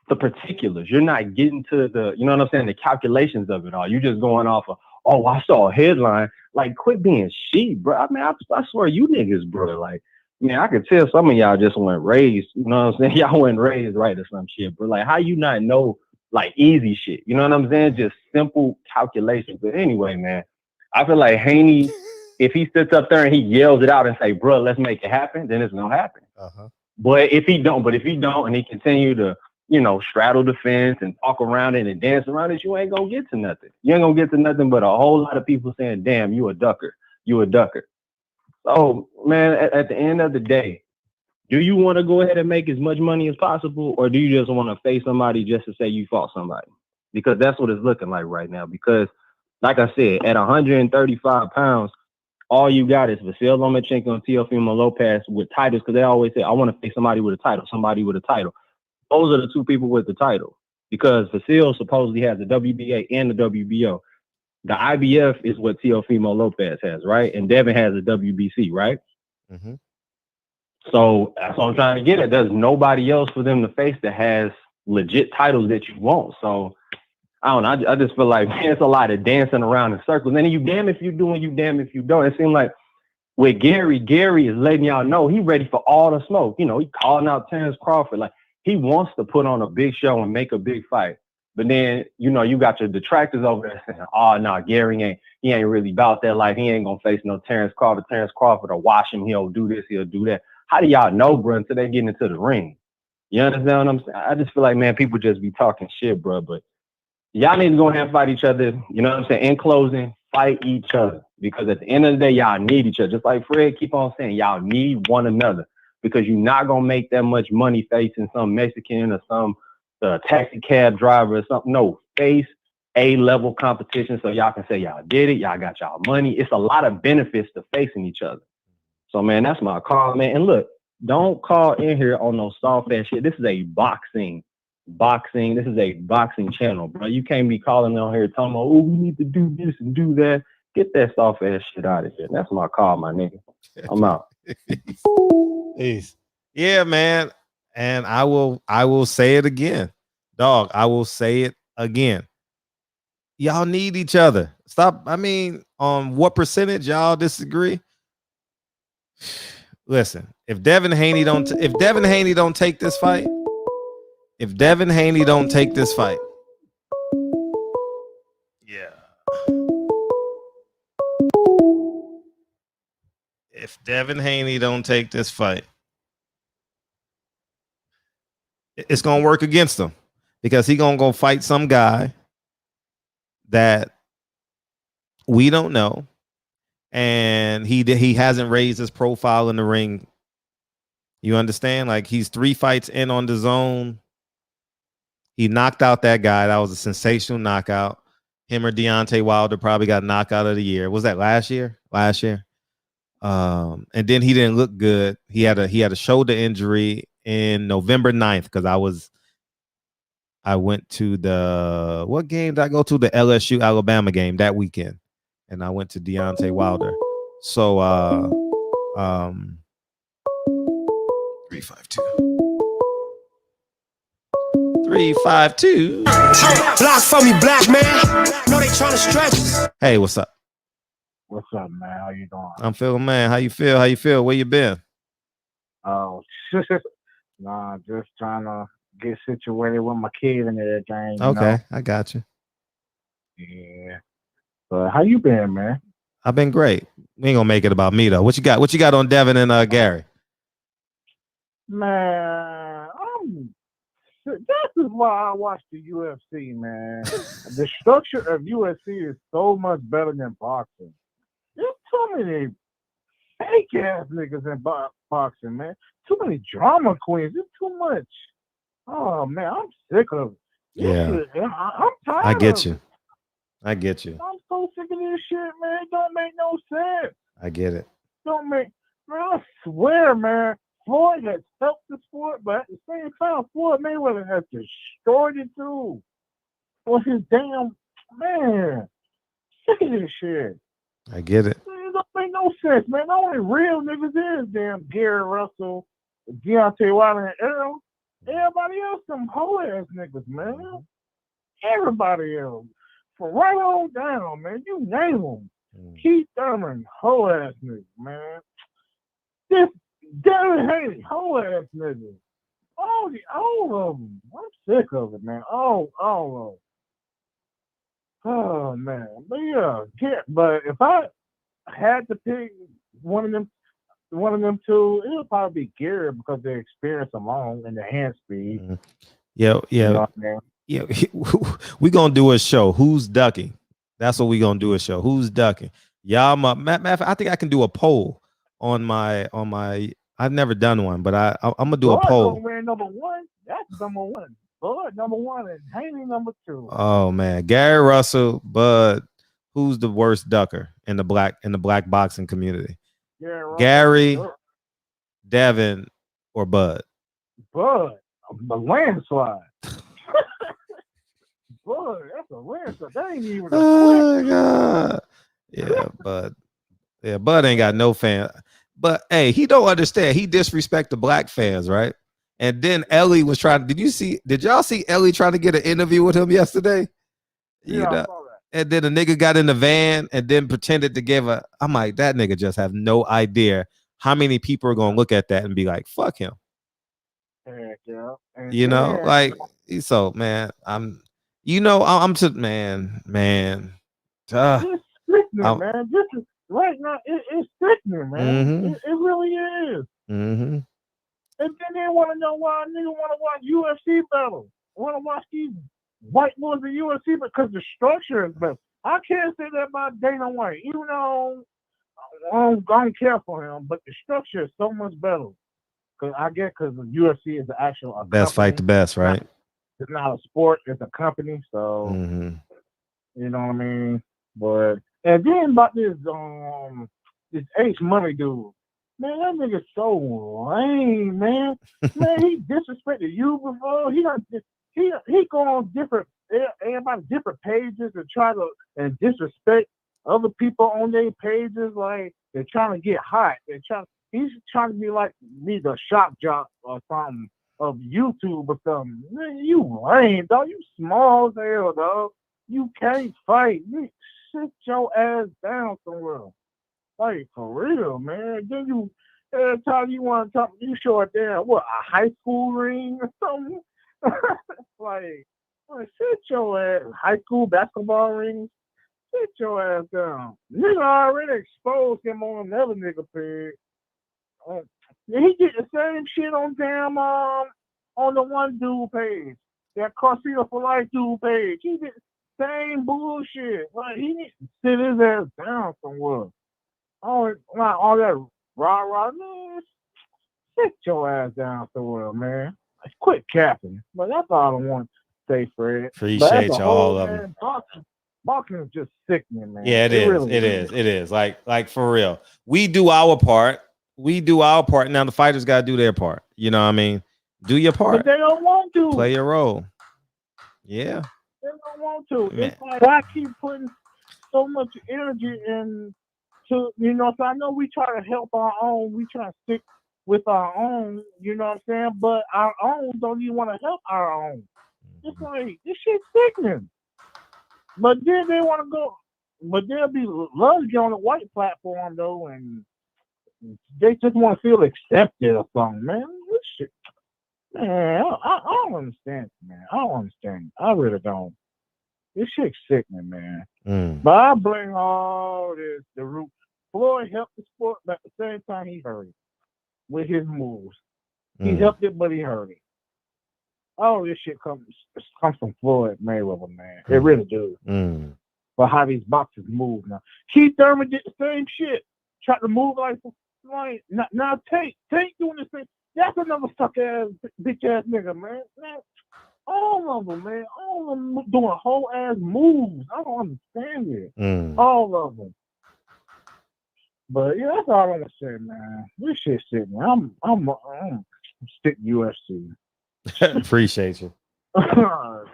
the particulars. You're not getting to the, you know what I'm saying, the calculations of it all. You're just going off of, oh, I saw a headline. Like, quit being sheep, bro. I mean, I swear you niggas, bro. Like, man, I could tell some of y'all just weren't raised, you know what I'm saying? Y'all weren't raised right or some shit, bro. Like, how you not know, like, easy shit? You know what I'm saying? Just simple calculations. But anyway, man, I feel like Haney, if he sits up there and he yells it out and say, bro, let's make it happen, then it's gonna happen. But if he don't, and he continue to, you know, straddle the fence and talk around it and dance around it, you ain't gonna get to nothing. You ain't gonna get to nothing but a whole lot of people saying, damn, you a ducker. You a ducker. So, man, at the end of the day, do you want to go ahead and make as much money as possible, or do you just want to face somebody just to say you fought somebody? Because that's what it's looking like right now. Because, like I said, at 135 pounds, all you got is Vasil Lomachenko and Teofimo Lopez with titles, because they always say, I want to face somebody with a title, somebody with a title. Those are the two people with the title, because Vasil supposedly has the WBA and the WBO. The IBF is what Teofimo Lopez has, right? And Devin has a WBC, right? Mm-hmm. So that's what I'm trying to get at. There's nobody else for them to face that has legit titles that you want. So I don't know. I just feel like, man, it's a lot of dancing around in circles. And you damn if you do and you damn if you don't. It seems like with Gary is letting y'all know he ready for all the smoke. You know, he calling out Terrence Crawford. Like, he wants to put on a big show and make a big fight. But then, you know, you got your detractors over there saying, oh, no, Gary ain't really about that life. He ain't going to face no Terrence Crawford. Terrence Crawford will watch him. He'll do this. He'll do that. How do y'all know, bro, until they get into the ring? You understand what I'm saying? I just feel like, man, people just be talking shit, bro. But y'all need to go ahead and fight each other. You know what I'm saying? In closing, fight each other. Because at the end of the day, y'all need each other. Just like Fred keep on saying, y'all need one another. Because you're not going to make that much money facing some Mexican or some taxi cab driver or something. No, face A-level competition so y'all can say y'all did it, y'all got y'all money. It's a lot of benefits to facing each other. So, man, that's my call, man. And look, don't call in here on no soft-ass shit. This is a boxing. This is a boxing channel, bro. You can't be calling on here telling me, oh, we need to do this and do that. Get that soft-ass shit out of here. That's my call, my nigga. I'm out. Peace. Yeah, man. And I will say it again. Dog, I will say it again. Y'all need each other. Stop. I mean, on what percentage y'all disagree? Listen, if Devin Haney don't take this fight, if Devin Haney don't take this fight, yeah. If Devin Haney don't take this fight, it's gonna work against him, because he gonna go fight some guy that we don't know, and he hasn't raised his profile in the ring. You understand? Like, he's 3 fights in on the zone. He knocked out that guy. That was a sensational knockout. Him or Deontay Wilder probably got knockout of the year. Was that last year? And then he didn't look good. He had a shoulder injury in November 9th, because I went to what game did I go to? The LSU Alabama game that weekend. And I went to Deontay Wilder. So 352. Block for me, black man. No, they trying to stretch us. Hey, what's up? What's up, man? How you doing? I'm feeling, man. How you feel? Where you been? Oh, nah, just trying to get situated with my kid and everything. Okay, I got you. Yeah. But how you been, man? I've been great. We ain't gonna make it about me though. What you got? What you got on Devin and Gary? Man, this is why I watch the UFC, man. The structure of UFC is so much better than boxing. There's too many fake ass niggas in boxing, man. Too many drama queens. It's too much. Oh man, I'm sick of it. Yeah, I'm tired. I get you. I get you. I'm so sick of this shit, man. It don't make no sense. I get it. Don't make, man. I swear, man. Floyd has helped the sport, but at the same time, Floyd Mayweather has destroyed it too. For his damn man. Sick of this shit. I get it. It don't make no sense, man. The only real niggas is damn Gary Russell, Deontay Wilder, and Earl. Everybody else, some whole ass niggas, man. Everybody else. From right on down, man. You name them. Keith Thurman, whole ass niggas, man. This Devin Haney, whole ass niggas. All of them. I'm sick of it, man. All of them. Oh man, but yeah, but if I had to pick one of them two, it would probably be Gary because their experience alone and the hand speed. Mm-hmm. Yeah. You know what I mean? Yeah, we gonna do a show. Who's ducking? That's what we gonna do a show. Who's ducking? Y'all, I think I can do a poll on my. I've never done one, but I'm gonna do a poll. Number one. That's number one. Bud number one and Haney number two. Oh man, Gary Russell, Bud. Who's the worst ducker in the black boxing community? Gary, Devin, or Bud? Bud, a landslide. Bud, that's a landslide. That ain't even. Oh my God. Yeah, Bud. Yeah, Bud ain't got no fan. But hey, he don't understand. He disrespect the black fans, right? And then Ellie was trying. Did y'all see Ellie trying to get an interview with him yesterday? Yeah, I saw that. And then the nigga got in the van and then pretended to give a. I'm like, that nigga just have no idea how many people are gonna look at that and be like, fuck him. Heck yeah. You know, like so, man. I'm just man. It's sickening, man. This is right now. It's sickening, man. Mm-hmm. It really is. Mm-hmm. And then they want to know why nigga want to watch UFC battles. Want to watch these white boys in UFC because the structure is better. I can't say that about Dana White, even though I don't care for him, but the structure is so much better. Because the UFC is the actual best company. fight the best, right? It's not a sport; it's a company. So you know what I mean. But and then about this H Money dude. Man, that nigga's so lame, man. Man, he disrespected you before. He go on everybody's different pages and try to disrespect other people on their pages. Like they're trying to get hot. He's trying to be like me, the shock jock or something of YouTube or something. Man, you lame, dog. You small as hell, dog. You can't fight. You sit your ass down somewhere. Like, for real, man. Then you, every time you want to talk, you show it there, a high school ring or something? like, sit your ass, high school basketball ring, sit your ass down. Nigga already exposed him on another nigga page. He did the same shit on damn, on the one dude page. That Casino for Life dude page. He did the same bullshit. Like, he needs to sit his ass down somewhere. Not all that rah-rah, man. Sit your ass down somewhere, man. Quit capping. But that's all I want to say, Fred. Appreciate all of them. Boxing is just sickening, man. Yeah, it is. Like for real. We do our part. Now the fighters got to do their part. You know what I mean? Do your part. But they don't want to. Play your role. Yeah. They don't want to. It's like I keep putting so much energy in. So I know we try to help our own. We try to stick with our own, you know what I'm saying? But our own don't even want to help our own. It's like, this shit's sickening. But then they want to go, but they'll be love to get on the white platform, though, and they just want to feel accepted or something, man. This shit, man, I don't understand, man. I don't understand. I really don't. This shit's sickening, man. But I blame all this the root. Floyd helped the sport, but at the same time he hurt it with his moves. He helped it, but he hurt it. All this shit comes from Floyd Mayweather, man. It really does. But how these boxers move now. Keith Thurman did the same shit. Tried to move like now Tank doing the same. That's another suck ass bitch ass nigga, man. All of them, man. All of them doing whole ass moves. I don't understand it. All of them. But yeah, that's all I gotta say, man. This shit's sick, man. I'm stick UFC. Appreciate you. Yeah,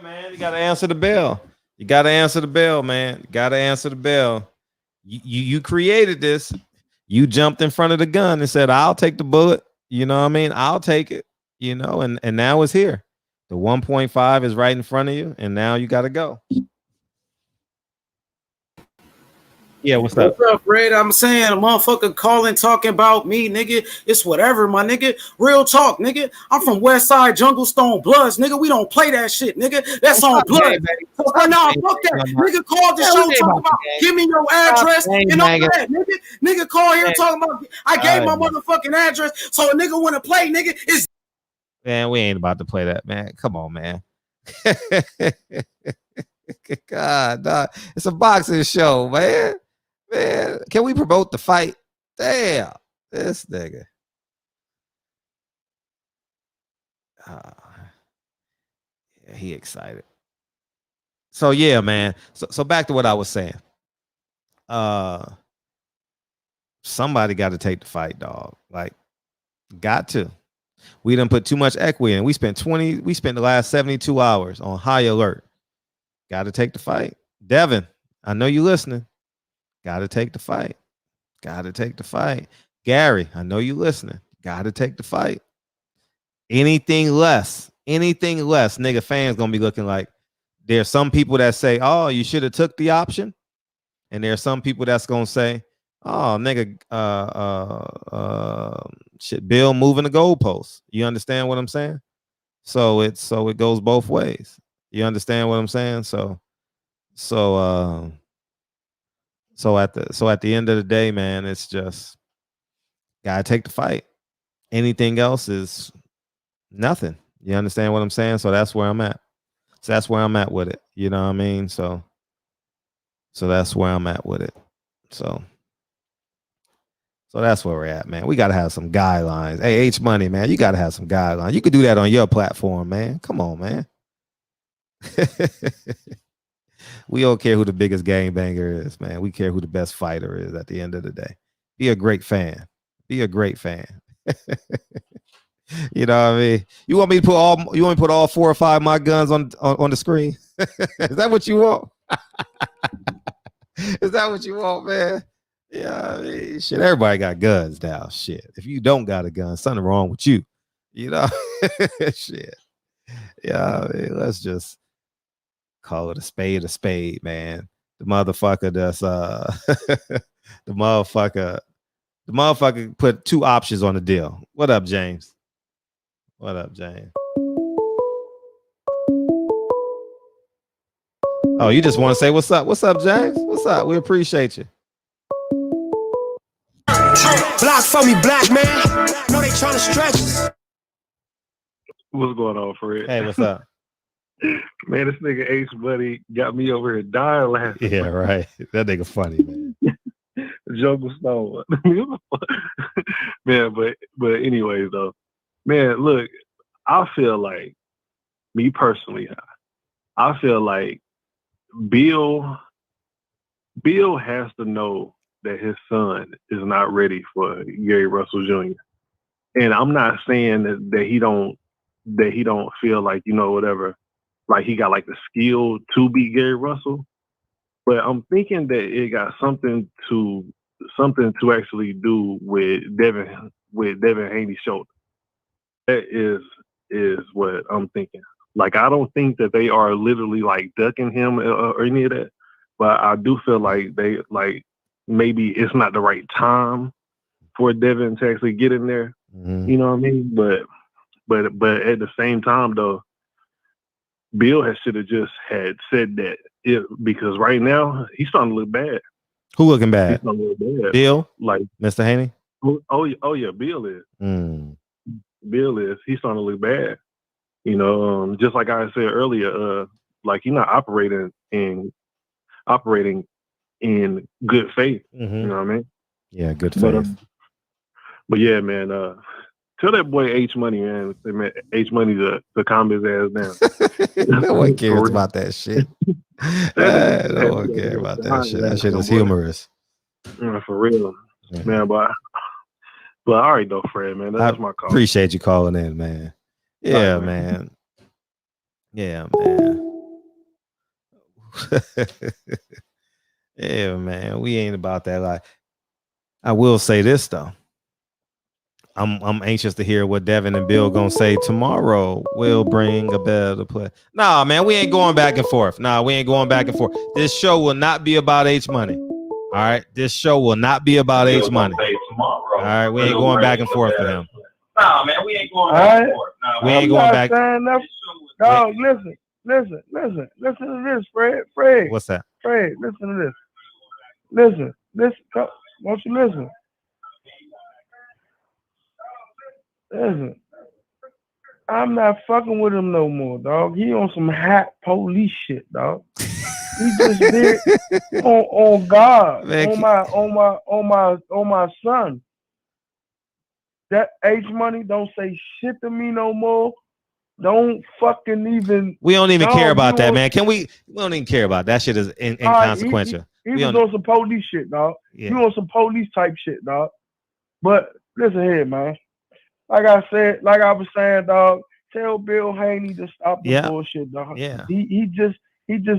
man. You gotta answer the bell. You gotta answer the bell, man. You gotta answer the bell. You created this. You jumped in front of the gun and said, "I'll take the bullet." You know what I mean? I'll take it. You know, and now it's here. The 1.5 is right in front of you, and now you got to go. Yeah, what's up? What's up, Red? I'm saying a motherfucker calling, talking about me, nigga. It's whatever, my nigga. Real talk, nigga. I'm from West Side Jungle Stone Bloods, nigga. We don't play that shit, nigga. That's on blood. So right now, fuck that. Nigga called the show talking about, give me your address and all that, nigga. Nigga call here talking about, I gave my motherfucking address, so a nigga want to play, nigga. Is man, we ain't about to play that, man. Come on, man. God, dog. It's a boxing show, man. Man, can we promote the fight? Damn, this nigga. Yeah, he excited. So yeah, man. So back to what I was saying. Somebody got to take the fight, dog. Like, got to. We done put too much equity in. We spent the last 72 hours on high alert. Got to take the fight. Devin, I know you listening. Got to take the fight. Got to take the fight. Gary, I know you listening. Got to take the fight. Anything less, nigga, fans gonna be looking like. There's some people that say, "Oh, you should have took the option," and there's some people that's gonna say, "Oh, nigga, shit, Bill moving the goalposts." You understand what I'm saying? So it goes both ways. You understand what I'm saying? So at the end of the day, man, it's just gotta take the fight. Anything else is nothing. You understand what I'm saying? So that's where I'm at. So that's where I'm at with it. You know what I mean? So that's where I'm at with it. So that's where we're at, man. We gotta have some guidelines. Hey, H Money, man, you gotta have some guidelines. You could do that on your platform, man. Come on, man. We don't care who the biggest gangbanger is, man. We care who the best fighter is at the end of the day. Be a great fan. Be a great fan. You know what I mean? You want me to put all 4 or 5 of my guns on the screen? Is that what you want? Is that what you want, man? Yeah, I mean, shit. Everybody got guns now. Shit. If you don't got a gun, something wrong with you. You know? Shit. Yeah, I mean, let's just call it a spade, man. The motherfucker that's the motherfucker put 2 options on the deal. What up, James? What up, James? Oh, you just want to say what's up? What's up, James? What's up? We appreciate you. Block for me, black man. No, they trying to stretch us. What's going on, Fred? Hey, what's up? Man, this nigga Ace Buddy got me over here dying laughing. Yeah, right. That nigga funny, man. Jungle Stone. Man, but anyways, though. Man, look, I feel like, me personally, I feel like Bill has to know that his son is not ready for Gary Russell Jr. And I'm not saying that he don't feel like, you know, whatever, like he got like the skill to beat Gary Russell. But I'm thinking that it got something to actually do with Devin Haney's shoulder. That is what I'm thinking. Like, I don't think that they are literally like ducking him or any of that, but I do feel like they like maybe it's not the right time for Devin to actually get in there. Mm-hmm. You know what I mean? But But at the same time though, Bill should have just had said that because right now he's starting to look bad. Who looking bad? He's starting to look bad. Bill, like Mr. Haney. Oh yeah, Bill is. Bill is. He's starting to look bad. You know, just like I said earlier, like he's not operating in good faith. You know what I mean? Yeah, good faith. But yeah, man. Tell that boy H Money, man. H Money to calm his ass down. No one cares about that shit. No one cares about that shit. That shit is humorous. For real, man. But all right though, Fred, man. That's my call. Appreciate you calling in, man. Yeah, right, man. Yeah, man. Yeah, man. We ain't about that life. I will say this though. I'm anxious to hear what Devin and Bill gonna say tomorrow. We'll bring a better play. Nah, man, we ain't going back and forth. Nah, we ain't going back and forth. This show will not be about H Money. All right, this show will not be about H Money. All right, we ain't going back and forth with him. Nah, man, we ain't going back and forth. Nah, we ain't going back. Dog, listen to this, Fred. What's that? Fred, listen to this. Listen. Won't you listen? Listen, I'm not fucking with him no more, dog. He on some hat police shit, dog. He just did on God, man, on my son. That H Money don't say shit to me no more. Don't fucking even. We don't even care about that, man. We don't even care about that shit. Is inconsequential. He was on some police shit, dog. Yeah. You on some police type shit, dog. But listen here, man. Like I was saying, dog, tell Bill Haney to stop the bullshit, dog. Yeah. He just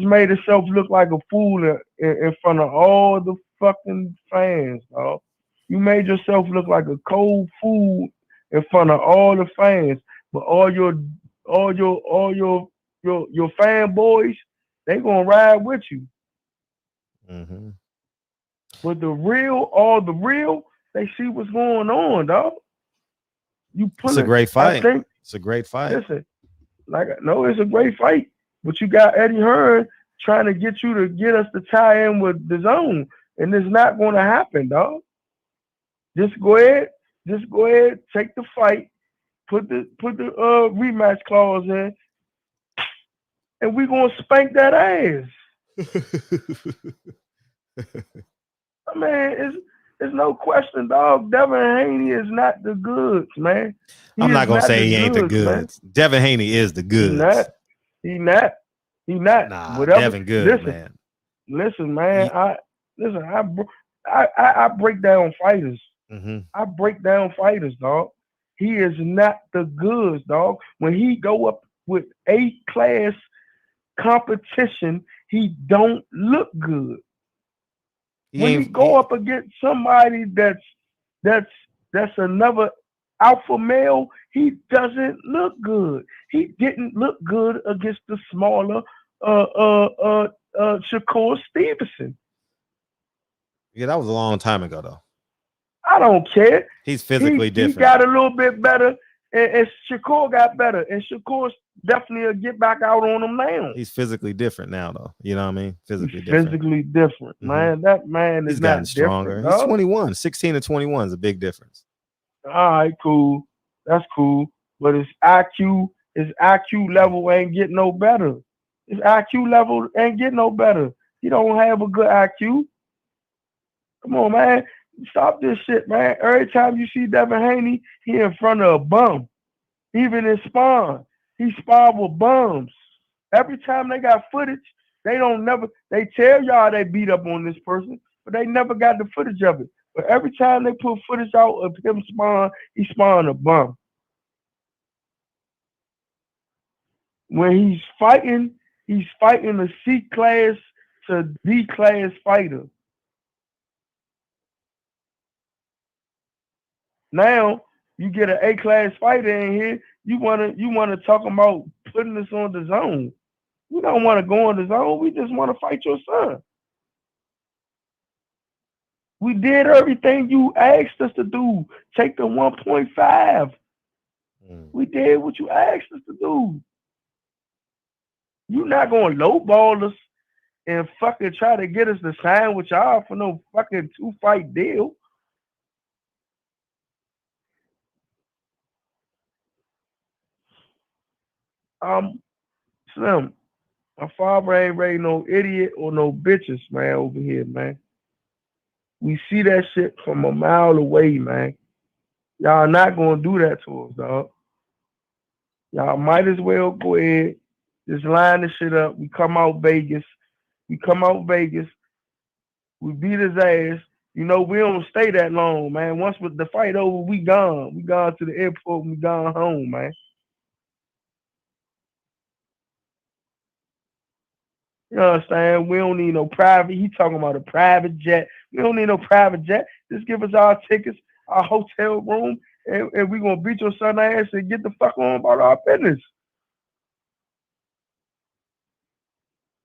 made himself look like a fool in front of all the fucking fans, dog. You made yourself look like a cold fool in front of all the fans, but all your fanboys, they gonna ride with you. Mm-hmm. But all the real, they see what's going on, dog. It's a great fight. It's a great fight. Listen, it's a great fight. But you got Eddie Hearn trying to get you to get us to tie in with the zone, and it's not going to happen, dog. Just go ahead, take the fight, put the rematch clause in, and we're gonna spank that ass. I mean, it's no question, dog. Devin Haney is not the goods, man. I'm not gonna say he ain't the goods. Man. Devin Haney is the goods. He not. Nah, whatever. Devin good, man. Listen, man. I break down fighters. Mm-hmm. I break down fighters, dog. He is not the goods, dog. When he go up with A-class competition, he don't look good. When he go up against somebody that's another alpha male, he doesn't look good. He didn't look good against the smaller Shakur Stevenson. Yeah, that was a long time ago, though. I don't care. He's physically different. He got a little bit better, and Shakur got better, and Shakur definitely will get back out on him now. He's physically different now, though. You know what I mean? Physically different, man. That man is gotten stronger. He's 21. 16 to 21 is a big difference. All right, cool. That's cool. But his IQ level ain't getting no better. His IQ level ain't getting no better. He don't have a good IQ. Come on, man. Stop this shit, man. Every time you see Devin Haney, he in front of a bum. Even in Spawn, he sparred with bums. Every time they got footage, they tell y'all they beat up on this person, but they never got the footage of it. But every time they put footage out of him spawn, he spawned a bum. When he's fighting a C-class to D-class fighter. Now you get an A-class fighter in here. You wanna talk about putting this on the zone. We don't want to go on the zone. We just want to fight your son. We did everything you asked us to do. Take the 1.5. We did what you asked us to do. You're not gonna lowball us and fucking try to get us to sign with y'all for no fucking 2-fight deal. Slim, my father ain't raised no idiot or no bitches, man, over here, man. We see that shit from a mile away, man. Y'all not gonna do that to us, dog. Y'all might as well go ahead, just line the shit up. We come out Vegas. We beat his ass. You know, we don't stay that long, man. Once with the fight over, we gone. We gone to the airport and we gone home, man. You understand? We don't need no private. He talking about a private jet. We don't need no private jet. Just give us our tickets, our hotel room, and we gonna beat your son ass and get the fuck on about our business.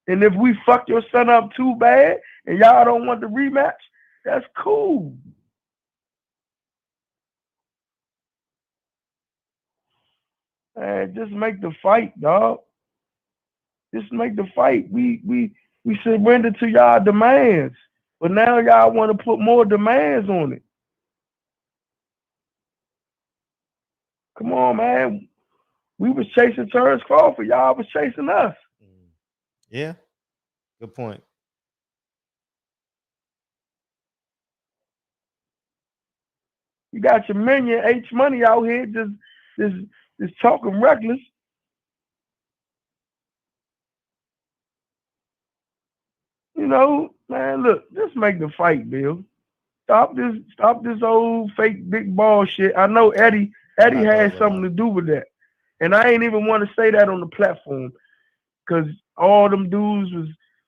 And if we fuck your son up too bad and y'all don't want the rematch, that's cool. Man, just make the fight, dog. Just make the fight. We surrender to y'all demands. But now y'all want to put more demands on it. Come on, man. We was chasing Terrence Crawford. Y'all was chasing us. Yeah. Good point. You got your minion H Money out here just talking reckless. You know, man, look, just make the fight, Bill. Stop this old fake big ball shit. I know Eddie had something to do with that. And I ain't even want to say that on the platform. Cause all them dudes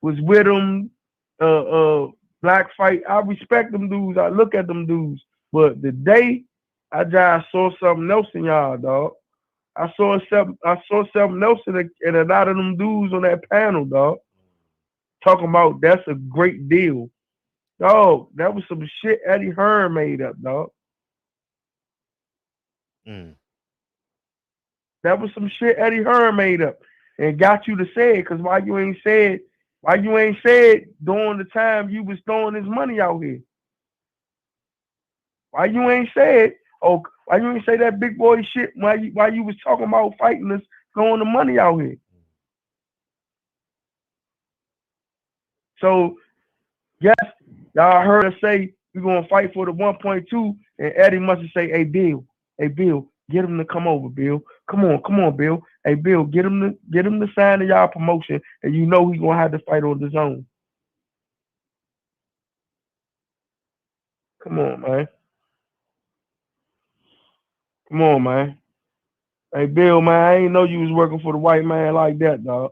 was with him, Black Fight. I respect them dudes. I look at them dudes. But the day I just saw something else in y'all, dog. I saw something else in a lot of them dudes on that panel, dog. Talking about that's a great deal. Dog, that was some shit Eddie Hearn made up, dog. That was some shit Eddie Hearn made up and got you to say it, because why you ain't said during the time you was throwing his money out here? Why you ain't said, why you ain't say that big boy shit while you was talking about fighting us, throwing the money out here? So, yes, y'all heard us say we're gonna fight for the 1.2, and Eddie must have say, hey Bill, get him to come over, Bill. Come on, Bill. Hey Bill, get him to sign to y'all promotion, and you know he's gonna have to fight on the zone. Come on, man. Hey Bill, man, I ain't know you was working for the white man like that, dog.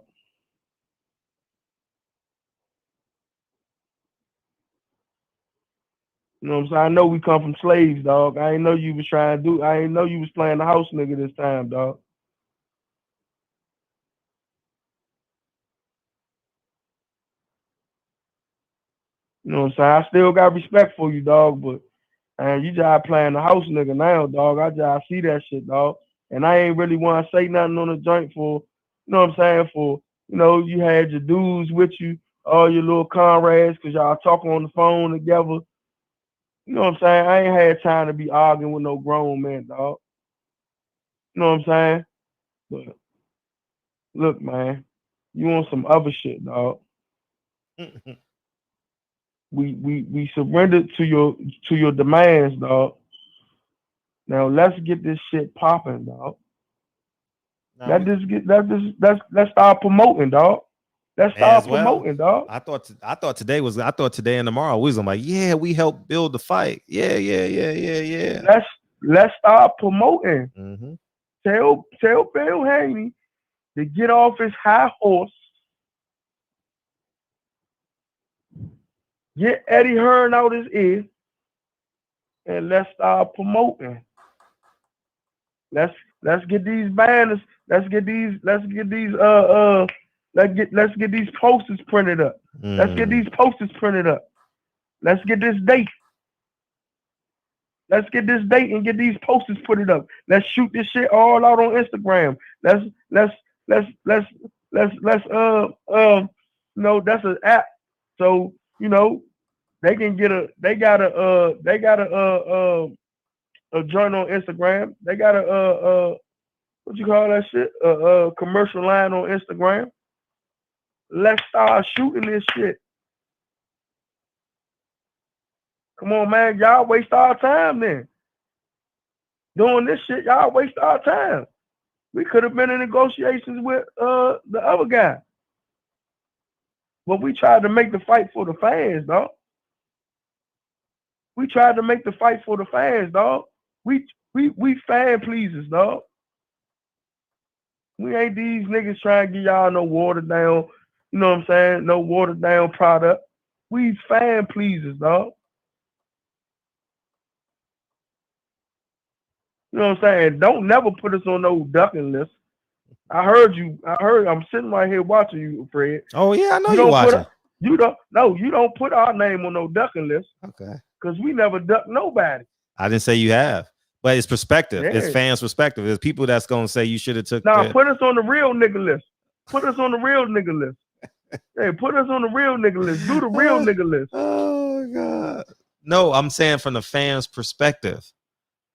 You know what I'm saying? I know we come from slaves, dog. I ain't know you was playing the house nigga this time, dog. You know what I'm saying? I still got respect for you, dog, but you just playing the house nigga now, dog. I just see that shit, dog. And I ain't really want to say nothing on the joint for, you know what I'm saying, for, you know, you had your dudes with you, all your little comrades, because y'all talking on the phone together. You know what I'm saying? I ain't had time to be arguing with no grown man, dog. You know what I'm saying? But look, man, you want some other shit, dog. We surrendered to your demands, dog. Now let's get this shit popping, dog. Let's start promoting, dog. Let's start promoting, dog. I thought today and tomorrow we was like, yeah, we helped build the fight. Yeah. Let's start promoting. Mm-hmm. Tell Bill Haney to get off his high horse. Get Eddie Hearn out his ear, and let's start promoting. Let's get these banners. Let's get these posters printed up. Let's get these posters printed up. Let's get this date. Let's get this date and get these posters put it up. Let's shoot this shit all out on Instagram. Let's that's an app. So, they can get a joint on Instagram. They got a what you call that shit? A commercial line on Instagram. Let's start shooting this shit. Come on, man. Y'all waste our time then. Doing this shit, y'all waste our time. We could have been in negotiations with the other guy. But we tried to make the fight for the fans, dog. We tried to make the fight for the fans, dog. We fan pleasers, dog. We ain't these niggas trying to give y'all no watered down, you know what I'm saying? No watered down product. We fan pleasers, dog. You know what I'm saying? Don't never put us on no ducking list. I'm sitting right here watching you, Fred. Oh yeah, I know you're watching. You don't put our name on no ducking list. Okay. Because we never duck nobody. I didn't say you have. But it's perspective. Yeah. It's fans' perspective. There's people that's gonna say you should have took. Put us on the real nigga list. Put us on the real nigga list. Hey, put us on the real nigga list. Do the real nigga list. Oh God. No, I'm saying from the fans' perspective.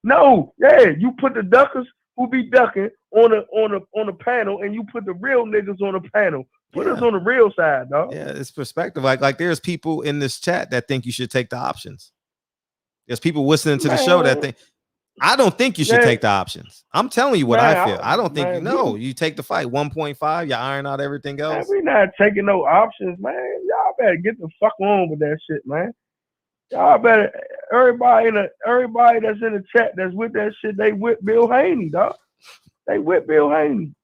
No, yeah, you put the duckers who be ducking on a panel, and you put the real niggas on the panel. Put us on the real side, dog. Yeah, it's perspective. Like there's people in this chat that think you should take the options. There's people listening to the show that think. I don't think you should take the options. I'm telling you what I feel. I don't think you take the fight. 1.5, you iron out everything else. Man, we not taking no options, man. Y'all better get the fuck on with that shit, man. Y'all better everybody that's in the chat that's with that shit, they with Bill Haney, dog. They with Bill Haney.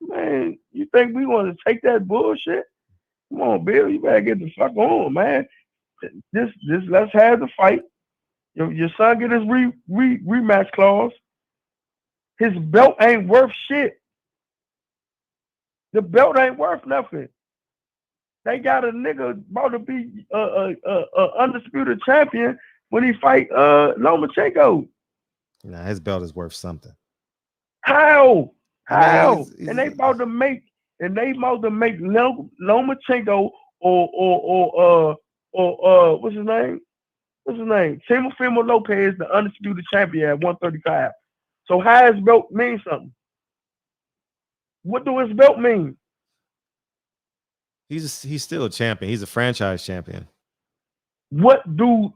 Man, you think we want to take that bullshit? Come on, Bill, you better get the fuck on, man. This let's have the fight. Your son get his rematch clause. His belt ain't worth shit. The belt ain't worth nothing. They got a nigga about to be a undisputed champion when he fight Lomachenko. Nah, his belt is worth something. How? He's and they about to make Lomachenko or what's his name? Teofimo Lopez, the undisputed champion at 135. So how his belt mean something? What do his belt mean? He's still a champion. He's a franchise champion. What do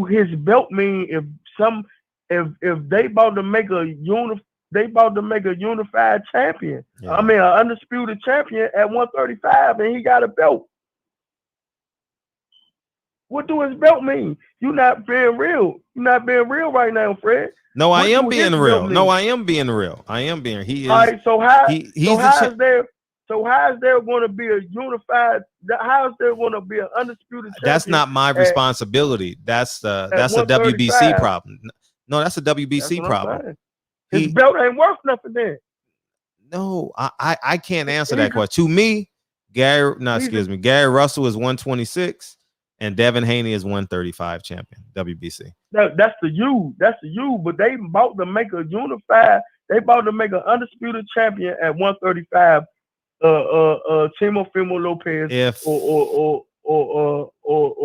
his belt mean if they about to make a unified champion? Yeah. I mean, an undisputed champion at 135, and he got a belt. What do his belt mean? You're not being real. You're not being real right now, Fred. No, I am being real. No, I am being real. I am being. He is. All right. So how is there going to be a unified? How is there going to be an undisputed champion? That's not my responsibility. That's a WBC problem. No, that's a WBC problem. His belt ain't worth nothing then. No, I can't answer that question. To me, Gary Russell is 126. And Devin Haney is 135 champion, WBC. That's the U. But they about to make a unified. They about to make an undisputed champion at 135. Teofimo Lopez or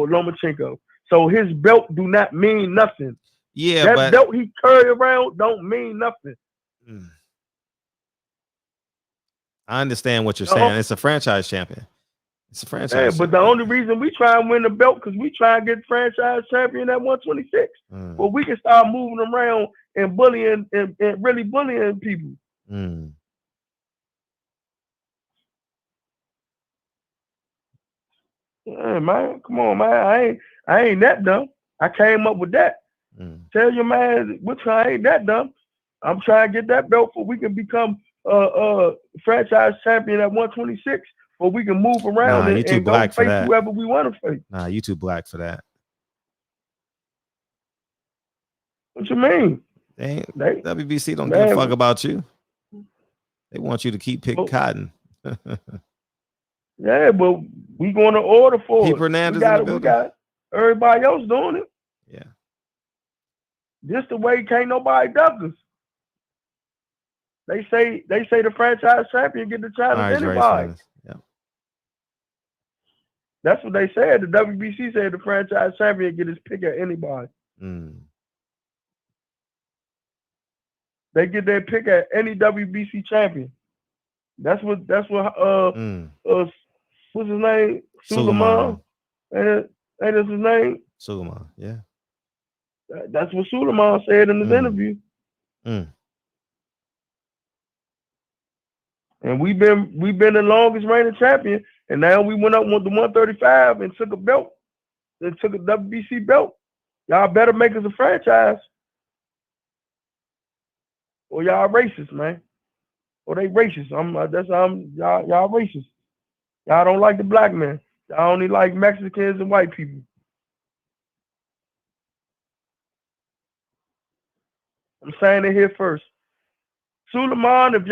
Lomachenko. So his belt do not mean nothing. Yeah, that belt he carry around don't mean nothing. I understand what you're saying. It's a franchise champion. It's a franchise. Yeah, but the only reason we try and win the belt because we try and get franchise champion at 126. Well, we can start moving around and bullying and really bullying people. Yeah, man, come on, man. I ain't that dumb. I came up with that. Tell your man, I ain't that dumb. I'm trying to get that belt so we can become franchise champion at 126. Or we can move around and go face whoever we want to face. Nah, you too black for that. What you mean? WBC don't give a fuck about you. They want you to keep picking cotton. Yeah, but we going to order for Keep Hernandez in the building. We got everybody else doing it. Yeah. Just the way can't nobody duck us. They say the franchise champion get the challenge anybody. Yeah. That's what they said. The WBC said the franchise champion get his pick at anybody. They get their pick at any WBC champion. That's what what's his name? Suleiman. Ain't that his name? Suleiman, yeah. That's what Suleiman said in his interview. And we've been the longest reigning champion, and now we went up with the 135 and took a belt, and took a WBC belt. Y'all better make us a franchise, or y'all racist, man. Or they racist. Y'all racist. Y'all don't like the black man. Y'all only like Mexicans and white people. I'm saying it here first. Suleiman, if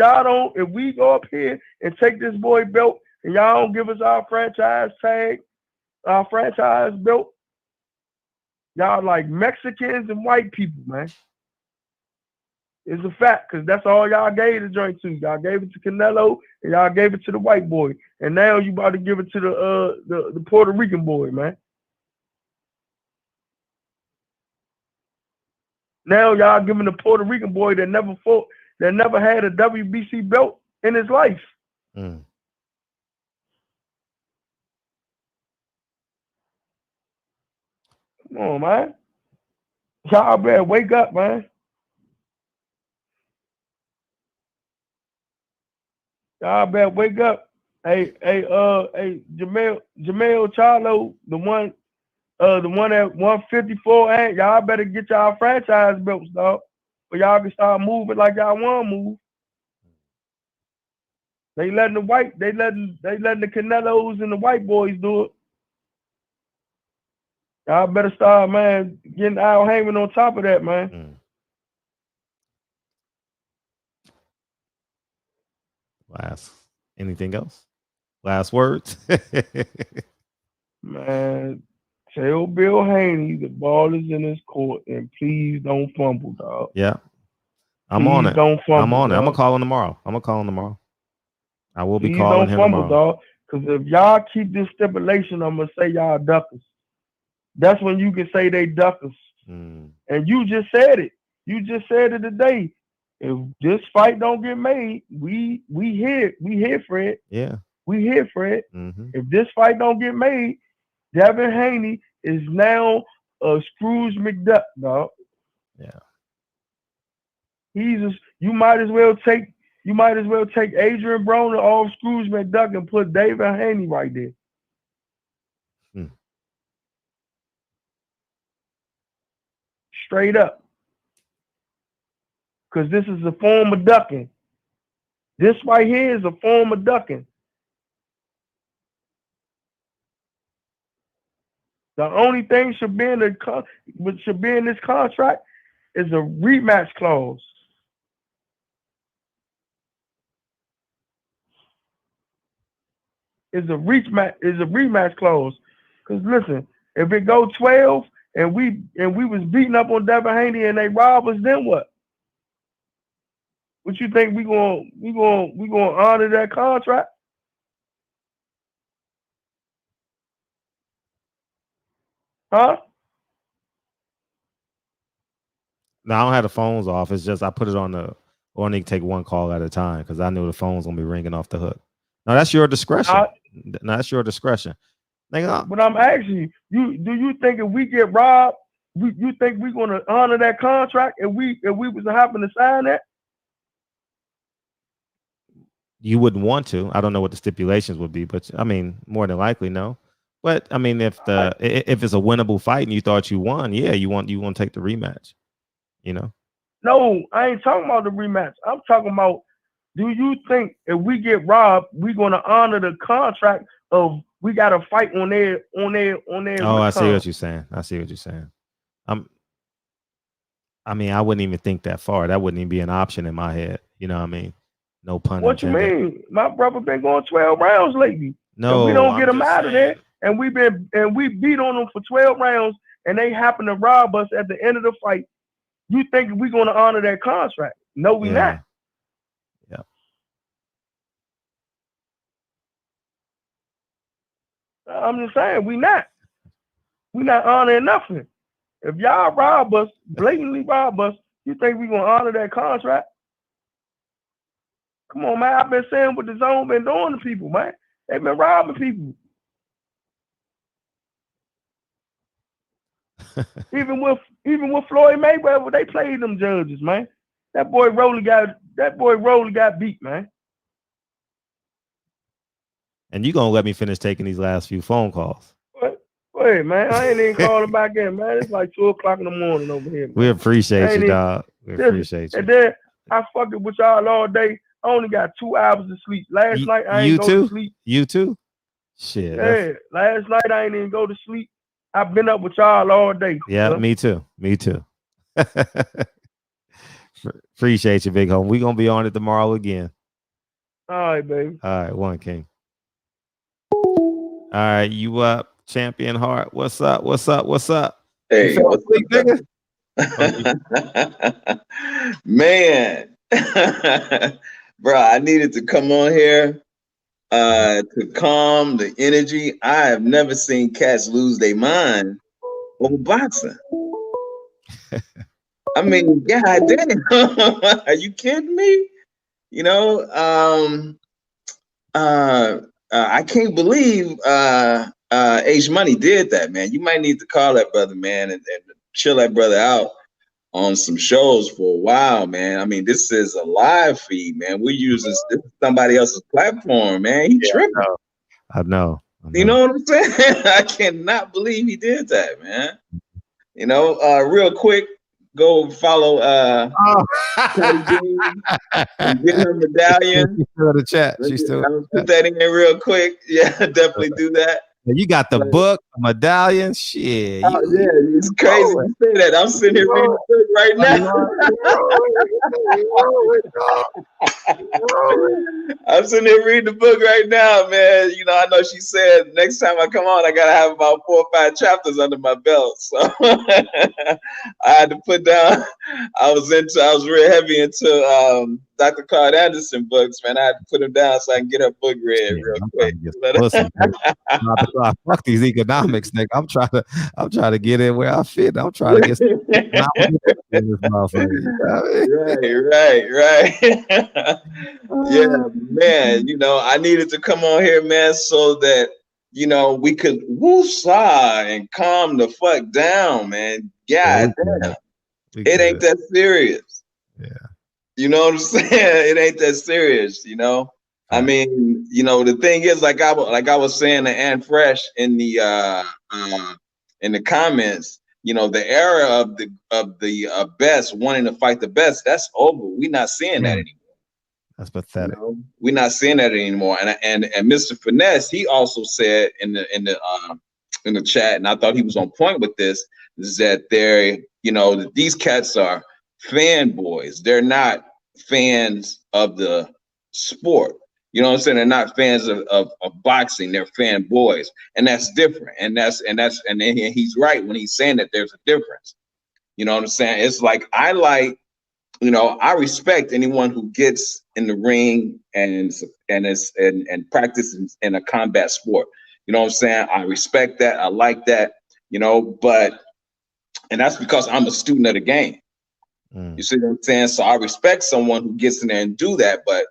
we go up here and take this boy belt and y'all don't give us our franchise tag, our franchise belt, y'all like Mexicans and white people, man. It's a fact, because that's all y'all gave the joint to. Y'all gave it to Canelo and y'all gave it to the white boy. And now you about to give it to the Puerto Rican boy, man. Now y'all giving the Puerto Rican boy that never fought, that never had a WBC belt in his life. Come on, man. Y'all better wake up, man. Y'all better wake up. Hey, Jamel Charlo, the one at 154, and y'all better get y'all franchise belts, dog. But y'all can start moving like y'all want to move. They letting the Canelos and the white boys do it. Y'all better start, man, getting Al Heyman on top of that, man. Anything else? Last words? Man, tell Bill Haney the ball is in his court, and please don't fumble, dog. Yeah. I'm on it. Don't fumble, I'm on it. dog. I'm gonna call him tomorrow. I will be Please calling don't him fumble, tomorrow. dog. Because if y'all keep this stipulation, I'm gonna say y'all duckers. That's when you can say they duckers. And you just said it. You just said it today. If this fight don't get made, we here for it. Yeah. We here for it. If this fight don't get made, Devin Haney is now a Scrooge McDuck, dog. Yeah. You might as well take Adrian Broner off Scrooge McDuck and put David Haney right there. Straight up. Because this is a form of ducking. This right here is a form of ducking. The only thing should be in this contract is a rematch clause. Is a rematch clause. Because listen, if it go 12 and we was beating up on Devin Haney and they rob us, then what? What you think we gonna honor that contract? Huh? No, I don't have the phones off. It's just I put it on the only take one call at a time because I knew the phone's gonna be ringing off the hook. No, that's your discretion. That's your discretion. But I'm asking you, do you think if we get robbed, you think we're gonna honor that contract if we was to happen to sign that? You wouldn't want to. I don't know what the stipulations would be, but I mean, more than likely, no. But I mean, if it's a winnable fight and you thought you won, yeah, you want to take the rematch. You know? No, I ain't talking about the rematch. I'm talking about, do you think if we get robbed, we're gonna honor the contract of we got to fight on their Oh, I see what you're saying. I mean, I wouldn't even think that far. That wouldn't even be an option in my head. You know what I mean? No pun intended. What you mean? My brother been going 12 rounds lately. No, if we don't get him out of there, and we beat on them for 12 rounds, and they happen to rob us at the end of the fight. You think we're going to honor that contract? No, we not. Yeah. I'm just saying, we not. We not honoring nothing. If y'all rob us, blatantly rob us, you think we going to honor that contract? Come on, man. I've been saying what the zone been doing to people, man. They've been robbing people. even with Floyd Mayweather, they played them judges, man. That boy Rolly got beat, man. And you gonna let me finish taking these last few phone calls? Wait, man, I ain't even calling back in, man. It's like 2:00 in the morning over here, man. We appreciate you, dog. We appreciate you. And then I fucking with y'all all day. I only got 2 hours of sleep. Last night I ain't go to sleep. You too? Shit. Yeah, last night I ain't even go to sleep. I've been up with y'all all day. Yeah, me too. Appreciate you, big home. We gonna be on it tomorrow again. All right, baby. All right, one king. All right, you up, Champion Heart? What's up? Hey, what's up, man? Bro, I needed to come on here to calm the energy. I have never seen cats lose their mind over boxing. I mean, god damn. Are you kidding me? You know, I can't believe H Money did that, man. You might need to call that brother, man, and chill that brother out on some shows for a while, man. I mean, this is a live feed, man. We're using somebody else's platform, man. He tripping. I know. You know what I'm saying? I cannot believe he did that, man. You know, real quick, go follow Patty Dean and get her medallion. She's still in the chat. Put that in real quick. Yeah, definitely do that. You got the book, medallion, shit. Yeah, it's crazy you say that. I'm sitting here reading the book right now. I'm sitting here reading the book right now, man. You know, I know she said next time I come on, I gotta have about 4 or 5 chapters under my belt. So I had to put down. I was real heavy into Dr. Carl Anderson books, man. I had to put them down so I can get her book read real quick. Fuck these economics, nigga. I'm trying to get in where I fit. I'm trying to get some in this motherfucker. Right. Yeah, man. You know, I needed to come on here, man, so that you know we could woosah and calm the fuck down, man. God damn, it ain't that serious. Yeah. You know what I'm saying? It ain't that serious, you know. I mean, you know, the thing is, like I was saying to Ann Fresh in the comments, you know, the era of the best wanting to fight the best, that's over. We're not seeing that anymore. That's pathetic. You know? We're not seeing that anymore. And Mr. Finesse, he also said in the chat, and I thought he was on point with this, is that these cats are fanboys. They're not fans of the sport. You know what I'm saying? They're not fans of boxing. They're fanboys, and that's different. And he's right when he's saying that there's a difference. You know what I'm saying? It's like I respect anyone who gets in the ring and practices in a combat sport. You know what I'm saying? I respect that. I like that. You know, and that's because I'm a student of the game. You see what I'm saying? So I respect someone who gets in there and do that, but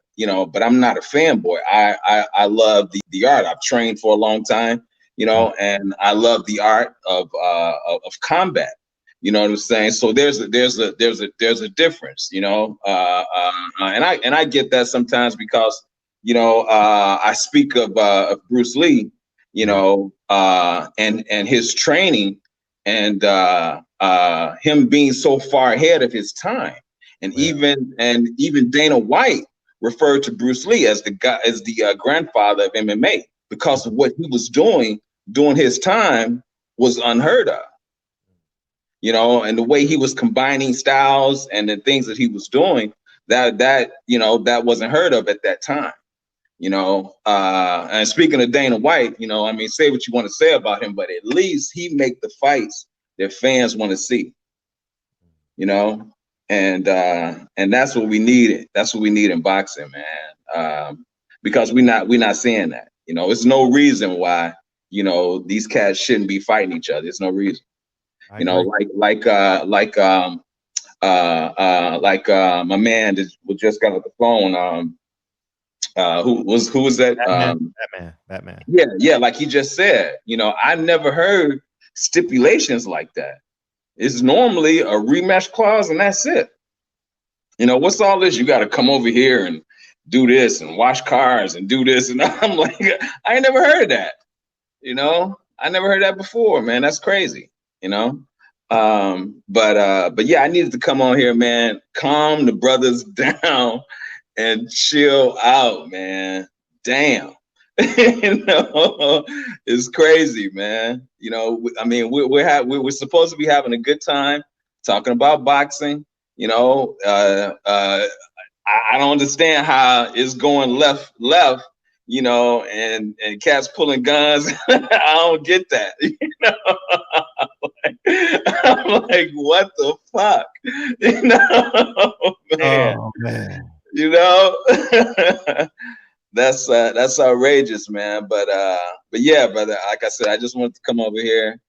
I'm not a fanboy. I love the art. I've trained for a long time, you know, and I love the art of combat. You know what I'm saying? So there's a difference, you know, and I get that sometimes because I speak of Bruce Lee, you know, and his training and him being so far ahead of his time, and even Dana White referred to Bruce Lee as the grandfather of MMA because of what he was doing during his time was unheard of. You know, and the way he was combining styles and the things that he was doing, that wasn't heard of at that time. You know, and speaking of Dana White, you know, I mean, say what you want to say about him, but at least he make the fights that fans want to see. you know, and that's what we need. That's what we need in boxing, man. Because we're not seeing that. You know, it's no reason why, you know, these cats shouldn't be fighting each other. There's no reason. You know, like my man that just got off the phone. Who was that? Batman. Yeah, like he just said. You know, I never heard stipulations like that. It's normally a rematch clause and that's it. You know, what's all this? You got to come over here and do this and wash cars and do this. And I'm like, I ain't never heard that. You know, I never heard that before, man. That's crazy. You know, but yeah, I needed to come on here, man. Calm the brothers down and chill out, man. Damn. You know, it's crazy, man. You know, I mean, we're supposed to be having a good time talking about boxing. You know, I don't understand how it's going left, you know, and cats pulling guns. I don't get that. You know, I'm like, what the fuck? You know, man. Oh, man. You know, that's outrageous, man. But yeah, brother. Like I said, I just wanted to come over here,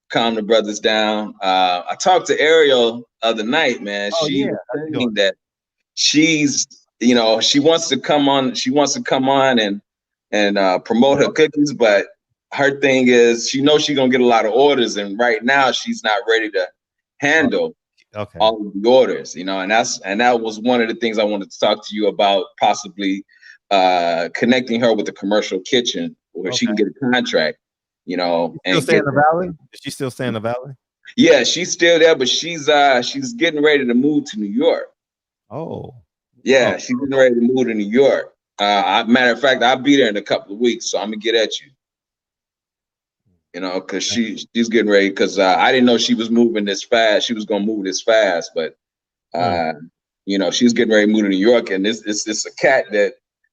calm the brothers down. I talked to Ariel other night, man. She was saying that she's, you know, she wants to come on. She wants to come on and promote her cookies, but her thing is she knows she's gonna get a lot of orders, and right now she's not ready to handle all of the orders, you know, and that was one of the things I wanted to talk to you about, possibly connecting her with a commercial kitchen where she can get a contract, you know. Still stay in the valley? Does she still stay in the valley? Yeah, she's still there, but she's getting ready to move to New York. Oh. Yeah, she's getting ready to move to New York. Matter of fact, I'll be there in a couple of weeks, so I'm gonna get at you. You know, because she's getting ready. Because I didn't know she was moving this fast. She was gonna move this fast, but you know, she's getting ready to move to New York, and it's a cat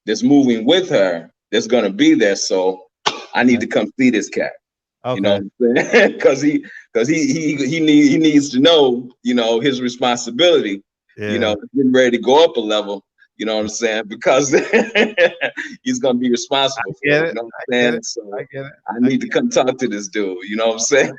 that's moving with her that's gonna be there. So I need to come see this cat. Okay. You know what I'm saying? Because he needs to know, you know, his responsibility. Yeah. You know, getting ready to go up a level. You know what I'm saying? Because he's gonna be responsible for it. You know what I'm saying? So I need to come talk to this dude. You know what I'm saying?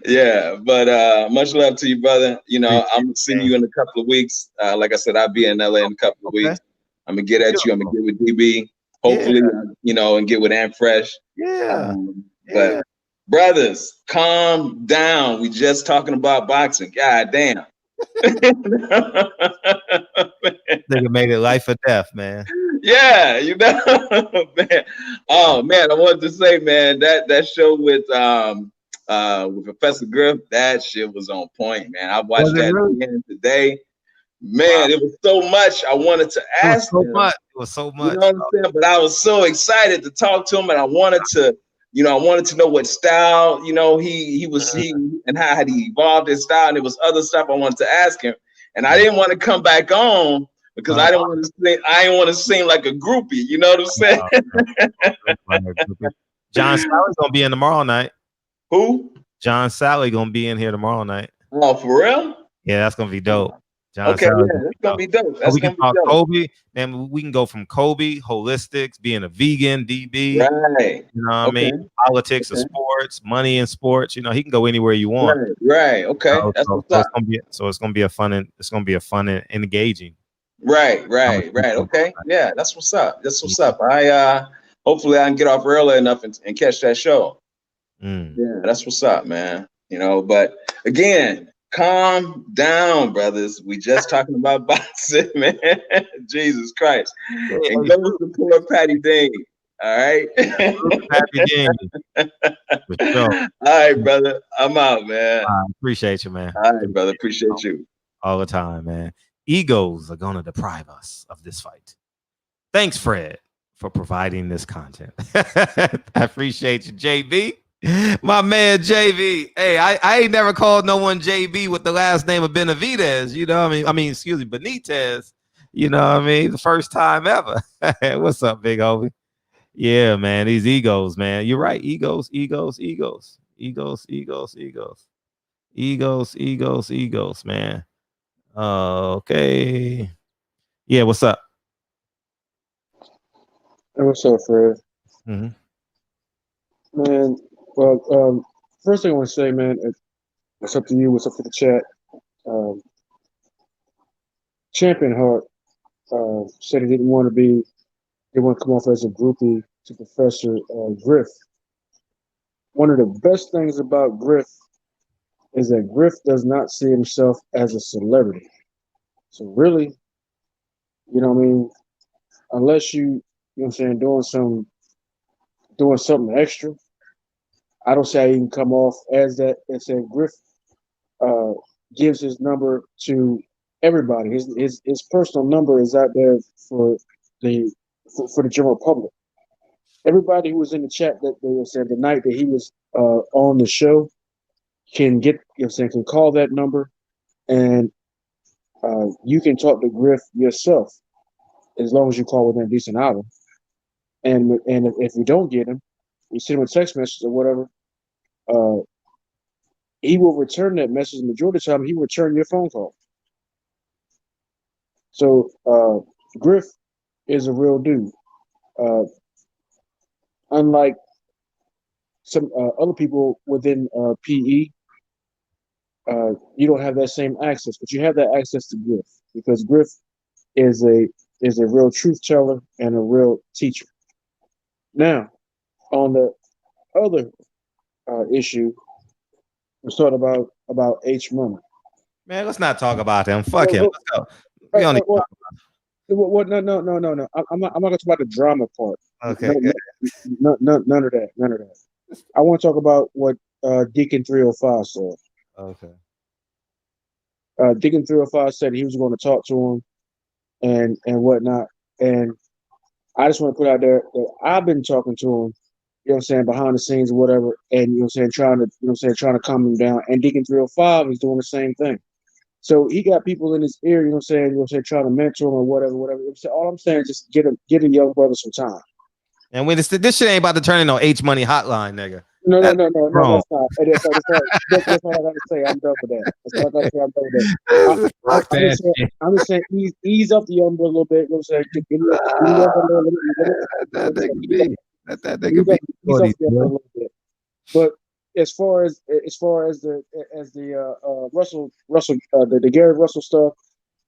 Yeah, but much love to you, brother. You know, I'm gonna see you in a couple of weeks. Like I said, I'll be in LA in a couple of weeks. I'm gonna get at you. I'm gonna get with DB. Hopefully, you know, and get with Ant Fresh. Yeah. But brothers, calm down. We just talking about boxing. God damn. Nigga made it life or death, man. Yeah, you know, man. Oh man, I wanted to say, man, that show with Professor Griff, that shit was on point, man. I watched that again today. Man, it was so much I wanted to ask him. It was so much. You know what I'm saying? But I was so excited to talk to him, and I wanted to, you know, know what style, you know, he and how had he evolved his style, and there was other stuff I wanted to ask him, and I didn't want to come back on because I didn't want to seem like a groupie. You know what I'm saying? John Sally's gonna be in tomorrow night. Who? John Sally gonna be in here tomorrow night. Oh, for real? Yeah, that's gonna be dope. John okay, Sally yeah, that's gonna be dope. That's we can gonna talk be dope. Kobe, and we can go from Kobe, holistics, being a vegan, DB, right? You know what I mean? Politics of sports, money in sports. You know, he can go anywhere you want. Right. Okay. That's what's up. It's gonna be a fun and engaging. Right. Okay. Yeah, that's what's up. That's what's up. I hopefully I can get off early enough and catch that show. Yeah, that's what's up, man. You know, but again, calm down, brothers. We just talking about boxing, man. Jesus Christ. And go to support Patty Dean. All right. Patty Dean. All right, brother. I'm out, man. I appreciate you, man. All right, brother. Appreciate you. All the time, man. Egos are gonna deprive us of this fight. Thanks, Fred, for providing this content. I appreciate you, JB. My man JV. Hey, I ain't never called no one JB with the last name of Benavidez. You know what I mean? Excuse me, Benitez. You know what I mean? The first time ever. What's up, big homie? Yeah, man. These egos, man. You're right. Egos. Egos, man. Okay. Yeah, what's up? Hey, what's up, Fred? Mm-hmm. Man, well, first thing I want to say, man, it's up to you. What's up to the chat? Champion Heart said he didn't want to come off as a groupie to Professor Griff. One of the best things about Griff is that Griff does not see himself as a celebrity. So really, you know what I mean? Unless you know what I'm saying, doing something extra, I don't see how you can come off as that and say Griff gives his number to everybody. His personal number is out there for the general public. Everybody who was in the chat that they said the night that he was on the show can get, you know what I'm saying, can call that number, and you can talk to Griff yourself as long as you call within a decent hour. And if you don't get him, you send him a text message or whatever. He will return that message. The majority of the time, he will return your phone call. So Griff is a real dude. Unlike some other people within PE, you don't have that same access, but you have that access to Griff because Griff is a real truth teller and a real teacher. Now, on the other issue, we're talking about H Money. Man, let's not talk about him. Fuck him. Let's go. We don't need to talk about him. No. I'm not going to talk about the drama part. Okay. None of that. I want to talk about what Deacon 305 said. Okay. Deacon 305 said he was going to talk to him and whatnot. And I just want to put out there that I've been talking to him, you know what I'm saying, behind the scenes or whatever, and you know what I'm saying, trying to calm him down. And Deacon 305 is doing the same thing. So he got people in his ear, you know what I'm saying, trying to mentor him or whatever. All I'm saying is just get a young brother some time. And when this shit ain't about to turn into H Money hotline, nigga. No, that's not. That's not what I gotta say. I'm done with that. That's what I gotta say. I'm done with that. I'm just saying, ease up the young brother a little bit. You know what I'm saying? But as far as the Russell the Gary Russell stuff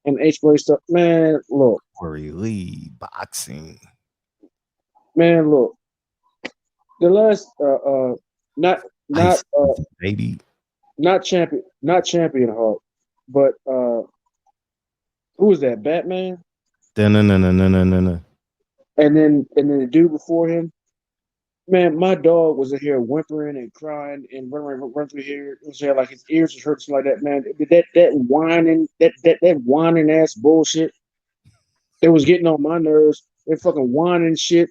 and H Boy stuff, man, look. Corey Lee boxing. Man, look. The last baby. Not champion Heart, but who was that? Batman? No. And then the dude before him, man, my dog was in here whimpering and crying and running through here. It was like his ears was hurting like that, man. That whining ass bullshit. It was getting on my nerves. It fucking whining shit.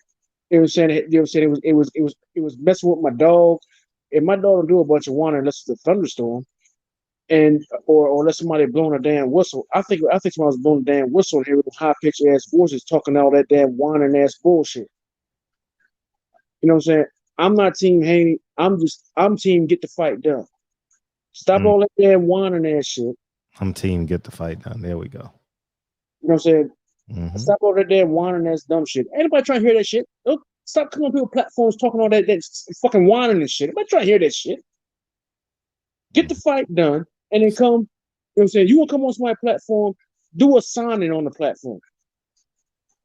It was saying, you know what I'm saying, it was messing with my dog. And my dog don't do a bunch of whining unless it's a thunderstorm. And or unless somebody blowing a damn whistle. I think somebody was blowing a damn whistle here with high pitched ass voices talking all that damn whining ass bullshit. You know what I'm saying? I'm not Team Haney. I'm Team Get the Fight Done. Stop all that damn whining ass shit. I'm Team Get the Fight Done. There we go. You know what I'm saying? Mm-hmm. Stop all that damn whining ass dumb shit. Anybody trying to hear that shit? Don't stop coming on people's platforms talking all that fucking whining and shit. Anybody trying to hear that shit? Get the fight done and then come. You know what I'm saying? You want to come on my platform, do a signing on the platform.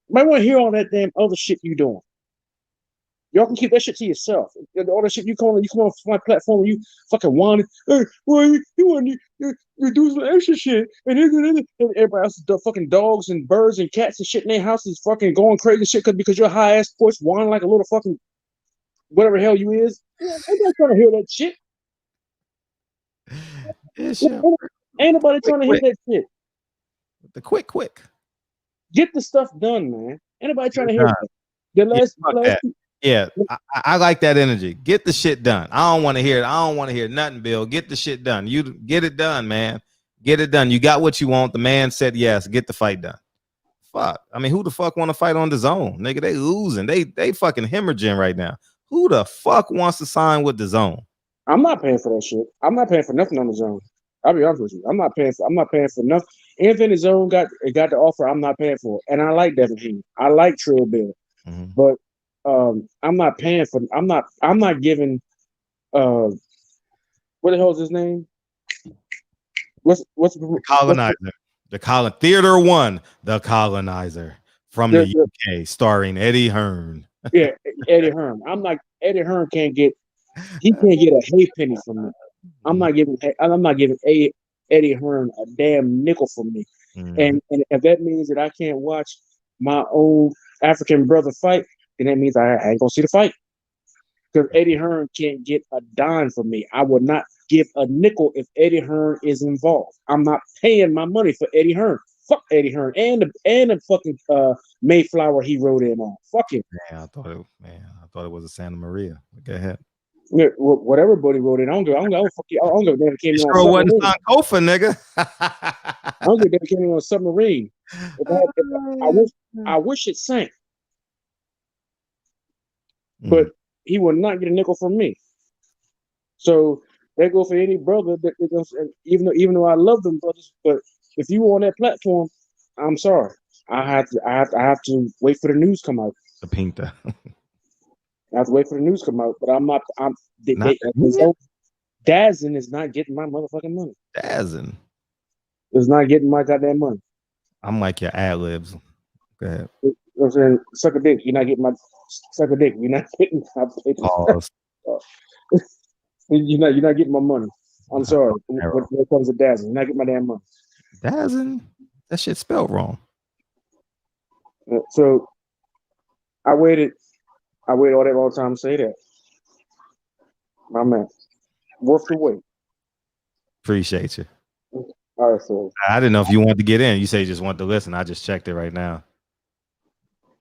Might want to hear all that damn other shit you doing. Y'all can keep that shit to yourself. All that shit you come on my platform, you fucking whining. Hey, well, you want to do some extra shit, and everybody else, the fucking dogs and birds and cats and shit in their houses fucking going crazy shit because your high ass voice whining like a little fucking whatever the hell you is. Ain't trying to hear that shit. Ain't nobody trying to hear that shit. The quick. Get the stuff done, man. Ain't nobody trying to hear that. Yeah, I like that energy. Get the shit done. I don't want to hear it. I don't want to hear nothing, Bill. Get the shit done. You get it done, man. Get it done. You got what you want. The man said yes. Get the fight done. Fuck. I mean, who the fuck want to fight on the zone? Nigga, they losing. They fucking hemorrhaging right now. Who the fuck wants to sign with the zone? I'm not paying for that shit. I'm not paying for nothing on the zone. I'll be honest with you. I'm not paying for nothing. Anything the zone got to offer, I'm not paying for. And I like Devin Haney. I like Trill Bill. But I'm not paying for I'm not giving what the hell is his name? What's the Colonizer? Theater One, The Colonizer from the UK, starring Eddie Hearn. Yeah, Eddie Hearn. Eddie Hearn can't get a halfpenny from me. I'm not giving Eddie Hearn a damn nickel from me. And if that means that I can't watch my own African brother fight, then that means I ain't gonna see the fight. Because Eddie Hearn can't get a dime from me. I would not give a nickel if Eddie Hearn is involved. I'm not paying my money for Eddie Hearn. Fuck Eddie Hearn and the fucking Mayflower he rode in on. Fuck it. Man, I thought it was a Santa Maria. Go ahead. Yeah, whatever buddy wrote in, I don't give a damn. Came in on wasn't Sankofa, nigga. I don't give a damn. Came in on a submarine. I wish it sank, but he will not get a nickel from me. So that go for any brother that even though I love them brothers, but if you on that platform, I'm sorry, I have to wait for the news come out. The Pinta. I have to wait for the news come out, but Dazzin is not getting my motherfucking money. Dazzin is not getting my goddamn money. I'm like your ad libs. Go ahead. You know what I'm saying? Suck a dick. You're not getting my suck a dick. You're not getting my pause. You're not getting my money. I'm sorry. When it comes to Dazzin, you're not getting my damn money. Dazzin? That shit spelled wrong. So I waited all that long time to say that. My man. Worth the wait. Appreciate you. All right, so I didn't know if you wanted to get in. You say you just wanted to listen. I just checked it right now.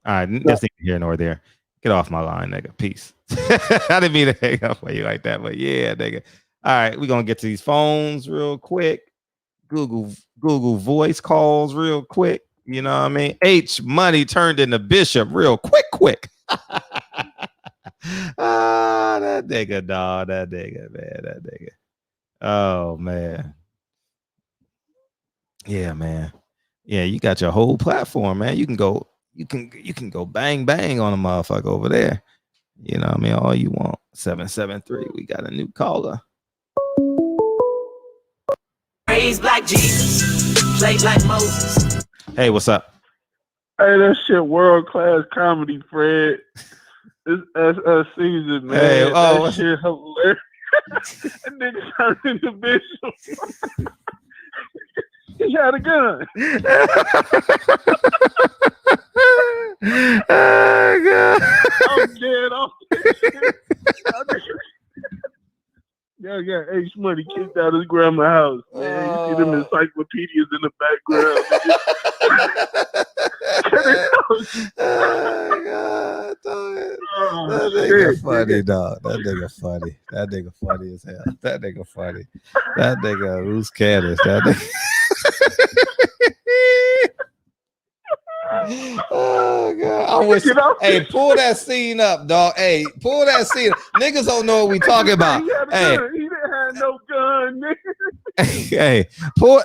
All right, that's neither here nor there. Get off my line, nigga. Peace. I didn't mean to hang up on you like that, but yeah, nigga. All right, we're gonna get to these phones real quick. Google voice calls real quick. You know what I mean? H money turned into Bishop real quick. That nigga, dog. That nigga, man. That nigga. Oh man. Yeah, man. Yeah, you got your whole platform, man. You can go bang on a motherfucker over there. You know what I mean? All you want. 773. We got a new caller. Praise like Jesus, played like Moses. Hey, what's up? Hey, that shit world class comedy, Fred. It's SS season, man. Hey, that shit hilarious. That nigga turned into Bishop. He had a gun. Oh, God. I'm dead off this shit. Yeah, H Money kicked out his grandma's house, man. You see them encyclopedias in the background. Oh, God, that nigga funny, dog. That nigga funny as hell. That nigga funny. That nigga who's caddish. That nigga. Oh God! I wish. Hey, pull that scene up, dog. Hey, pull that scene up. Niggas don't know what we talking about. Hey, he didn't have no gun, nigga.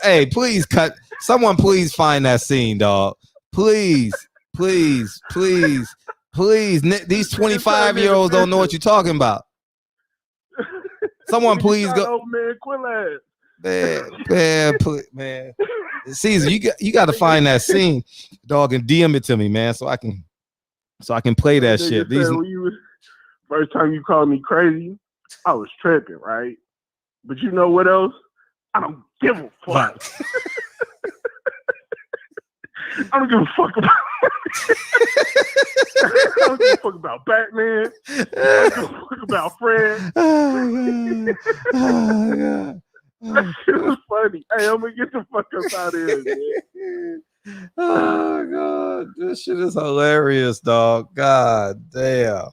Hey, please cut. Someone please find that scene, dog. Please. These 25-year-olds don't know what you're talking about. Someone please go. Old man, Quillaz. Man. Caesar, you got to find that scene, dog, and DM it to me, man, so I can play that shit. First time you called me crazy, I was tripping, right? But you know what else? I don't give a fuck. I don't give a fuck about. I don't give a fuck about Batman. I don't give a fuck about Fred. Oh God. That shit was funny. Hey, I'm gonna get the fuck up out of here, man. Oh God, this shit is hilarious, dog. God damn.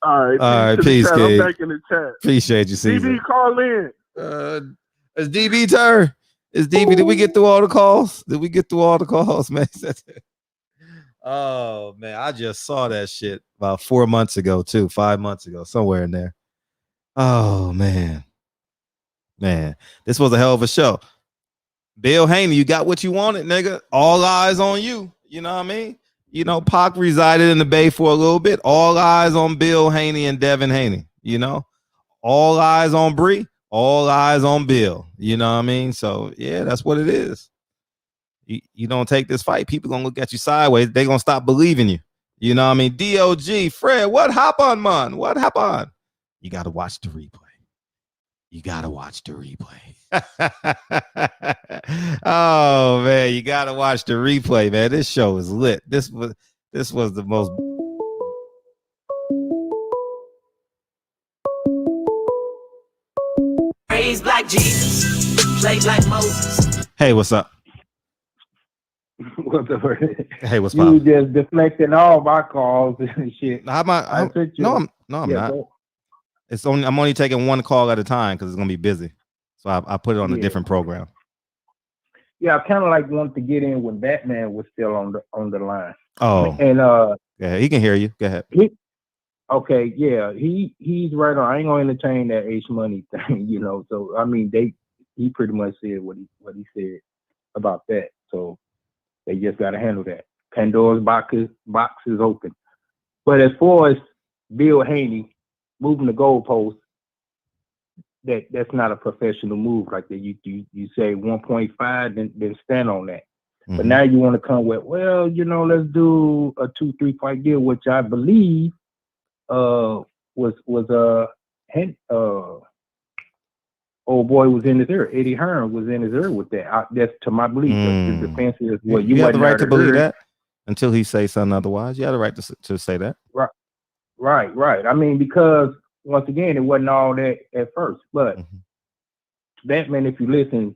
All right, peace, kid. I'm back in the chat. Appreciate you, Caesar. DB, call in. It's DB turn. It's DB. Did we get through all the calls? Man? Oh man, I just saw that shit about 4 months ago, too. 5 months ago, somewhere in there. Oh man. Man, this was a hell of a show. Bill Haney, you got what you wanted, nigga. All eyes on you. You know what I mean? You know, Pac resided in the Bay for a little bit. All eyes on Bill Haney and Devin Haney. You know, all eyes on Bree. All eyes on Bill. You know what I mean? So yeah, that's what it is. You don't take this fight, people gonna look at you sideways. They gonna stop believing you. You know what I mean? DOG, Fred, what happened, man? What happened? You gotta watch the replay. You gotta watch the replay. Oh man, you gotta watch the replay, man. This show is lit. This was the most. Praise like Jesus, played like Moses. Hey, what's up? What's up? Hey, what's you up? just deflecting all my calls and shit. How am I? No, I'm not. It's only I'm only taking one call at a time because it's gonna be busy. So I put it on a different program. Yeah, I kind of like wanted to get in when Batman was still on the line. Oh, and yeah, he can hear you. Go ahead. Okay, yeah, he's right on. I ain't gonna entertain that H Money thing, you know. So I mean, he pretty much said what he said about that. So they just got to handle that. Pandora's box is open. But as far as Bill Haney moving the goalpost, that's not a professional move like that. You say 1.5, then stand on that. Mm-hmm. But now you want to come with, well, you know, let's do a 2-3 fight deal, which I believe old boy was in his ear. Eddie Hearn was in his ear with that. That's to my belief. The defense is well, you have the right to believe that until he says something otherwise. You have the right to say that. Right. I mean, because once again, it wasn't all that at first. But Batman, if you listen,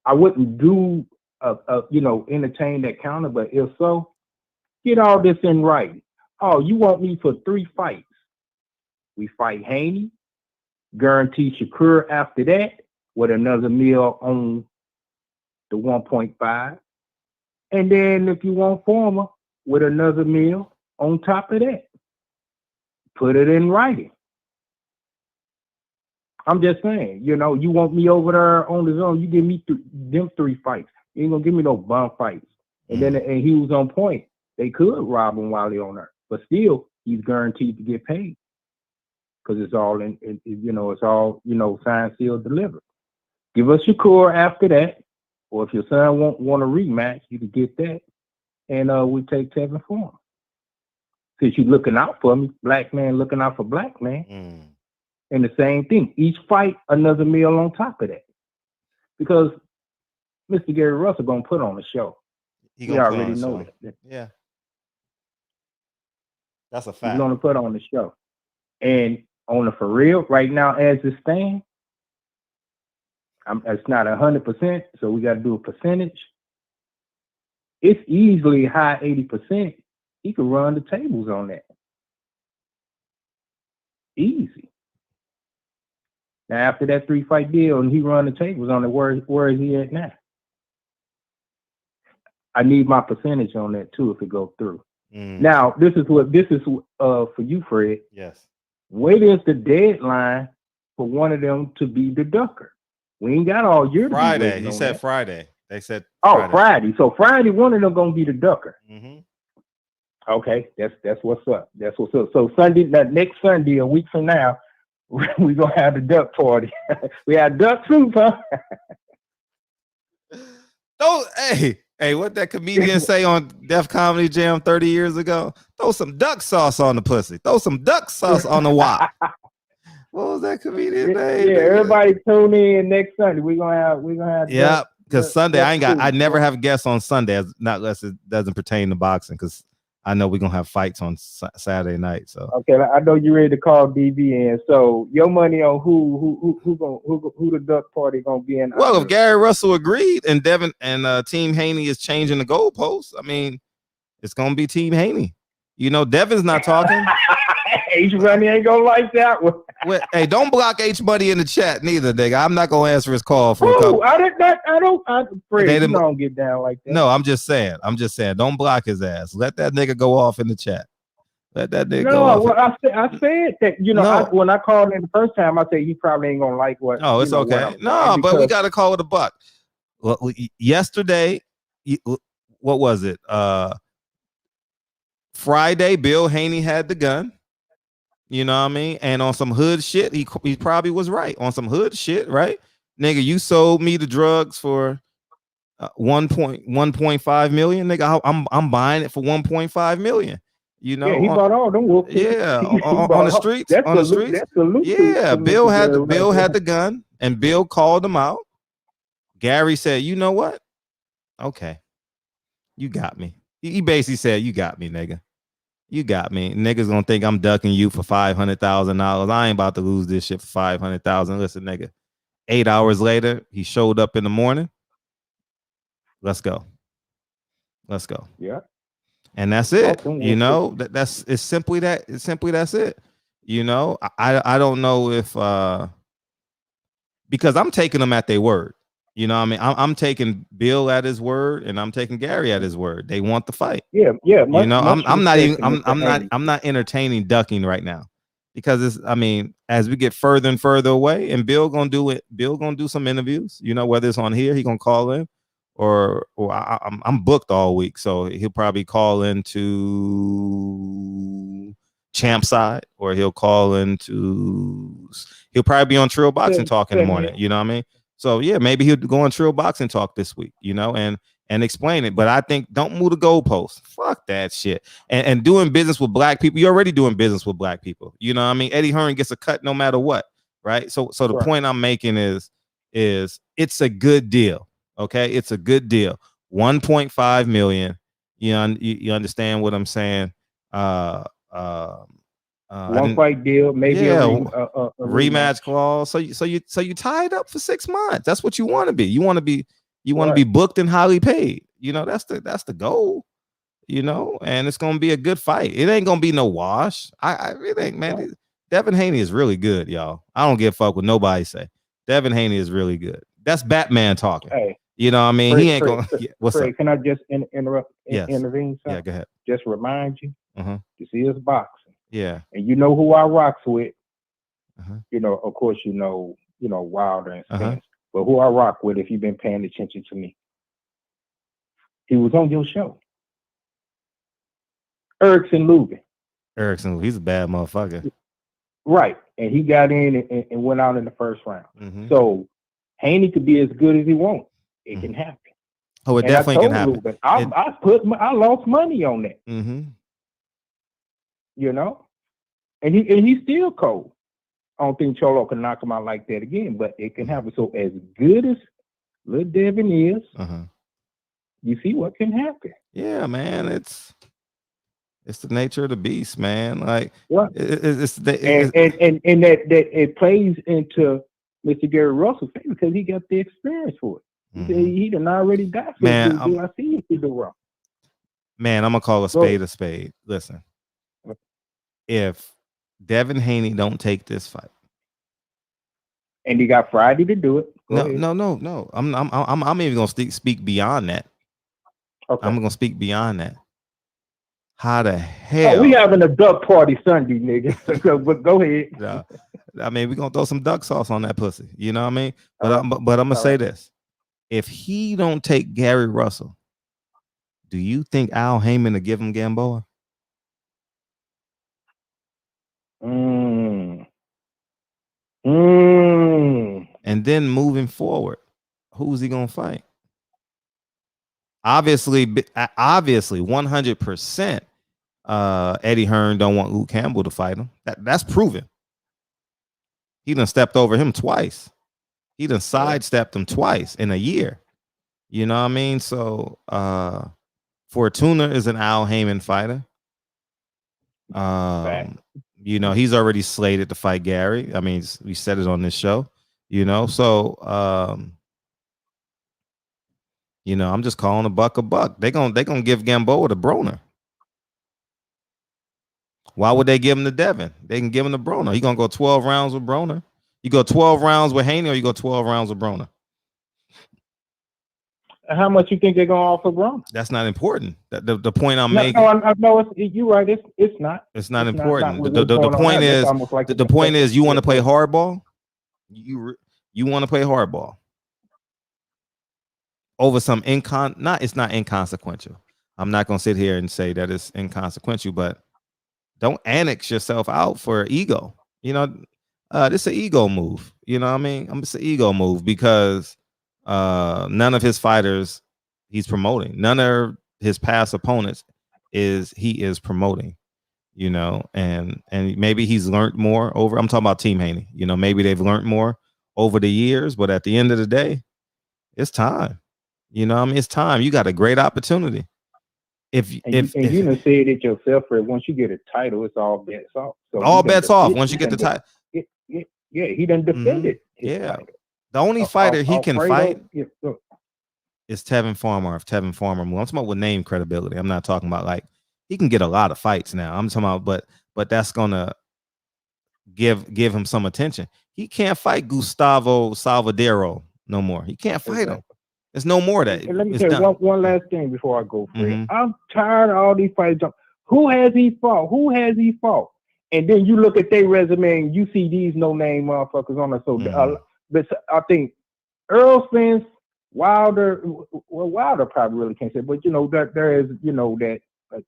I wouldn't do entertain that counter. But if so, get all this in writing. Oh, you want me for 3 fights? We fight Haney. Guarantee Shakur after that with another meal on the 1.5. And then if you want Former with another meal on top of that. Put it in writing. I'm just saying, you know, you want me over there on the zone, you give me them 3 fights. You ain't gonna give me no bum fights. And then and he was on point. They could rob him while he on there. But still, he's guaranteed to get paid. Because it's all signed, sealed, delivered. Give us Shakur after that, or if your son want a rematch, you can get that, and we take Tevin for him. Since you're looking out for me, black man looking out for black man, and the same thing. Each fight, another meal on top of that, because Mr. Gary Russell gonna put on a show. We already know that. Yeah, that's a fact. He's gonna put on the show, and on the for real, right now as it stands, it's not 100%, so we got to do a percentage. It's easily high 80%. He could run the tables on that. Easy. Now after that 3-fight deal, and he run the tables on it, where is he at now? I need my percentage on that too if it goes through. Now this is for you, Fred. Yes. When is the deadline for one of them to be the ducker? We ain't got all year. Friday. He said Friday. They said Friday. So Friday, one of them gonna be the ducker. Okay, that's what's up. That's what's up. So Sunday, next Sunday, a week from now, we gonna have the duck party. We have duck soup, huh? Hey, what that comedian say on Def Comedy Jam 30 years ago? Throw some duck sauce on the pussy. Throw some duck sauce on the wop. What was that comedian name? Yeah, everybody tune in next Sunday. We're gonna have yeah, because Sunday I never have guests on Sunday, not unless it doesn't pertain to boxing, because I know we're gonna have fights on Saturday night. So okay, I know you're ready to call DB in. So your money on who the duck party gonna be in? Well, if Gary Russell agreed and Devin and Team Haney is changing the goalposts, I mean, it's gonna be Team Haney. You know, Devin's not talking. H Money ain't gonna like that one. Well, hey, don't block H Money in the chat neither, nigga. I'm not gonna answer his call for a couple. I don't get down like that. No, I'm just saying. Don't block his ass. Let that nigga go off in the chat. Let that nigga No, go off. well, I said that, you know, when I called in the first time, I said you probably ain't gonna like what. Oh, it's okay. No, but we got to call it a buck. Well, yesterday, what was it? Friday, Bill Haney had the gun. You know what I mean? And on some hood shit, he probably was right. On some hood shit, right? Nigga, you sold me the drugs for 1.5 million. Nigga, I'm buying it for 1.5 million. You know, yeah, he bought all them wolf. Yeah, on the streets. That's on the the streets. That's the loot. Yeah, Bill had the gun, and Bill called him out. Gary said, "You know what? Okay, you got me." He basically said, "You got me, nigga. You got me. Niggas gonna think I'm ducking you for $500,000. I ain't about to lose this shit for $500,000. Listen, nigga. 8 hours later, he showed up in the morning. Let's go. Let's go. Yeah. And that's it. You know, it's simply that's it. You know, I don't know if because I'm taking them at their word. You know what I mean? I'm taking Bill at his word, and I'm taking Gary at his word. They want the fight. Yeah. You know, I'm not entertaining ducking right now, because it's, I mean, as we get further and further away, and Bill gonna do some interviews. You know, whether it's on here, he gonna call in, or I'm booked all week, so he'll probably call into Champ Side, or he'll probably be on Trill Boxing Talk in the morning. You know what I mean? So yeah, maybe he'll go on Trill Boxing Talk this week, you know, and explain it. But I think don't move the goalposts. Fuck that shit. And doing business with black people, you're already doing business with black people. You know what I mean? Eddie Hearn gets a cut no matter what, right? So the point I'm making is it's a good deal. Okay, it's a good deal. 1.5 million. You understand what I'm saying? One fight deal, maybe a rematch clause. So you tied up for 6 months. That's what you want to be. You want to be booked and highly paid. You know, that's the goal. You know, and it's gonna be a good fight. It ain't gonna be no wash. I really think, man. Devin Haney is really good, y'all. I don't give a fuck what nobody say. Devin Haney is really good. That's Batman talking. Hey, you know what I mean? Fred, he ain't gonna. What's up? Can I just interrupt? Yes. Intervene? Something? Yeah, go ahead. Just remind you. This is boxing. Yeah. And you know who I rocks with. You know, of course, you know Wilder and Spence. But who I rock with, if you've been paying attention to me, he was on your show. Erickson Lubin. He's a bad motherfucker. Right. And he got in and went out in the first round. So Haney could be as good as he wants. It can happen. Oh, it definitely can happen. Lubin, I lost money on that. You know? And he's still cold. I don't think Cholo can knock him out like that again, but it can happen. So as good as Lil Devin is, you see what can happen. Yeah, man. It's the nature of the beast, man. Like and that it plays into Mr. Gary Russell's favor because he got the experience for it. He done already got it. Man, I see if he do wrong. Man, I'm gonna call a spade a spade. Listen, if Devin Haney don't take this fight, and he got Friday to do it. No. I'm even gonna speak beyond that. Okay. I'm gonna speak beyond that. How the hell? We having a duck party Sunday, nigga. But go ahead. Yeah. I mean, we're gonna throw some duck sauce on that pussy. You know what I mean? But I'm gonna say this: if he don't take Gary Russell, do you think Al Heyman will give him Gamboa? And then moving forward, who's he gonna fight? Obviously, 100%. Eddie Hearn don't want Luke Campbell to fight him. That's proven. He done stepped over him twice. He done sidestepped him twice in a year. You know what I mean? So Fortuna is an Al Heyman fighter. You know, he's already slated to fight Gary. I mean, we said it on this show. You know, so you know, I'm just calling a buck a buck. They gonna give Gamboa to Broner. Why would they give him to Devin? They can give him to Broner. He gonna go 12 rounds with Broner. You go 12 rounds with Haney, or you go 12 rounds with Broner? How much you think they're gonna offer Broner? That's not important. The point I'm No, making. no, you're right. It's not. It's not important. Not The point is the point is you want to play hardball. You want to play hardball over some it's not inconsequential. I'm not gonna sit here and say that it's inconsequential, but don't annex yourself out for ego. You know, this is an ego move. You know what I mean? It's an ego move because none of his fighters he's promoting. None of his past opponents he is promoting. You know, and maybe he's learned more over. I'm talking about Team Haney. You know, maybe they've learned more over the years, but at the end of the day, it's time. You know, it's time. You got a great opportunity. If you done said it yourself, once you get a title, it's all bets off. So all bets off once you get the title. Yeah, he done defended. Yeah, the only fighter he can fight is Tevin Farmer. If Tevin Farmer moves, I'm talking about with name credibility. I'm not talking about like he can get a lot of fights now. I'm talking about, but that's gonna give him some attention. He can't fight Gustavo Salvadero no more. He can't fight him. There's no more of that. And let me tell you one last thing before I go, Fred. I'm tired of all these fights. Who has he fought? And then you look at their resume and you see these no-name motherfuckers on it. So but I think Earl Spence, Wilder, well, Wilder probably really can't say, but you know that there is, you know, that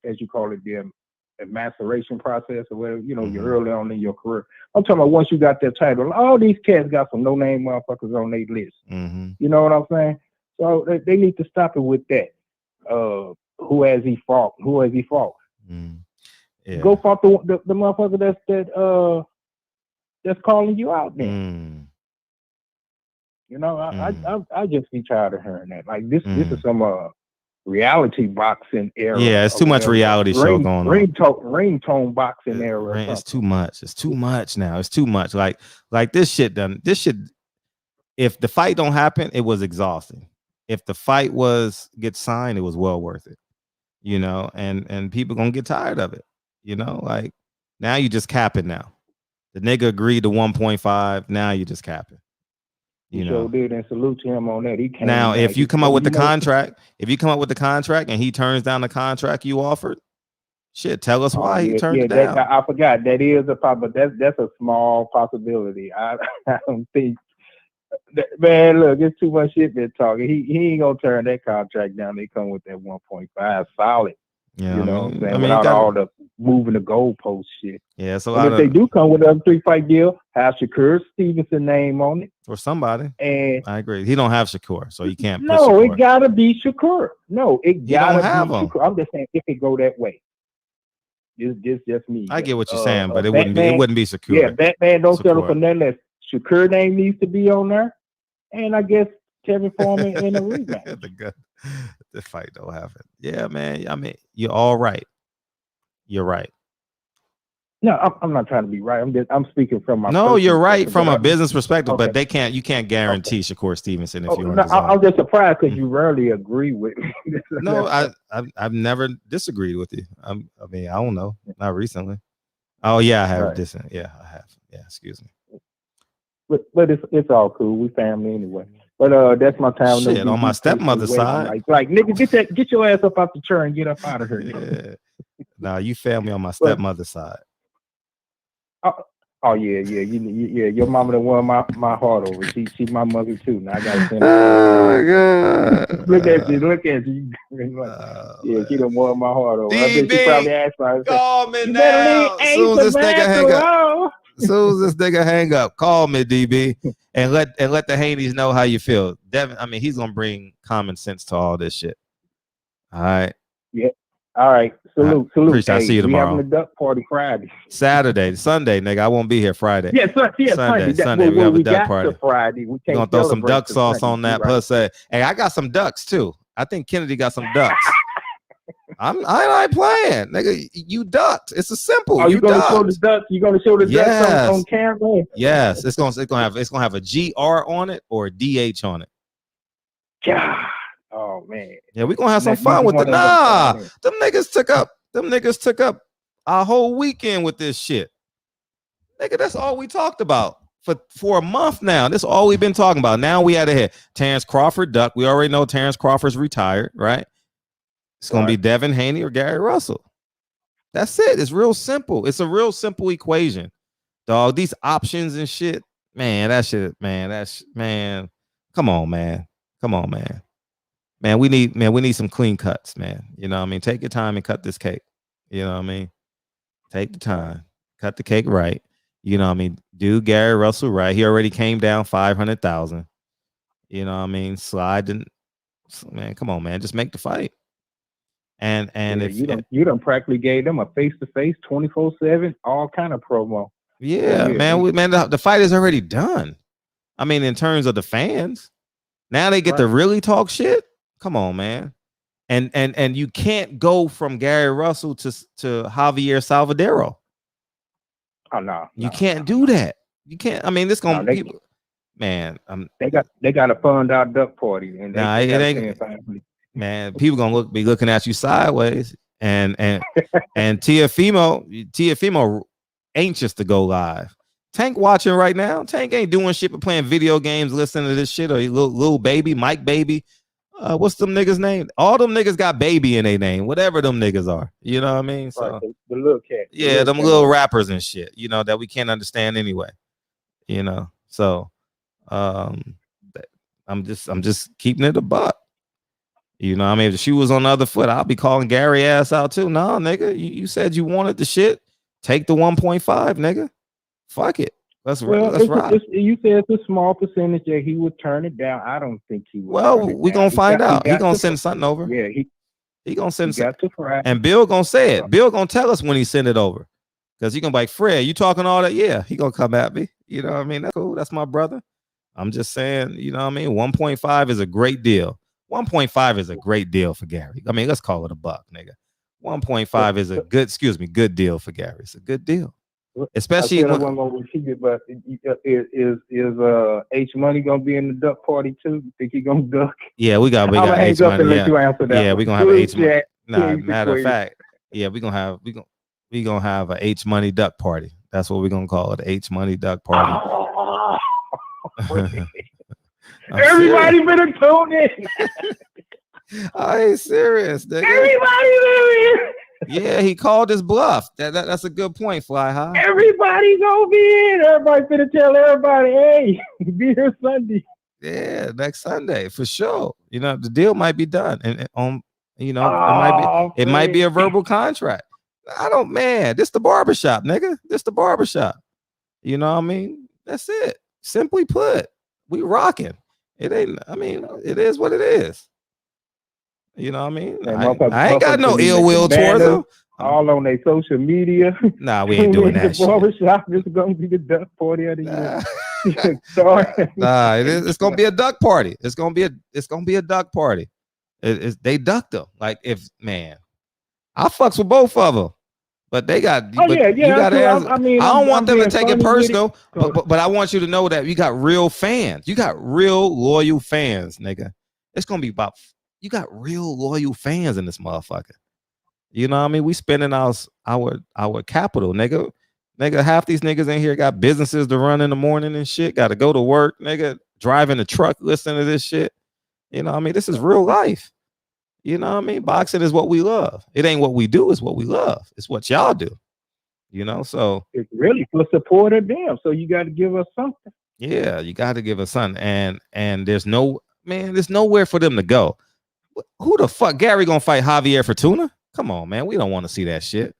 as you call it, the maceration process or whatever, you know, you're early on in your career. I'm talking about once you got that title, all these cats got some no-name motherfuckers on their list. You know what I'm saying? So they need to stop it with that. Who has he fought? Yeah. Go fight the motherfucker that's calling you out then. You know, I just be tired of hearing that. Like this is some reality boxing era. Yeah, it's too much reality show going on. Ringtone boxing era. It's too much. It's too much now. It's too much. Like this shit done. This shit. If the fight don't happen, it was exhausting. If the fight gets signed, it was well worth it. You know, and people gonna get tired of it. You know, like now you just capping now. The nigga agreed to 1.5. Now you just capping. You know, did, and salute to him on that. He came now, if you come up with the contract, and he turns down the contract you offered, shit, tell us why he turned it down. I forgot that is a but that's a small possibility. I don't think. Man, look, it's too much shit been talking. He ain't gonna turn that contract down. They come with that 1.5 solid. Yeah, you know what I'm saying? Without all the moving the goalpost shit. Yeah, so if they do come with a 3-fight deal, have Shakur Stevenson name on it. Or somebody. And I agree. He don't have Shakur, so you can't No, Shakur. It gotta be Shakur. No, it gotta be Shakur. I'm just saying if it go that way. It's just me. I get what you're saying, but it wouldn't be Shakur. Yeah, Batman don't settle for nothing less. Shakur name needs to be on there. And I guess Kevin Foreman in a rematch. The fight don't happen. Yeah, man. I mean, you're all right. You're right. No, I'm not trying to be right. I'm speaking from my. No, you're right from a business perspective, but you can't guarantee Shakur Stevenson if you're. I'm just surprised because you rarely agree with me. No, I've never disagreed with you. I mean, I don't know, not recently. Oh yeah, I have. Right. Yeah, I have. Yeah, excuse me. But it's all cool. We family anyway. But that's my time. Shit, on my stepmother's side. Like nigga, get your ass up out the chair and get up out of here. Yeah. Nah, you family on my stepmother's side. Oh yeah. Your mama that won my heart over. She my mother too. Now I gotta send her. Oh god. Look at you. Yeah, she done won my heart over. I bet she probably asked me. Call me now. Soon as this nigga hang up. Soon as this nigga hang up, call me, DB, and let the Haneys know how you feel. Devin, I mean, he's gonna bring common sense to all this shit. All right. Yeah. All right. Salute. Appreciate. I'll see you tomorrow. We having a duck party Friday. Saturday, Sunday, nigga. I won't be here Friday. Yeah, Sunday. We have a duck party. Friday. We We're gonna throw some duck sauce on that. Plus, hey, I got some ducks too. I think Kennedy got some ducks. I ain't playing, nigga. You ducked. It's a simple. You gonna show the ducks? You gonna show the ducks on camera? Yes, it's gonna have a GR on it or a DH on it. God. Oh man. Yeah, we gonna have some fun with it. Nah, them niggas took up our whole weekend with this shit. Nigga, that's all we talked about. for a month now. This is all we've been talking about. Now we had ahead. Terrence Crawford duck. We already know Terrence Crawford's retired, right? It's gonna be Devin Haney or Gary Russell. That's it. It's real simple. It's a real simple equation, dog. These options and shit, man. That shit, man. Come on, man. Man, we need some clean cuts, man. You know what I mean? Take your time and cut this cake. You know what I mean? Take the time, cut the cake right. You know what I mean? Do Gary Russell right. He already came down 500,000. You know what I mean? Slide and man, come on, man. Just make the fight. And if you done practically gave them a face-to-face 24/7, all kind of promo. Yeah, man. The fight is already done. I mean, in terms of the fans, now they get to really talk shit. Come on, man. And you can't go from Gary Russell to Javier Salvadero. Oh no, you can't do that. You can't. I mean, this gonna people, man. They got a fund out duck party, and it ain't. Man, people gonna be looking at you sideways, and Tiafimo anxious to go live. Tank watching right now. Tank ain't doing shit but playing video games, listening to this shit. Or little baby, Mike Baby. What's them niggas' name? All them niggas got baby in their name, whatever them niggas are. You know what I mean? So the little cat. Yeah, them little rappers and shit, you know, that we can't understand anyway. You know, so I'm just keeping it a buck. You know, I mean, if the shoe was on the other foot, I'll be calling Gary ass out too. No, nigga, you said you wanted the shit. Take the 1.5, nigga. Fuck it. Let's rock. You said it's a small percentage that he would turn it down. I don't think he would. Well, we gonna find out. He gonna send something over. Yeah, he gonna send something. And Bill gonna say it. Bill gonna tell us when he send it over. Because he gonna be like, Fred, you talking all that? Yeah, he gonna come at me. You know what I mean? That's cool. That's my brother. I'm just saying, you know what I mean? 1.5 is a great deal. 1.5 is a great deal for Gary. I mean, let's call it a buck, nigga. 1.5 is a good deal for Gary. It's a good deal. Especially when but is H Money gonna be in the duck party too? You think he gonna duck? Yeah, we got H Money. Yeah, we gonna have H Money. Nah, matter of fact, yeah, we gonna have a H Money duck party. That's what we're gonna call it, H Money duck party. Everybody better tune in. I ain't serious, nigga. Everybody better. Yeah, he called his bluff. That's a good point, Fly High. Everybody gonna be in. Everybody finna tell everybody, hey, be here Sunday. Yeah, next Sunday for sure. You know, the deal might be done, and it might be a verbal contract. This the barbershop, nigga. This the barbershop. You know what I mean? That's it. Simply put, we rocking. It ain't. I mean, it is what it is. You know what I mean? I ain't got no ill will towards them. All on their social media. Nah, we ain't doing that shit. The barbershop is going to be the duck party of the year. Sorry. Nah, it's going to be a duck party. It's going to be a duck party. They ducked them. Like I fucks with both of them. But they got. You got to ask. I don't want them to take it personal, but I want you to know that you got real fans. You got real loyal fans, nigga. It's going to be about. You got real loyal fans in this motherfucker. You know what I mean? We spending our capital, nigga. Nigga, half these niggas in here got businesses to run in the morning and shit. Got to go to work, nigga. Driving the truck, listening to this shit. You know what I mean? This is real life. You know what I mean? Boxing is what we love. It ain't what we do, it's what we love. It's what y'all do. You know, so it's really for support of them. So you got to give us something. Yeah, you got to give us something. And there's nowhere for them to go. Who the fuck Gary gonna fight Javier Fortuna? Come on, man. We don't want to see that shit.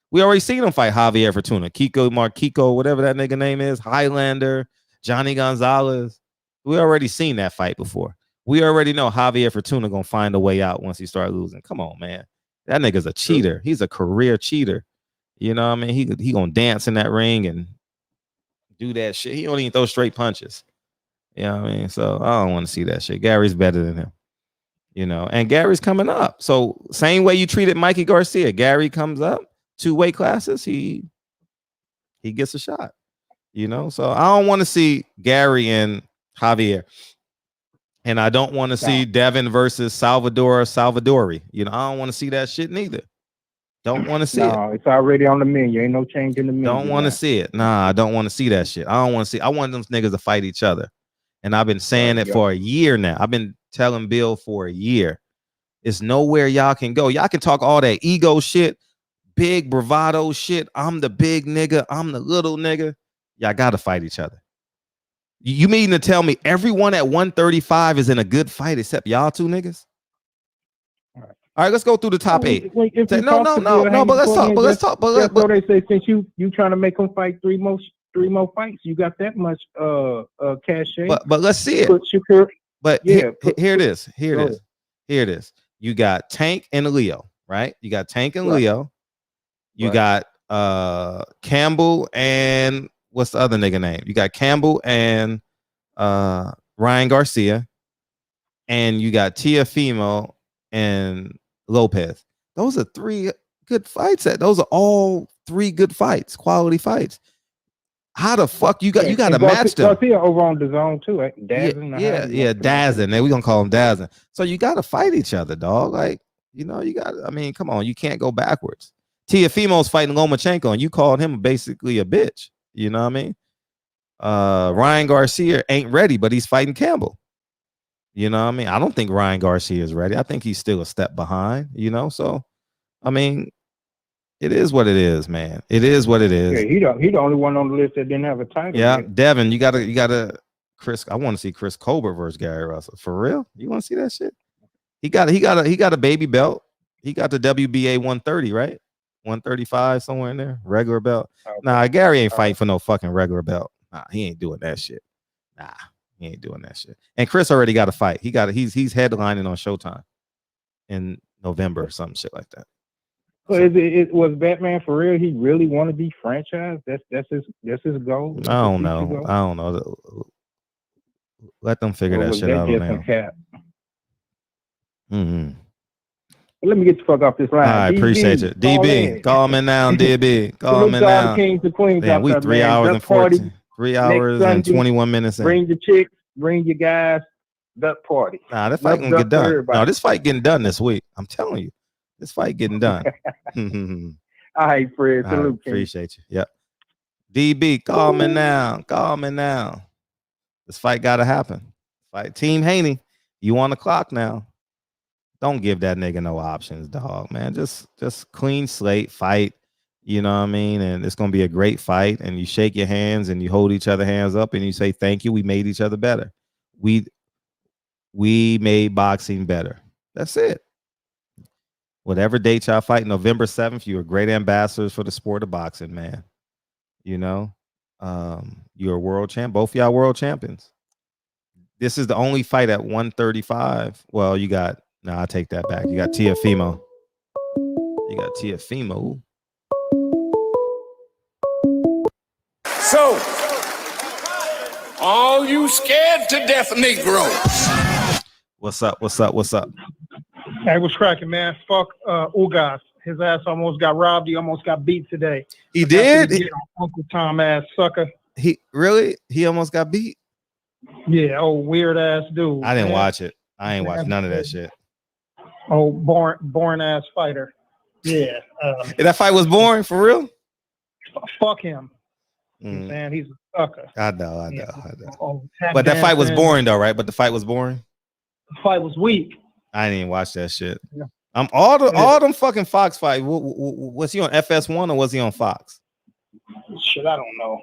We already seen him fight Javier Fortuna, Kiko, whatever that nigga name is, Highlander, Johnny Gonzalez. We already seen that fight before. We already know Javier Fortuna gonna find a way out once he start losing. Come on, man. That nigga's a cheater. He's a career cheater. You know what I mean? He gonna dance in that ring and do that shit. He don't even throw straight punches. You know what I mean? So I don't want to see that shit. Gary's better than him. You know, and Gary's coming up. So same way you treated Mikey Garcia, Gary comes up, 2 weight classes, he gets a shot. You know, so I don't want to see Gary and Javier. And I don't want to see Devin versus Salvadori. You know, I don't want to see that shit neither. Don't want to see it. No, it's already on the menu. Ain't no change in the menu. Don't want to see it. Nah, I don't want to see that shit. I don't want to see. I want them niggas to fight each other. And I've been saying it for a year now. I've been telling Bill for a year. It's nowhere y'all can go. Y'all can talk all that ego shit, big bravado shit. I'm the big nigga. I'm the little nigga. Y'all got to fight each other. You mean to tell me everyone at 135 is in a good fight except y'all two niggas? All right, let's go through the top 8. But let's talk. So they say since you trying to make them fight three more fights, you got that much cachet. But let's see it. But here it is. Here it is. You got Tank and Leo, right? You got Tank and Leo. You got Campbell and what's the other nigga name? You got Campbell and Ryan Garcia, and you got Teofimo and Lopez. Those are 3 good fights. Those are all 3 good fights, quality fights. How the fuck you got to match them? Garcia over on the zone too, right? Dazzin. We gonna call him Dazzin. So you got to fight each other, dog. Like, you know, you got. I mean, come on, you can't go backwards. Teofimo's fighting Lomachenko, and you called him basically a bitch. You know what I mean? Ryan Garcia ain't ready, but he's fighting Campbell. You know what I mean? I don't think Ryan Garcia is ready. I think he's still a step behind. You know, so I mean. It is what it is, man. It is what it is. Yeah, he the only one on the list that didn't have a title. Yeah, yet. Devin, you gotta Chris. I want to see Chris Colbert versus Gary Russell. For real? You want to see that shit? He got a baby belt. He got the WBA 130, right? 135 somewhere in there. Regular belt. Okay. Nah, Gary ain't fighting for no fucking regular belt. Nah, he ain't doing that shit. Nah, he ain't doing that shit. And Chris already got a fight. He's headlining on Showtime in November or some shit like that. So it was Batman for real? He really want to be franchised? That's his goal. I don't know. Let them figure that shit out now. Let me get the fuck off this line. I appreciate you. DB, call me now, DB. Call me now. Kings to Queens. Man, we 3 hours and 14. 3 hours and 21 minutes in. Bring your chicks, bring your guys, duck party. Nah, that fight gonna get done. No, this fight getting done this week. I'm telling you. This fight getting done. All right, Fred. Salute. Appreciate you. Yep. DB, call me now. Call me now. This fight got to happen. Fight Team Haney. You on the clock now. Don't give that nigga no options, dog, man. Just clean slate fight. You know what I mean? And it's going to be a great fight. And you shake your hands and you hold each other hands up and you say, thank you. We made each other better. We made boxing better. That's it. Whatever date y'all fight, November 7th, you're great ambassadors for the sport of boxing, man. You know, you're a world champ. Both y'all world champions. This is the only fight at 135. Well, I take that back. You got Teofimo. So, all you scared to death Negroes. What's up? Hey, what's cracking, man? Fuck Ugas. His ass almost got robbed. He almost got beat today. He did? Uncle Tom ass sucker. He almost got beat? Yeah, weird ass dude. I didn't watch it. I ain't watched none of that shit. Born ass fighter. Yeah. That fight was boring for real? Fuck him. Man, he's a sucker. I know. But that fight was boring though, right? But the fight was boring. The fight was weak. I didn't even watch that shit. Yeah. All them fucking Fox fight. Was he on FS1 or was he on Fox? Shit, I don't know.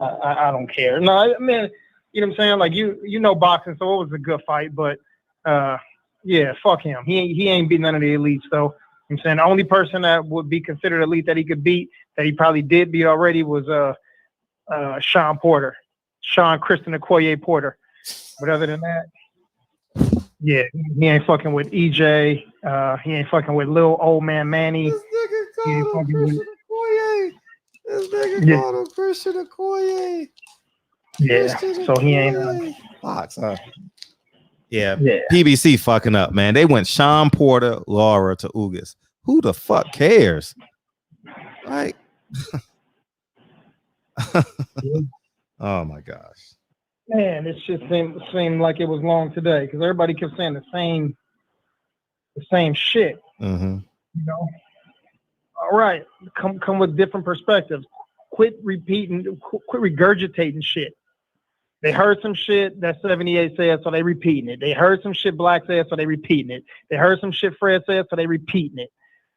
I don't care. No, I mean, you know what I'm saying? Like you know boxing, so it was a good fight. But yeah, fuck him. He ain't beat none of the elites though. I'm saying the only person that would be considered elite that he could beat, that he probably did beat already, was Sean Kristen Okoye Porter. But other than that, yeah, he ain't fucking with EJ. He ain't fucking with Lil Old Man Manny. This nigga called him Christian Okoye. Yeah, so he ain't Fox, huh? Yeah, PBC fucking up, man. They went Sean Porter, Laura to Ugas. Who the fuck cares? Like, oh my gosh. Man, it just seemed like it was long today because everybody kept saying the same shit. Mm-hmm. You know, All right, come with different perspectives. Quit regurgitating shit. They heard some shit that 78 said, so they repeating it. They heard some shit Black said, so they repeating it. They heard some shit Fred said, so they repeating it.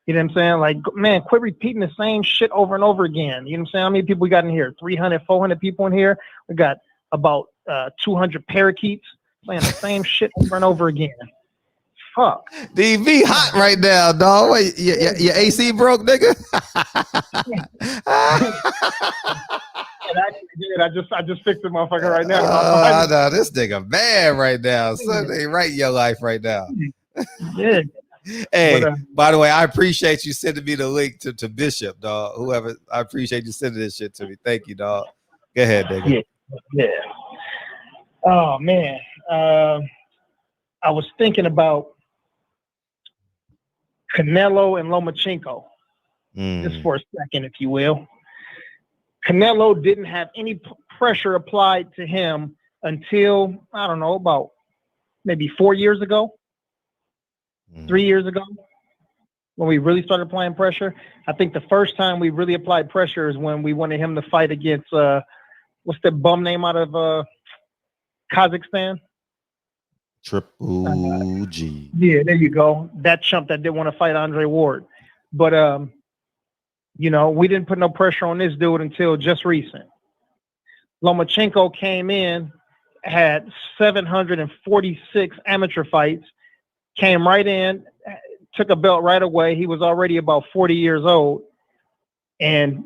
You know what I'm saying? Like, man, quit repeating the same shit over and over again. You know what I'm saying? How many people we got in here? 300, 400 people in here. We got about 200 parakeets saying the same shit over and over again. Fuck. DV hot right now, dog. Wait, your AC broke, nigga? I just fixed it, motherfucker, right now. Oh, no, this nigga mad right now. Something ain't right in your life right now. Yeah. Hey, But, by the way, I appreciate you sending me the link to Bishop, dog. Whoever, I appreciate you sending this shit to me. Thank you, dog. Go ahead, nigga. Yeah. Oh, man. I was thinking about Canelo and Lomachenko, just for a second, if you will. Canelo didn't have any pressure applied to him until, I don't know, about maybe 4 years ago, 3 years ago, when we really started applying pressure. I think the first time we really applied pressure is when we wanted him to fight against, what's the bum name out of Kazakhstan? Triple G. Yeah, there you go. That chump that didn't want to fight Andre Ward. But, you know, we didn't put no pressure on this dude until just recent. Lomachenko came in, had 746 amateur fights, came right in, took a belt right away. He was already about 40 years old and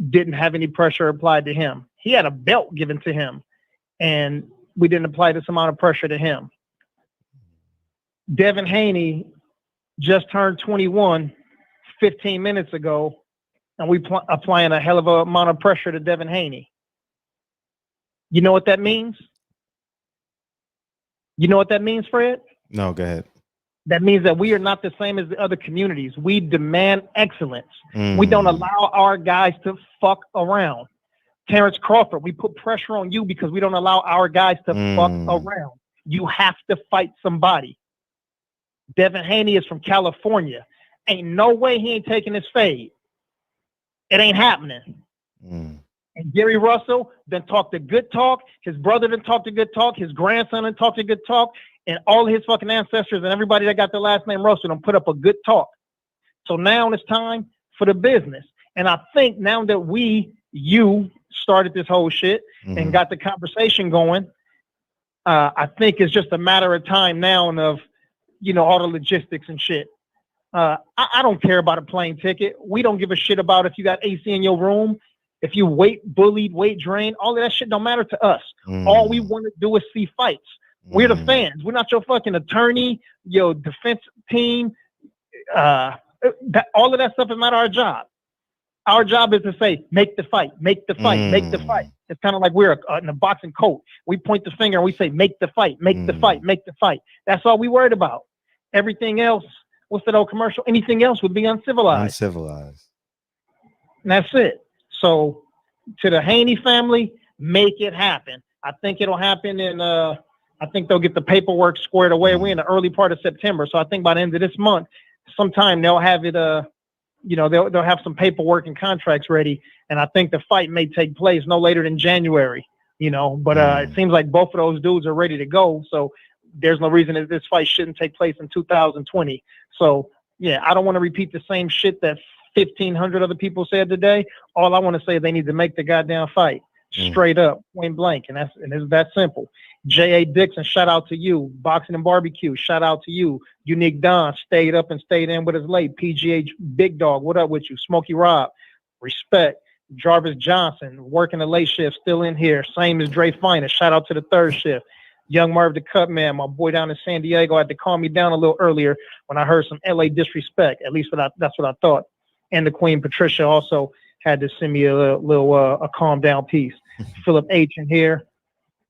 didn't have any pressure applied to him. He had a belt given to him, and we didn't apply this amount of pressure to him. Devin Haney just turned 21 15 minutes ago, and we applying a hell of a amount of pressure to Devin Haney. You know what that means? You know what that means, Fred? No, go ahead. That means that we are not the same as the other communities. We demand excellence. We don't allow our guys to fuck around. Terrence Crawford, we put pressure on you because we don't allow our guys to fuck around. You have to fight somebody. Devin Haney is from California. Ain't no way he ain't taking his fade. It ain't happening. And Gary Russell done talked a good talk. His brother done talked a good talk. His grandson done talked a good talk. And all of his fucking ancestors and everybody that got the last name Russell done put up a good talk. So now it's time for the business. And I think now that you started this whole shit and got the conversation going, I think it's just a matter of time now and of, you know, all the logistics and shit. I don't care about a plane ticket. We don't give a shit about if you got AC in your room, if you weight bullied, weight drained. All of that shit don't matter to us. All we want to do is see fights. We're the fans. We're not your fucking attorney, your defense team. All of that stuff is not our job. Our job is to say, make the fight, make the fight, make the fight. It's kind of like we're in a boxing coach. We point the finger and we say, make the fight, make the fight, make the fight. That's all we worried about. Everything else, what's that old commercial? Anything else would be uncivilized. Uncivilized. And that's it. So to the Haney family, make it happen. I think it'll happen in, I think they'll get the paperwork squared away. We're in the early part of September. So I think by the end of this month, sometime they'll have it, you know, they'll have some paperwork and contracts ready. And I think the fight may take place no later than January, you know, but it seems like both of those dudes are ready to go. So there's no reason that this fight shouldn't take place in 2020. So yeah, I don't want to repeat the same shit that 1,500 other people said today. All I want to say is they need to make the goddamn fight straight up, point blank. And it's that simple. J.A. Dixon, shout out to you. Boxing and Barbecue, shout out to you. Unique Don stayed up and stayed in with us late. PGH Big Dog, what up with you? Smokey Rob, respect. Jarvis Johnson, working the late shift, still in here. Same as Dre Finest. Shout out to the third shift. Young Merv the Cut Man, my boy down in San Diego, had to calm me down a little earlier when I heard some LA disrespect. At least that's what I thought. And the Queen Patricia also had to send me a calm down piece. Philip H in here.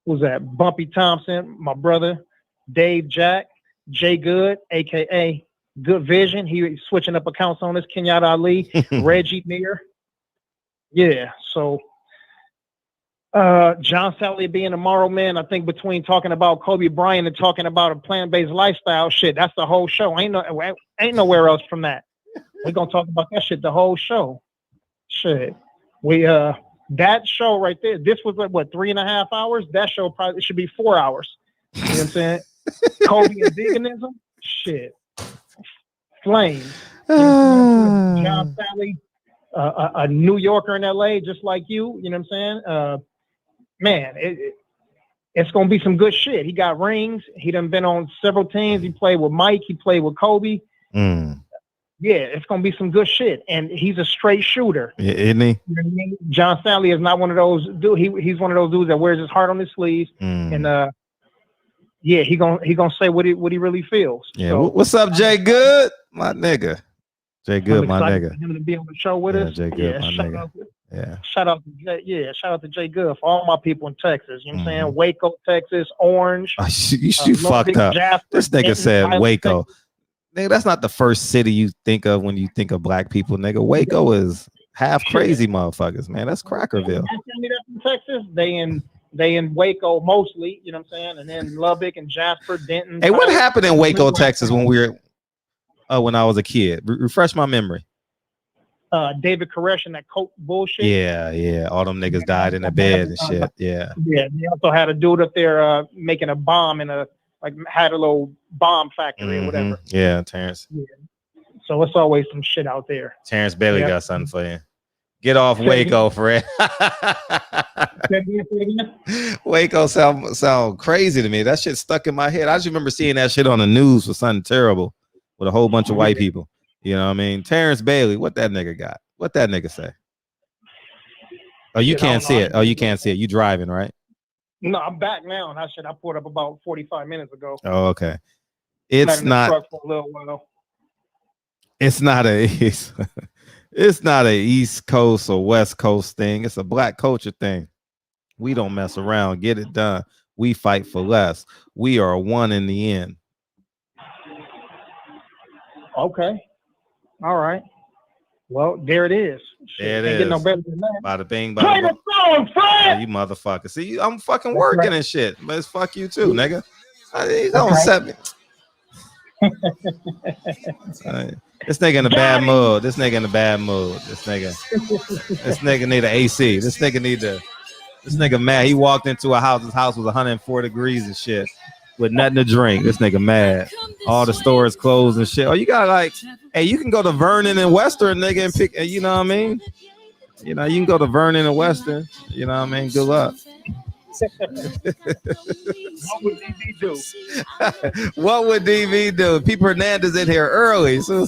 Who's that? Bumpy Thompson, my brother. Dave Jack, Jay Good, aka Good Vision. He switching up accounts on us. Kenyatta Ali, Reggie Meir. Yeah, so John Sally being tomorrow, man. I think between talking about Kobe Bryant and talking about a plant-based lifestyle, shit, that's the whole show. Ain't nowhere else from that. We're gonna talk about that shit the whole show. Shit. We that show right there, this was like what, 3.5 hours? That show probably should be 4 hours. You know what I'm saying? Kobe and veganism, shit. Flame. You know, John Sally, a New Yorker in LA, just like you know what I'm saying? Man, it's gonna be some good shit. He got rings, he done been on several teams, he played with Mike, he played with Kobe. Yeah, it's gonna be some good shit, and he's a straight shooter. Yeah, isn't he? You know what I mean? John Sally is not one of those dudes. He's one of those dudes that wears his heart on his sleeve, and yeah, he gonna say what he really feels. Yeah, So, what's up, Jay Good, my nigga? Jay Good, my nigga. For him to be on the show with us. Jay Good, my nigga. Shout out to Jay. Yeah, shout out to Jay Good for all my people in Texas. You know what I'm saying? Waco, Texas, Orange. You fucked up. Jasper, This nigga Denton, said Tyler, Waco. Nigga, that's not the first city you think of when you think of black people, nigga. Waco is half crazy motherfuckers, man. That's Crackerville. My family that's in Texas, they in Waco mostly, you know what I'm saying? And then Lubbock and Jasper, Denton. Hey, what Tyler, happened in Waco, Texas when I was a kid? Refresh my memory. David Koresh and that coke bullshit. Yeah. All them niggas died in the bed and shit. Yeah. Yeah. They also had a dude up there making a bomb had a little bomb factory or whatever. Yeah, Terrence. Yeah. So it's always some shit out there. Terrence Bailey got something for you. Get off Waco, Fred. Waco sound crazy to me. That shit stuck in my head. I just remember seeing that shit on the news for something terrible with a whole bunch of white people. You know what I mean? Terrence Bailey, what that nigga got? What that nigga say? Oh, you can't see it. Oh, you can't see it. You driving, right? No, I'm back now. And that shit I pulled up about 45 minutes ago. Oh, okay. It's not for a little while. It's not a East Coast or West Coast thing. It's a black culture thing. We don't mess around. Get it done. We fight for less. We are one in the end. Okay. All right. Well, there it is. There it Can't is. get no better than that. Bada bing, Play bada the boom. song, Fred! Oh, you motherfucker. See, I'm fucking working and shit. But it's fuck you too, nigga. Don't set me. This nigga in a bad mood. This nigga need an AC. This nigga mad. He walked into a house. His house was 104 degrees and shit with nothing to drink. This nigga mad. All the stores closed and shit. Oh, you got hey, you can go to Vernon and Western, nigga, and pick. You know what I mean? You know, you can go to Vernon and Western. You know what I mean? Good luck. What would DV do? What would DV do? Pete Hernandez in here early. So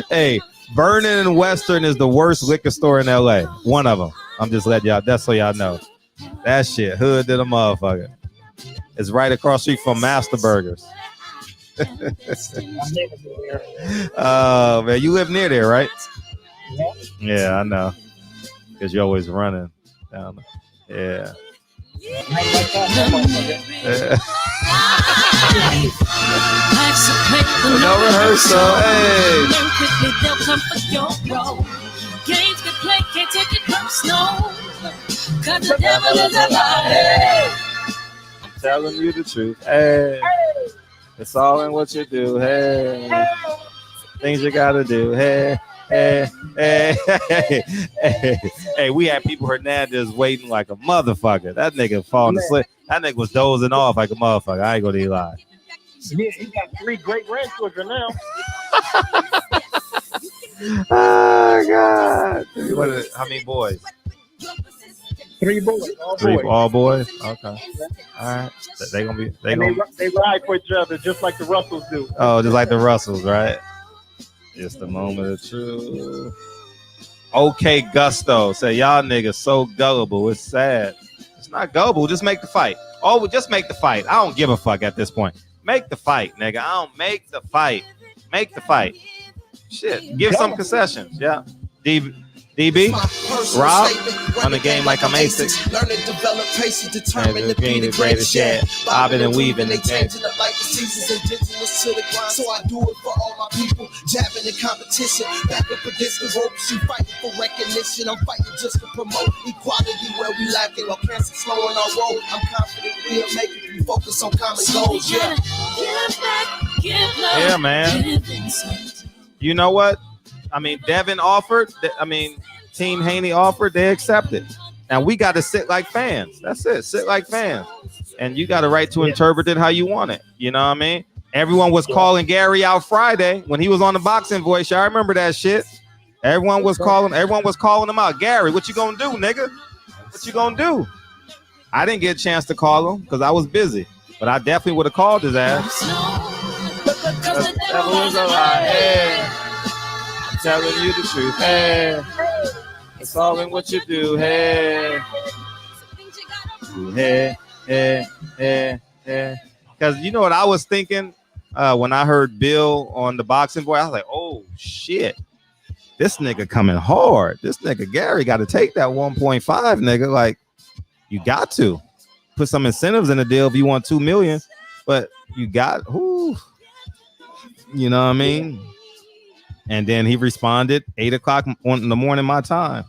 hey, Vernon and Western is the worst liquor store in LA. One of them. I'm just letting y'all. That's so y'all know. That shit hood to the motherfucker. It's right across the street from Master Burgers. Oh man, you live near there, right? Yeah, I know. Because you're always running down there. Yeah. No rehearsal. Hey. Games can play, can't take it personal. Cause the devil is a lie. I'm telling you the truth. Hey. It's all in what you do. Hey. Things you gotta do. Hey. Hey, we had people Hernandez waiting like a motherfucker. That nigga falling asleep. That nigga was dozing off like a motherfucker. I ain't gonna lie. Yeah, he got 3 great grandchildren now. Oh God! How many boys? 3 boys. All boys. Okay. All right. They ride for each other just like the Russells do. Oh, just like the Russells, right? Just a moment of truth. Okay, Gusto. Say y'all niggas so gullible. It's sad. It's not gullible. Just make the fight. Oh, just make the fight. I don't give a fuck at this point. Make the fight, nigga. I don't make the fight. Make the fight. Shit. Give some concessions. Yeah. DB, Rob, on the game like I'm A6. Learn to develop patience, determined to be the greatest. Yeah, bobbing and weaving and changing up like the seasons, indigenous to the grind. So I do it for all my people, jabbing the competition, back up against the ropes. You fighting for recognition, I'm fighting just to promote equality where we lacking. While cancer slowing our road, I'm confident we'll make it. We focus on common goals. Yeah, yeah, man. you know what? I mean, Devin offered. I mean, Team Haney offered. They accepted. And we got to sit like fans. That's it. Sit like fans. And you got a right to interpret it how you want it. You know what I mean? Everyone was calling Gary out Friday when he was on the Boxing Voice. I remember that shit. Everyone was calling him out. Gary, what you gonna do, nigga? What you gonna do? I didn't get a chance to call him because I was busy. But I definitely would have called his ass. That was a lie. Hey. I'm telling you the truth. Hey. It's all in what you do. Hey. Hey. Because you know what I was thinking when I heard Bill on the Boxing Boy? I was like, oh, shit. This nigga coming hard. This nigga Gary got to take that 1.5, nigga. Like, you got to put some incentives in the deal if you want 2 million. But you got, you know what I mean? And then he responded 8 o'clock in the morning my time.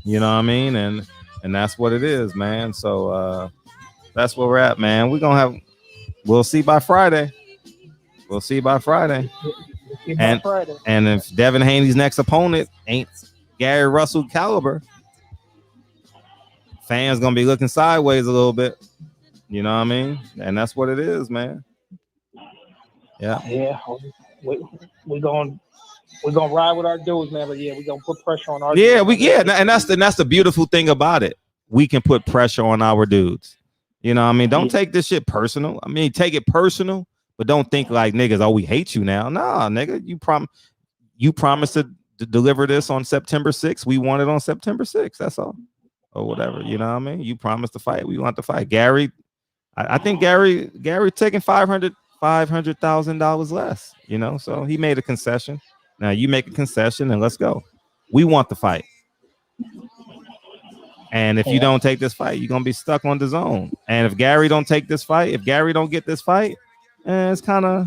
You know what I mean? And that's what it is, man. So that's where we're at, man. We'll see by Friday. And if Devin Haney's next opponent ain't Gary Russell caliber, fans gonna be looking sideways a little bit. You know what I mean? And that's what it is, man. Yeah. We're gonna ride with our dudes, man. But we're gonna put pressure on our and that's the beautiful thing about it. We can put pressure on our dudes. You know what I mean? Don't take this shit personal. I mean, take it personal, but don't think like niggas, oh, we hate you now. Nah, nigga, you promised to deliver this on September 6th. We want it on September 6th. That's all. Or whatever. You know what I mean? You promised to fight. We want to fight. Gary, I think Gary taking $500,000 less, you know, so he made a concession. Now you make a concession and let's go. We want the fight. And if you don't take this fight, you're going to be stuck on the zone. And if Gary don't take this fight, if Gary don't get this fight, it's kind of,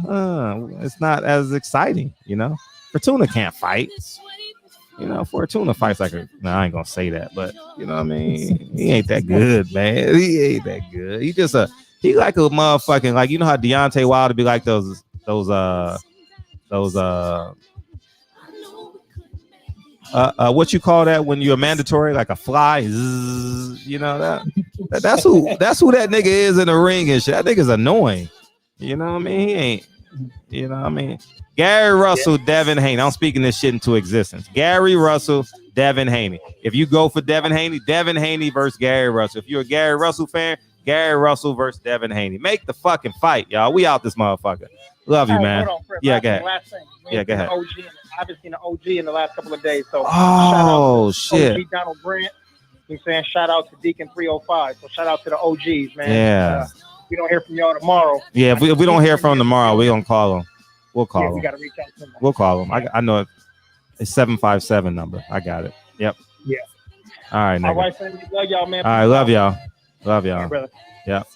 it's not as exciting, you know. Fortuna can't fight. You know, Fortuna fights like I ain't going to say that, but you know what I mean? He ain't that good, man. He ain't that good. He like a motherfucking, like, you know how Deontay Wilder be like those what you call that when you're mandatory, like a fly, you know, that's who that nigga is in the ring and shit. That nigga's annoying. You know what I mean? He ain't, you know what I mean? Gary Russell, Devin Haney. I'm speaking this shit into existence. Gary Russell, Devin Haney. If you go for Devin Haney versus Gary Russell. If you're a Gary Russell fan, Gary Russell versus Devin Haney. Make the fucking fight, y'all. We out this motherfucker. Love you, man. Go ahead. Last thing. Go ahead. I've been seeing an OG in the last couple of days. So shit. OG Donald Grant. You know saying? Shout out to Deacon 305. So shout out to the OGs, man. Yeah. We don't hear from y'all tomorrow. Yeah, if we don't hear from him tomorrow, we gonna call him. We'll call him. We gotta reach out to him. We'll call him. I know it. It's 757 number. I got it. Yep. Yeah. All right, nigga. All right, family. Love y'all, man. All right, love y'all. Love y'all. All right, brother. Yep.